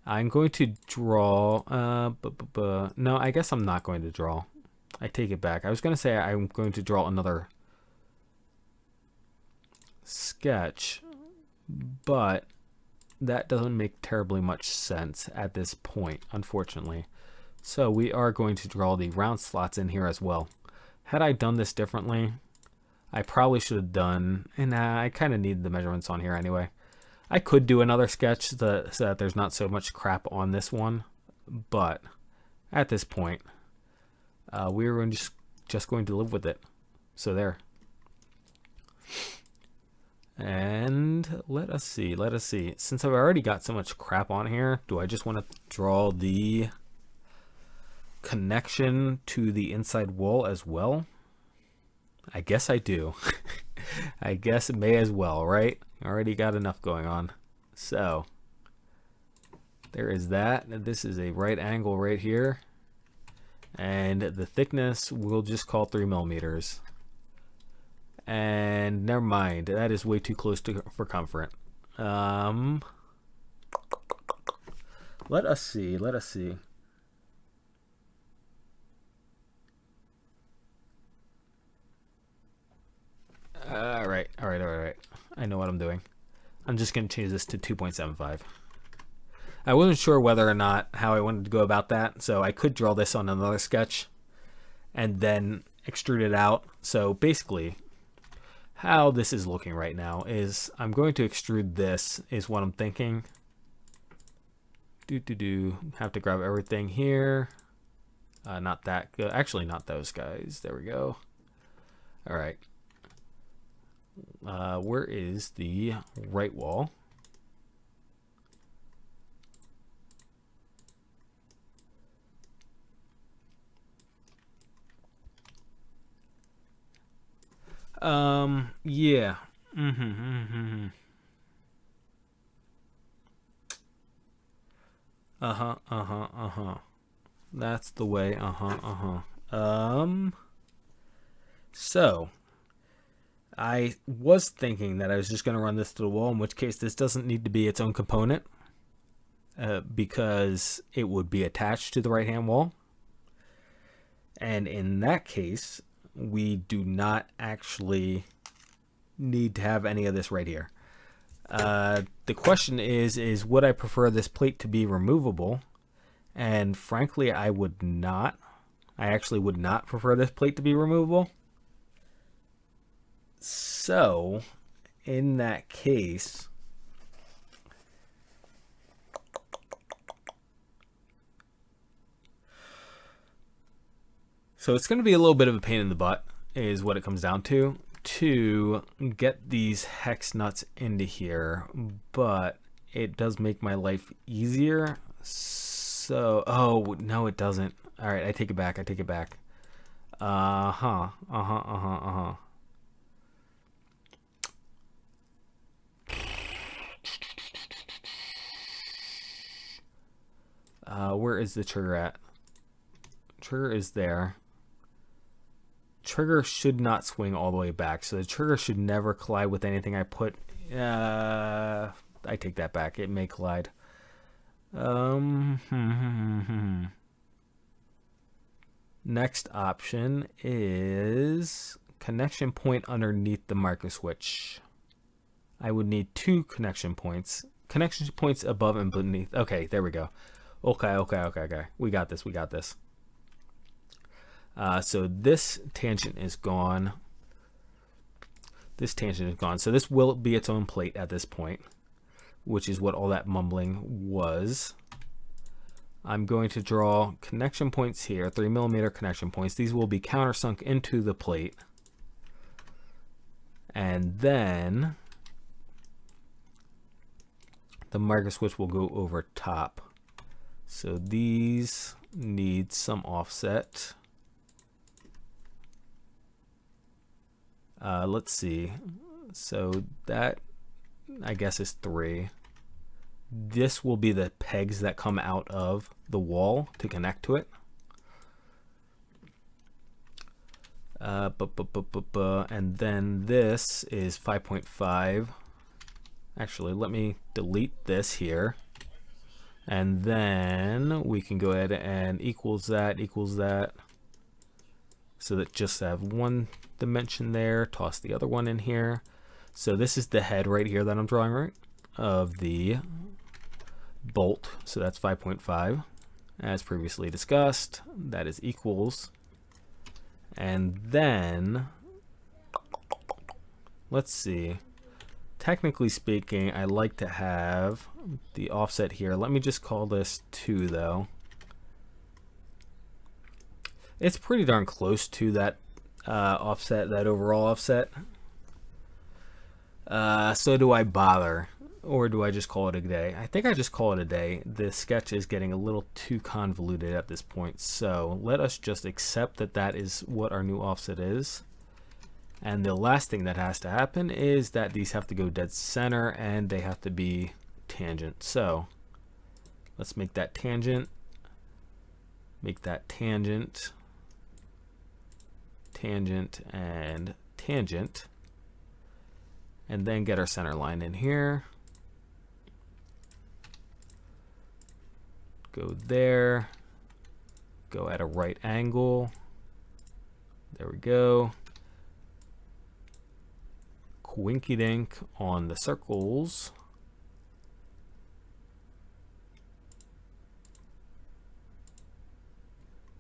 I'm going to draw, no, I guess I'm not going to draw. I take it back. I was going to say I'm going to draw another sketch, but that doesn't make terribly much sense at this point, unfortunately. So we are going to draw the round slots in here as well. Had I done this differently, I probably should have done, and I kind of need the measurements on here anyway. I could do another sketch so that there's not so much crap on this one, but at this point, we're just going to live with it. So there. And let us see. Since I've already got so much crap on here, do I just want to draw the connection to the inside wall as well? I guess I do. I guess it may as well, right? Already got enough going on. So there is that. This is a right angle right here. And the thickness we'll just call 3 millimeters. And never mind, that is way too close for comfort. Let us see. All right. I know what I'm doing. I'm just going to change this to 2.75. I wasn't sure whether or not how I wanted to go about that, so I could draw this on another sketch and then extrude it out. So basically, how this is looking right now is I'm going to extrude this is what I'm thinking. Have to grab everything here. Not that. Actually, not those guys. There we go. All right. Where is the right wall? Yeah. That's the way. So I was thinking that I was just going to run this to the wall, in which case this doesn't need to be its own component, because it would be attached to the right hand wall. And in that case, we do not actually need to have any of this right here. The question is would I prefer this plate to be removable? And frankly, I would not. I actually would not prefer this plate to be removable. So, in that case, so it's going to be a little bit of a pain in the butt, is what it comes down to get these hex nuts into here, but it does make my life easier. So, oh, no, it doesn't. All right, I take it back. Where is the trigger at? Trigger is there. Trigger should not swing all the way back, so the trigger should never collide with anything I put. I take that back. It may collide. Next option is connection point underneath the micro switch. I would need 2 connection points. Connection points above and beneath. Okay, there we go. Okay. We got this. So this tangent is gone. This tangent is gone. So this will be its own plate at this point, which is what all that mumbling was. I'm going to draw connection points here, 3mm connection points. These will be countersunk into the plate. And then the micro switch will go over top. So these need some offset. Let's see. So that, I guess, is 3. This will be the pegs that come out of the wall to connect to it. And then this is 5.5. Actually, let me delete this here. And then we can go ahead and equals that. So that just have one dimension there, toss the other one in here. So this is the head right here that I'm drawing, right, of the bolt. So that's 5.5 as previously discussed. That is equals. And then let's see, technically speaking, I like to have the offset here. Let me just call this 2 though. It's pretty darn close to that offset, that overall offset. So do I bother, or do I just call it a day? I think I just call it a day. The sketch is getting a little too convoluted at this point, so let us just accept that that is what our new offset is. And the last thing that has to happen is that these have to go dead center and they have to be tangent. So let's make that tangent, make that tangent, tangent, and tangent, and then get our center line in here. Go there, go at a right angle. There we go. Winky dink on the circles.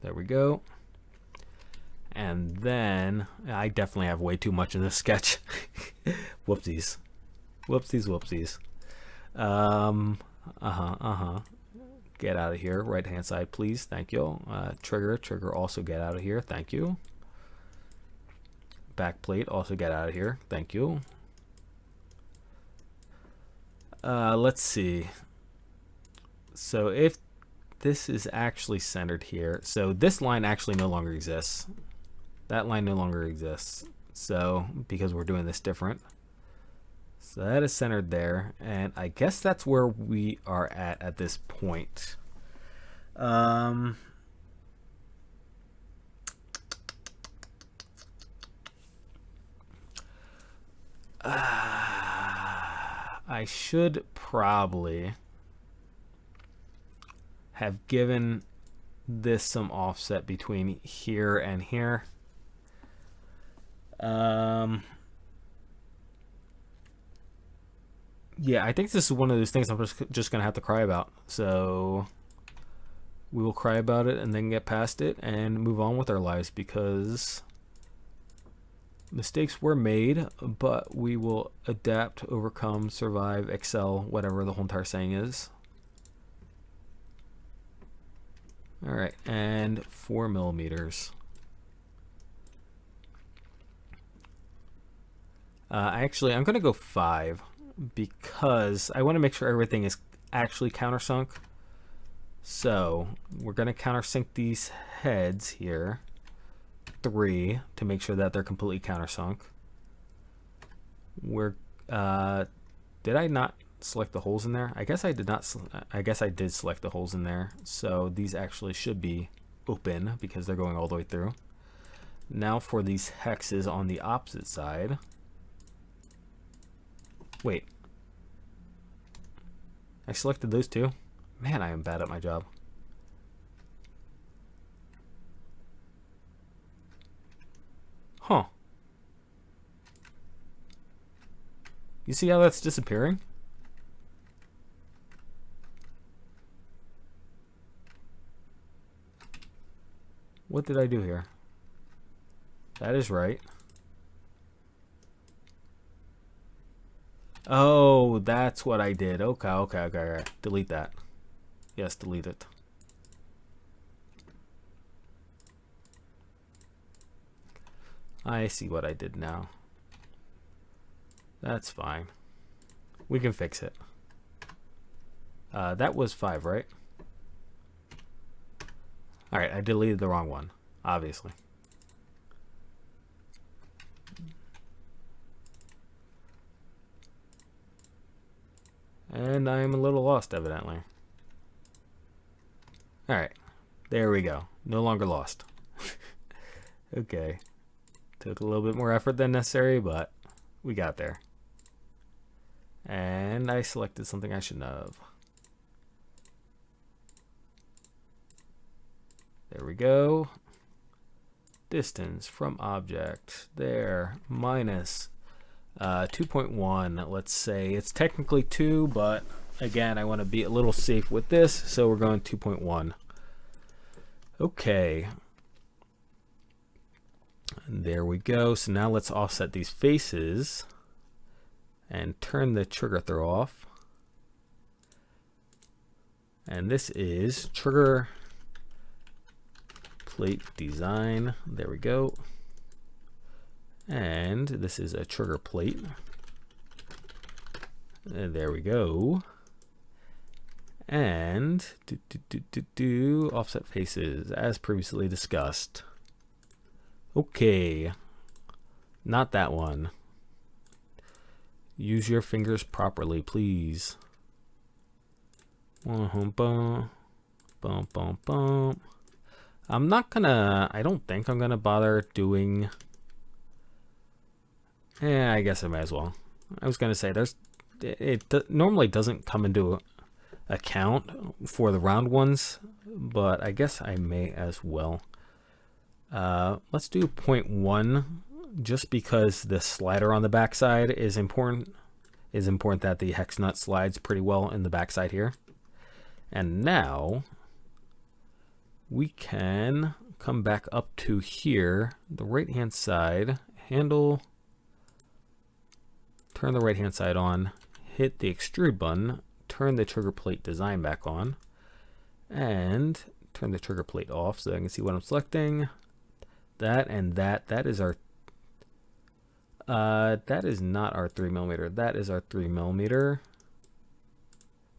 There we go. And then I definitely have way too much in this sketch. Whoopsies. Whoopsies. Get out of here. Right hand side, please. Thank you. Trigger also get out of here. Thank you. Back plate also get out of here. Thank you. Let's see. So if this is actually centered here, so this line actually no longer exists. That line no longer exists. So because we're doing this different. So that is centered there, and I guess that's where we are at this point. I should probably have given this some offset between here and here. Yeah, I think this is one of those things I'm just gonna have to cry about. So we will cry about it and then get past it and move on with our lives, because mistakes were made, but we will adapt, overcome, survive, excel, whatever the whole entire saying is. All right, and 4mm. Actually, I'm gonna go 5 because I want to make sure everything is actually countersunk. So we're gonna countersink these heads here. 3 to make sure that they're completely countersunk. We're did I not select the holes in there? I guess I did not. I guess I did select the holes in there. So these actually should be open because they're going all the way through. Now for these hexes on the opposite side. Wait. I selected those two. Man, I am bad at my job. Huh. You see how that's disappearing? What did I do here? That is right. Oh, that's what I did. Okay. Delete that. Yes, delete it. I see what I did now. That's fine. We can fix it. That was 5, right? Alright, I deleted the wrong one, obviously. And I am a little lost, evidently. Alright, there we go. No longer lost. Okay. Took a little bit more effort than necessary, but we got there. And I selected something I shouldn't have. There we go. Distance from object. There. Minus 2.1. Let's say it's technically 2, but again, I want to be a little safe with this, so we're going 2.1. Okay. And there we go. So now let's offset these faces and turn the trigger throw off. And this is trigger plate design. There we go. And this is a trigger plate. And there we go. And offset faces as previously discussed. Okay. Not that one. Use your fingers properly, please. I'm not gonna, I don't think I'm gonna bother doing, I guess I might as well. I was gonna say, it normally doesn't come into account for the round ones, but I guess I may as well. Let's do 0.1, just because the slider on the backside is important. Is important that the hex nut slides pretty well in the backside here. And now we can come back up to here, the right hand side, handle, turn the right hand side on, hit the extrude button, turn the trigger plate design back on, and turn the trigger plate off so I can see what I'm selecting. That and that is our that is not our 3mm. That is our 3mm.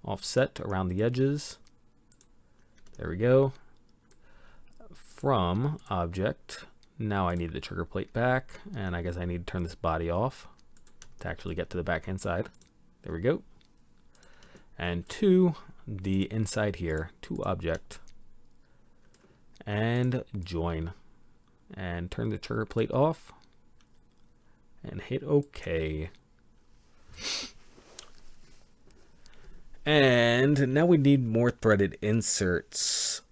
Offset around the edges. There we go. From object, now I need the trigger plate back, and I guess I need to turn this body off to actually get to the back hand side. There we go. And to the inside here, to object, and join. And turn the trigger plate off and hit OK. And now we need more threaded inserts,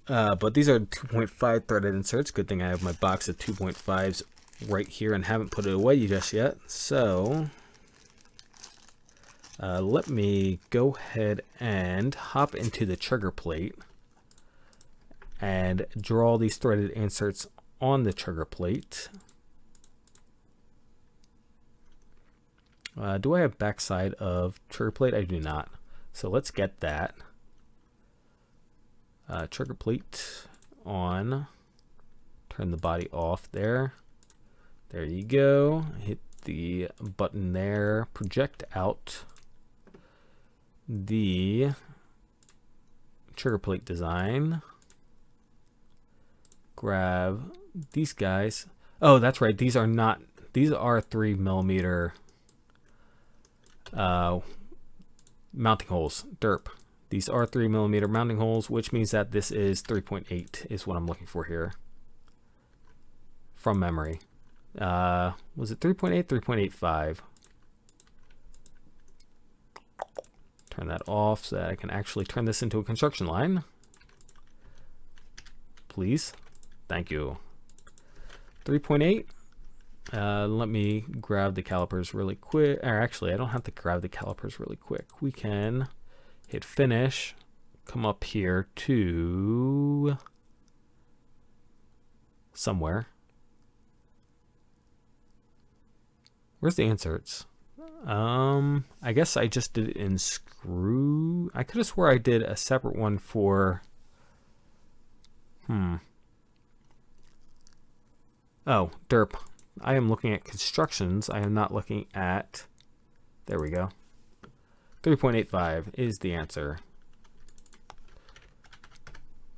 but these are 2.5 threaded inserts. Good thing I have my box of 2.5s right here and haven't put it away just yet. So let me go ahead and hop into the trigger plate and draw these threaded inserts on the trigger plate. Do I have backside of trigger plate? I do not. So let's get that. Trigger plate on. Turn the body off there. There you go. Hit the button there. Project out the trigger plate design. Grab these guys. Oh, that's right. These are not. These are 3mm mounting holes. Derp. These are 3mm mounting holes, which means that this is 3.8 is what I'm looking for here. From memory. Was it 3.8? 3.85. Turn that off so that I can actually turn this into a construction line. Please. Thank you. 3.8. Let me grab the calipers really quick. Or actually, I don't have to grab the calipers really quick. We can hit finish, come up here to somewhere. Where's the inserts? I guess I just did it in screw. I could have swore I did a separate one for... Oh, derp. I am looking at constructions. I am not looking at... There we go. 3.85 is the answer.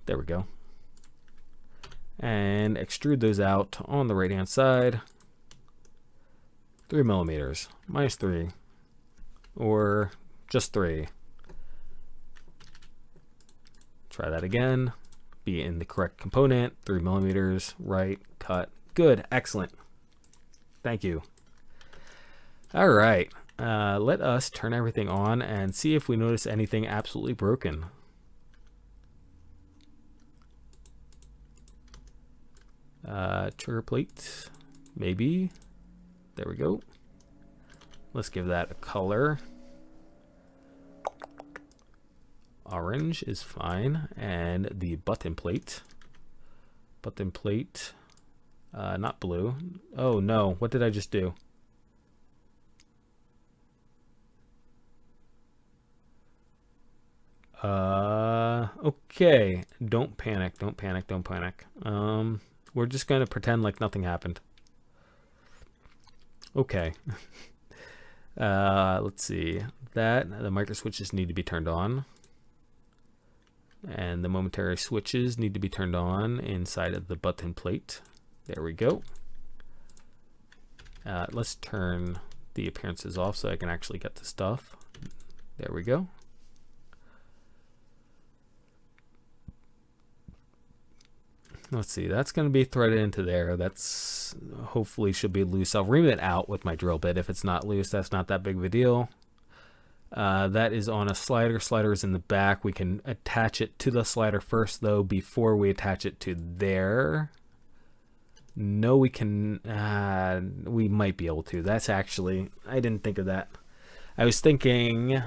There we go. And extrude those out on the right hand side. 3 millimeters. Minus 3. Or just 3. Try that again. Be in the correct component. 3 millimeters. Right. Cut. Good. Excellent. Thank you. All right. Let us turn everything on and see if we notice anything absolutely broken. Trigger plate. Maybe. There we go. Let's give that a color. Orange is fine. And the button plate. Button plate. Not blue. Oh no, what did I just do? Okay. Don't panic, don't panic, don't panic. We're just gonna pretend like nothing happened. Okay. Let's see. The micro switches need to be turned on. And the momentary switches need to be turned on inside of the button plate. There we go. Let's turn the appearances off so I can actually get the stuff. There we go. Let's see, that's going to be threaded into there. That's hopefully should be loose. I'll ream it out with my drill bit. If it's not loose, that's not that big of a deal. That is on a slider. Slider is in the back. We can attach it to the slider first, though, before we attach it to there. No, we can. We might be able to. That's actually, I didn't think of that. I was thinking.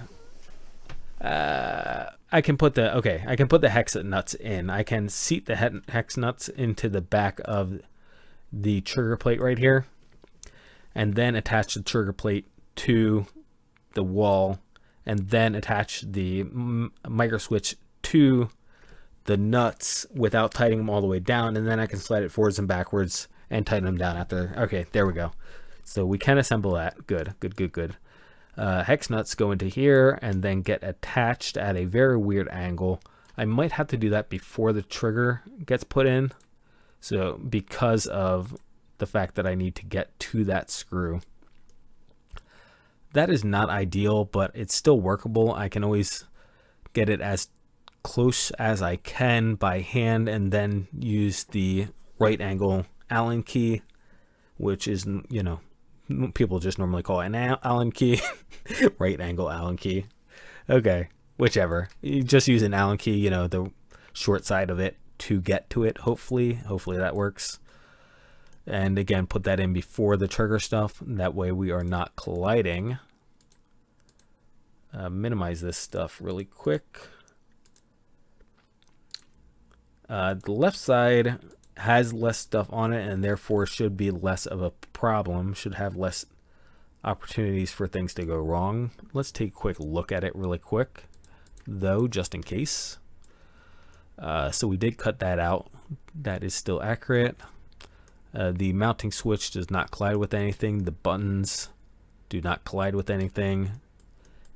I can put the hex nuts in. I can seat the hex nuts into the back of the trigger plate right here, and then attach the trigger plate to the wall, and then attach the micro switch to the nuts without tightening them all the way down, and then I can slide it forwards and backwards and tighten them down after. Okay, there we go. So we can assemble that. Good. Hex nuts go into here and then get attached at a very weird angle. I might have to do that before the trigger gets put in. So because of the fact that I need to get to that screw. That is not ideal, but it's still workable. I can always get it as close as I can by hand and then use the right angle Allen key, which is, you know, people just normally call it an Allen key. Right angle Allen key. Okay, whichever. You just use an Allen key, you know, the short side of it to get to it, hopefully that works. And again, put that in before the trigger stuff. That way we are not colliding. Minimize this stuff really quick. The left side has less stuff on it and therefore should be less of a problem, should have less opportunities for things to go wrong. Let's take a quick look at it really quick, though, just in case. So we did cut that out. That is still accurate. The mounting switch does not collide with anything. The buttons do not collide with anything.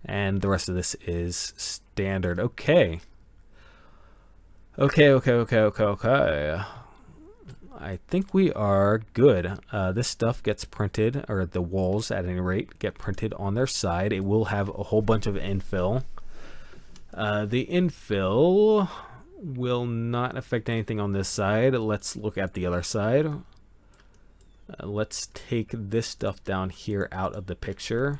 And the rest of this is standard. Okay. I think we are good. This stuff gets printed, or the walls at any rate get printed on their side. It will have a whole bunch of infill. The infill will not affect anything on this side. Let's look at the other side. Let's take this stuff down here out of the picture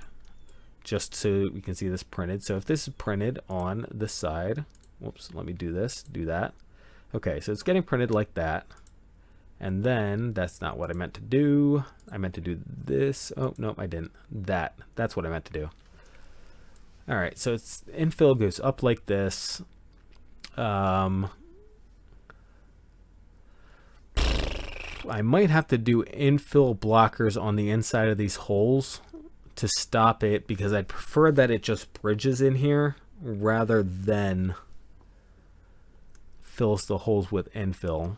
just so we can see this printed. So if this is printed on the side, whoops, let me do that. Okay, so it's getting printed like that. And then that's not what I meant to do. I meant to do this. Oh, no, I didn't. That's what I meant to do. All right, so it's infill goes up like this. I might have to do infill blockers on the inside of these holes to stop it because I'd prefer that it just bridges in here rather than fills the holes with infill.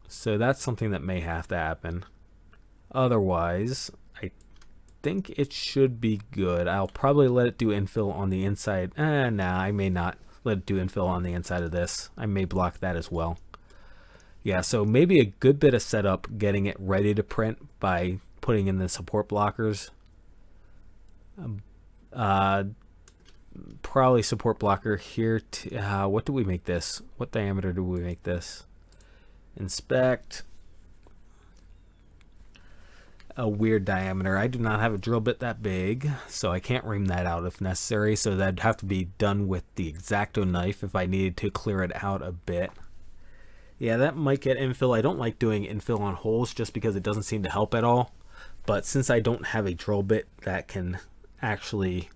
So that's something that may have to happen. Otherwise, I think it should be good. I'll probably let it do infill on the inside. Nah, I may not let it do infill on the inside of this. I may block that as well. Yeah, so maybe a good bit of setup getting it ready to print by putting in the support blockers. Probably support blocker here. What do we make this? What diameter do we make this? Inspect. A weird diameter. I do not have a drill bit that big, so I can't ream that out if necessary. So that'd have to be done with the X-Acto knife if I needed to clear it out a bit. Yeah, that might get infill. I don't like doing infill on holes just because it doesn't seem to help at all. But since I don't have a drill bit that can actually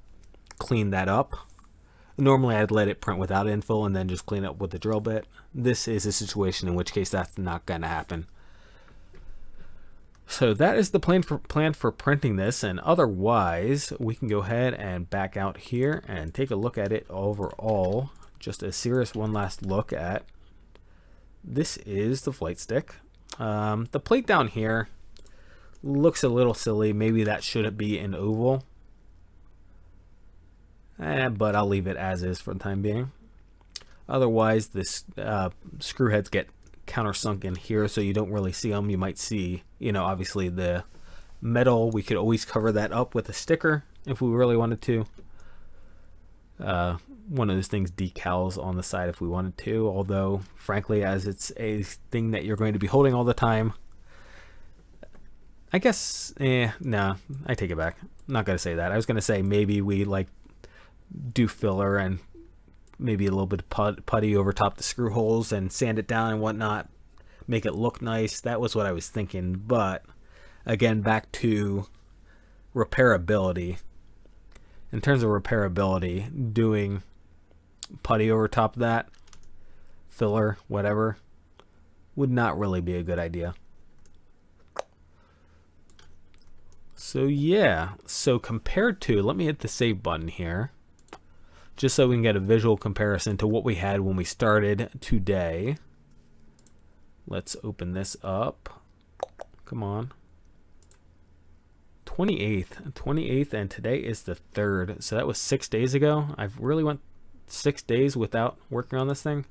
clean that up, normally I'd let it print without infill and then just clean up with the drill bit. This is a situation in which case that's not going to happen. So that is the plan for printing this, and otherwise we can go ahead and back out here and take a look at it overall. Just a serious one last look at. This is the flight stick. The plate down here looks a little silly. Maybe that shouldn't be an oval. But I'll leave it as is for the time being. Otherwise, this screw heads get countersunk in here, so you don't really see them. You might see, you know, obviously the metal. We could always cover that up with a sticker if we really wanted to. One of those things, decals on the side if we wanted to, although frankly, as it's a thing that you're going to be holding all the time, I guess, no, I take it back. I'm not going to say that. I was going to say maybe we like do filler and maybe a little bit of putty over top the screw holes and sand it down and whatnot, make it look nice. That was what I was thinking. But again, back to repairability. In terms of repairability, doing putty over top of that, filler, whatever, would not really be a good idea. So yeah, so compared to, let me hit the save button here, just so we can get a visual comparison to what we had when we started today. Let's open this up. Come on. 28th, and today is the 3rd, so that was 6 days ago. I've really went 6 days without working on this thing.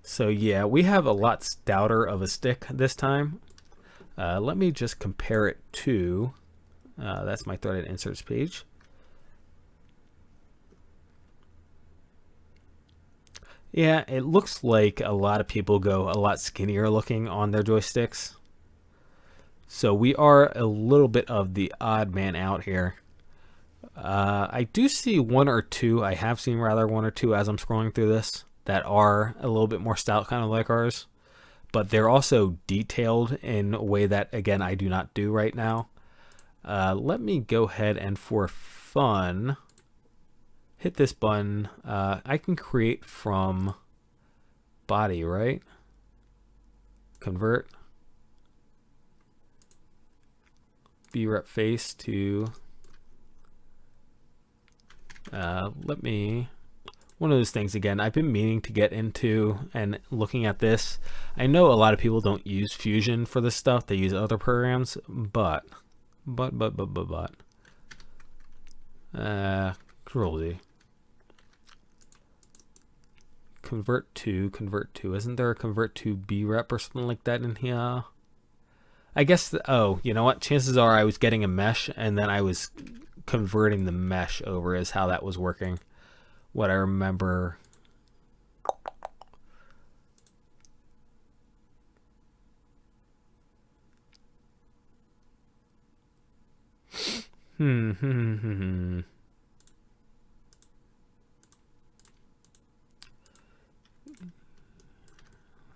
So yeah, we have a lot stouter of a stick this time. Let me just compare it to, that's my threaded inserts page. Yeah, it looks like a lot of people go a lot skinnier looking on their joysticks. So we are a little bit of the odd man out here. I do see one or two, I have seen rather one or two as I'm scrolling through this, that are a little bit more stout, kind of like ours. But they're also detailed in a way that, again, I do not do right now. Let me go ahead and, for fun, hit this button. I can create from body, right? Convert. B-rep face to, one of those things again, I've been meaning to get into and looking at this. I know a lot of people don't use Fusion for this stuff. They use other programs, but, Control Z. Convert to, isn't there a convert to B-rep or something like that in here? I guess, oh, you know what? Chances are I was getting a mesh and then I was converting the mesh over is how that was working. What I remember.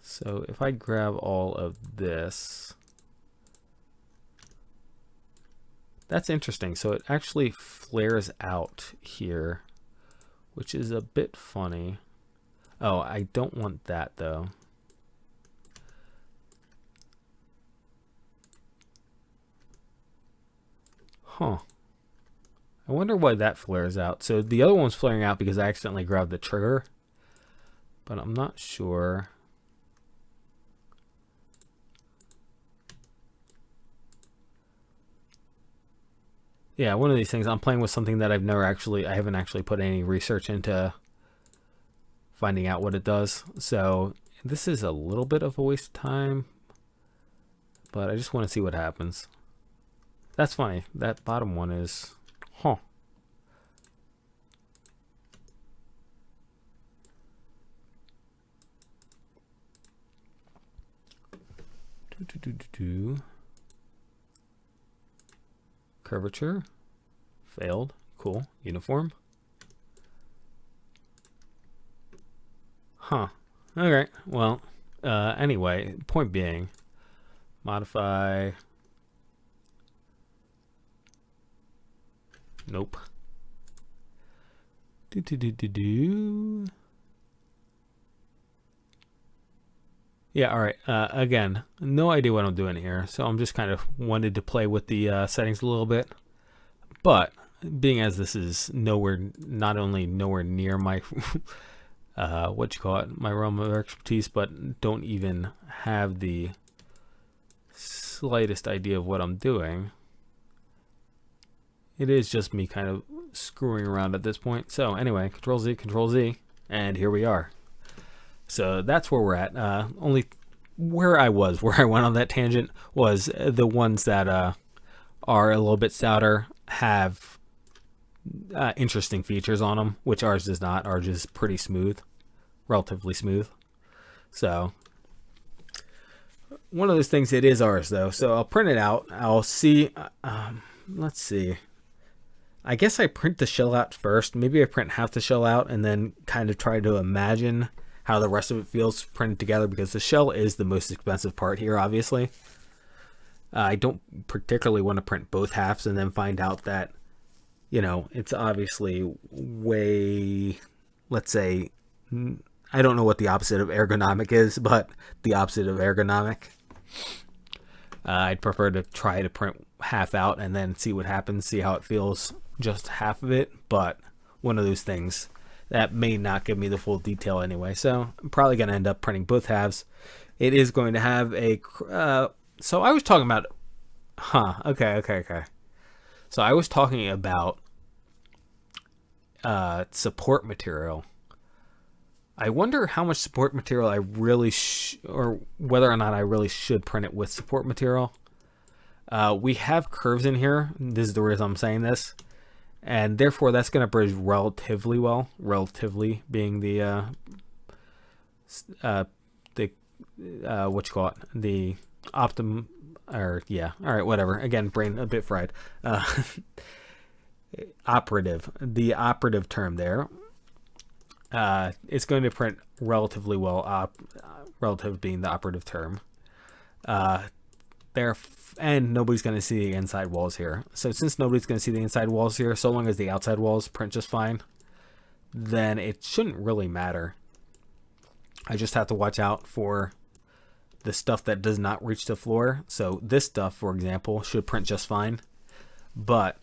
So if I grab all of this, that's interesting. So it actually flares out here, which is a bit funny. Oh, I don't want that though. Huh. I wonder why that flares out. So the other one's flaring out because I accidentally grabbed the trigger. But I'm not sure. Yeah, one of these things. I'm playing with something that I haven't actually put any research into finding out what it does. So this is a little bit of a waste of time. But I just want to see what happens. That's funny. That bottom one is... Huh. Curvature. Failed. Cool. Uniform. Huh. Okay. Well, anyway, point being, modify. Nope. Yeah, all right. Again, no idea what I'm doing here, so I'm just kind of wanted to play with the settings a little bit. But being as this is not only nowhere near my my realm of expertise, but don't even have the slightest idea of what I'm doing. It is just me kind of screwing around at this point. So anyway, Control Z, and here we are. So that's where we're at. Only where I went on that tangent was the ones that are a little bit stouter have interesting features on them, which ours does not. Ours is pretty smooth, relatively smooth. So one of those things, it is ours though. So I'll print it out. I'll see. Let's see. I guess I print the shell out first. Maybe I print half the shell out and then kind of try to imagine how the rest of it feels printed together, because the shell is the most expensive part here, obviously. I don't particularly want to print both halves and then find out that, you know, it's obviously way, let's say, I don't know what the opposite of ergonomic is, but the opposite of ergonomic. I'd prefer to try to print half out and then see what happens, see how it feels, just half of it. But one of those things that may not give me the full detail anyway. So I'm probably going to end up printing both halves. It is going to have a... so I was talking about... Okay. So I was talking about support material. I wonder how much support material I really or whether or not I really should print it with support material. We have curves in here. This is the reason I'm saying this. And therefore that's going to bridge relatively well. Relatively being the the optimum, or yeah, all right, whatever. Again, brain a bit fried. Operative, the operative term there. It's going to print relatively well. Relative being the operative term. And nobody's going to see the inside walls here. So since nobody's going to see the inside walls here, so long as the outside walls print just fine, then it shouldn't really matter. I just have to watch out for the stuff that does not reach the floor. So this stuff, for example, should print just fine. But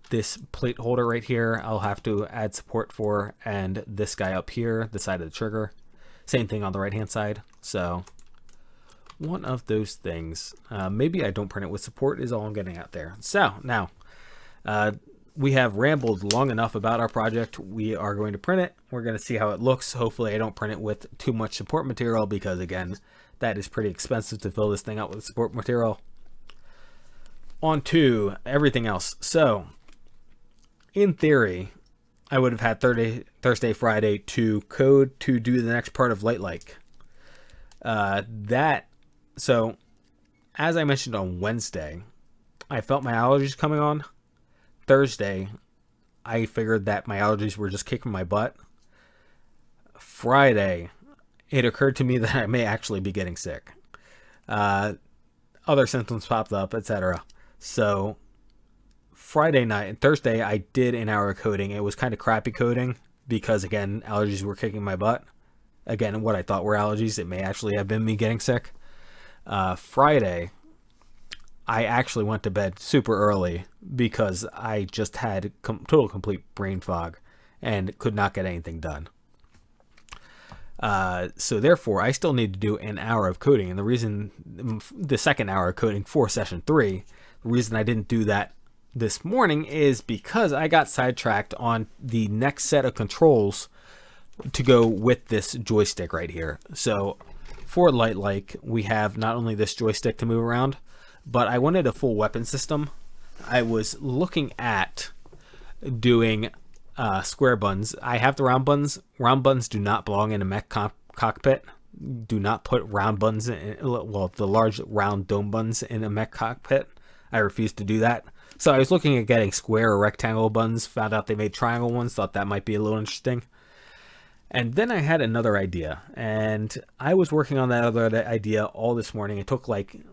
this plate holder right here, I'll have to add support for. And this guy up here, the side of the trigger, same thing on the right hand side. So one of those things. Maybe I don't print it with support is all I'm getting out there. So now we have rambled long enough about our project. We are going to print it. We're going to see how it looks. Hopefully I don't print it with too much support material, because again, that is pretty expensive to fill this thing out with support material. On to everything else. So in theory, I would have had Thursday, Friday to code to do the next part of Light. So, as I mentioned on Wednesday, I felt my allergies coming on. Thursday, I figured that my allergies were just kicking my butt. Friday, it occurred to me that I may actually be getting sick. Other symptoms popped up, etc. So, Friday night and Thursday, I did an hour of coding. It was kind of crappy coding because, again, allergies were kicking my butt. Again, what I thought were allergies, it may actually have been me getting sick. Friday, I actually went to bed super early because I just had total complete brain fog and could not get anything done. So therefore, I still need to do an hour of coding. And the reason, the second hour of coding for session 3, the reason I didn't do that this morning is because I got sidetracked on the next set of controls to go with this joystick right here. So for Light, we have not only this joystick to move around, but I wanted a full weapon system. I was looking at doing square buns. I have the round buns. Round buns do not belong in a mech cockpit. Do not put round buns in, well, the large round dome buns in a mech cockpit. I refuse to do that. So I was looking at getting square or rectangle buns, found out they made triangle ones, thought that might be a little interesting. And then I had another idea, and I was working on that other idea all this morning.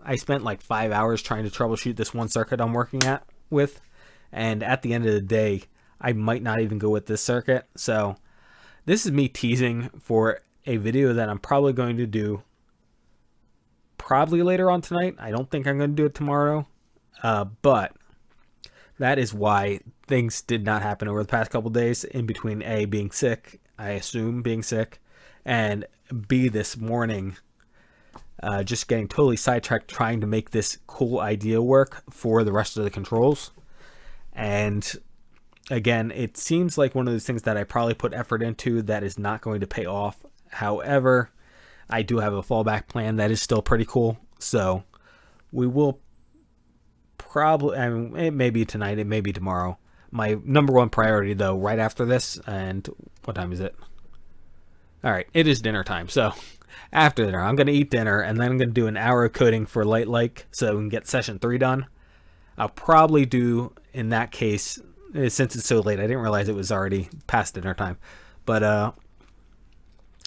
I spent like 5 hours trying to troubleshoot this one circuit I'm working with, and at the end of the day, I might not even go with this circuit. So this is me teasing for a video that I'm probably going to do later on tonight. I don't think I'm going to do it tomorrow, but that is why things did not happen over the past couple days, in between A, being sick, I assume being sick, and B, this morning, just getting totally sidetracked trying to make this cool idea work for the rest of the controls. And again, it seems like one of those things that I probably put effort into that is not going to pay off. However, I do have a fallback plan that is still pretty cool. So we will probably, I mean, it may be tonight, it may be tomorrow. My number one priority, though, right after this, and what time is it? All right, it is dinner time. So after dinner, I'm going to eat dinner, and then I'm going to do an hour of coding for Light, so we can get session 3 done. I'll probably do, in that case, since it's so late, I didn't realize it was already past dinner time. But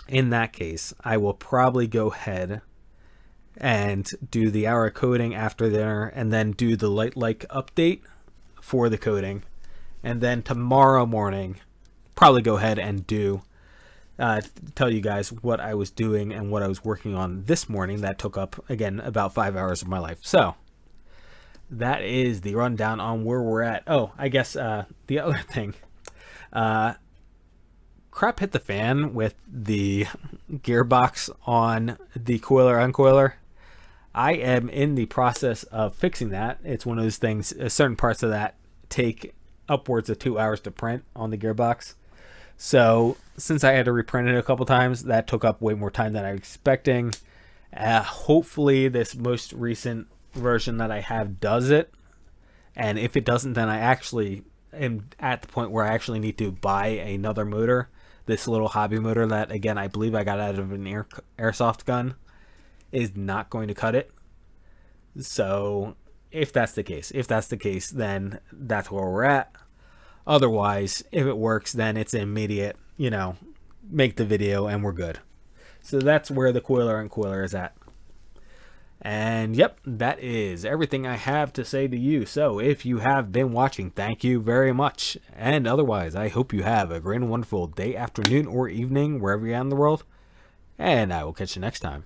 in that case, I will probably go ahead and do the hour of coding after dinner, and then do the Light update for the coding. And then tomorrow morning, probably go ahead and do tell you guys what I was doing and what I was working on this morning. That took up, again, about 5 hours of my life. So that is the rundown on where we're at. Oh, I guess the other thing, crap hit the fan with the gearbox on the coiler uncoiler. I am in the process of fixing that. It's one of those things, certain parts of that take upwards of 2 hours to print on the gearbox. So since I had to reprint it a couple times, that took up way more time than I was expecting. Hopefully this most recent version that I have does it. And if it doesn't, then I actually am at the point where I actually need to buy another motor. This little hobby motor that, again, I believe I got out of an airsoft gun is not going to cut it. So if that's the case, then that's where we're at. Otherwise, if it works, then it's immediate, make the video and we're good. So that's where the coiler uncoiler is at. And yep, that is everything I have to say to you. So if you have been watching, thank you very much. And otherwise, I hope you have a great and wonderful day, afternoon, or evening, wherever you're at in the world. And I will catch you next time.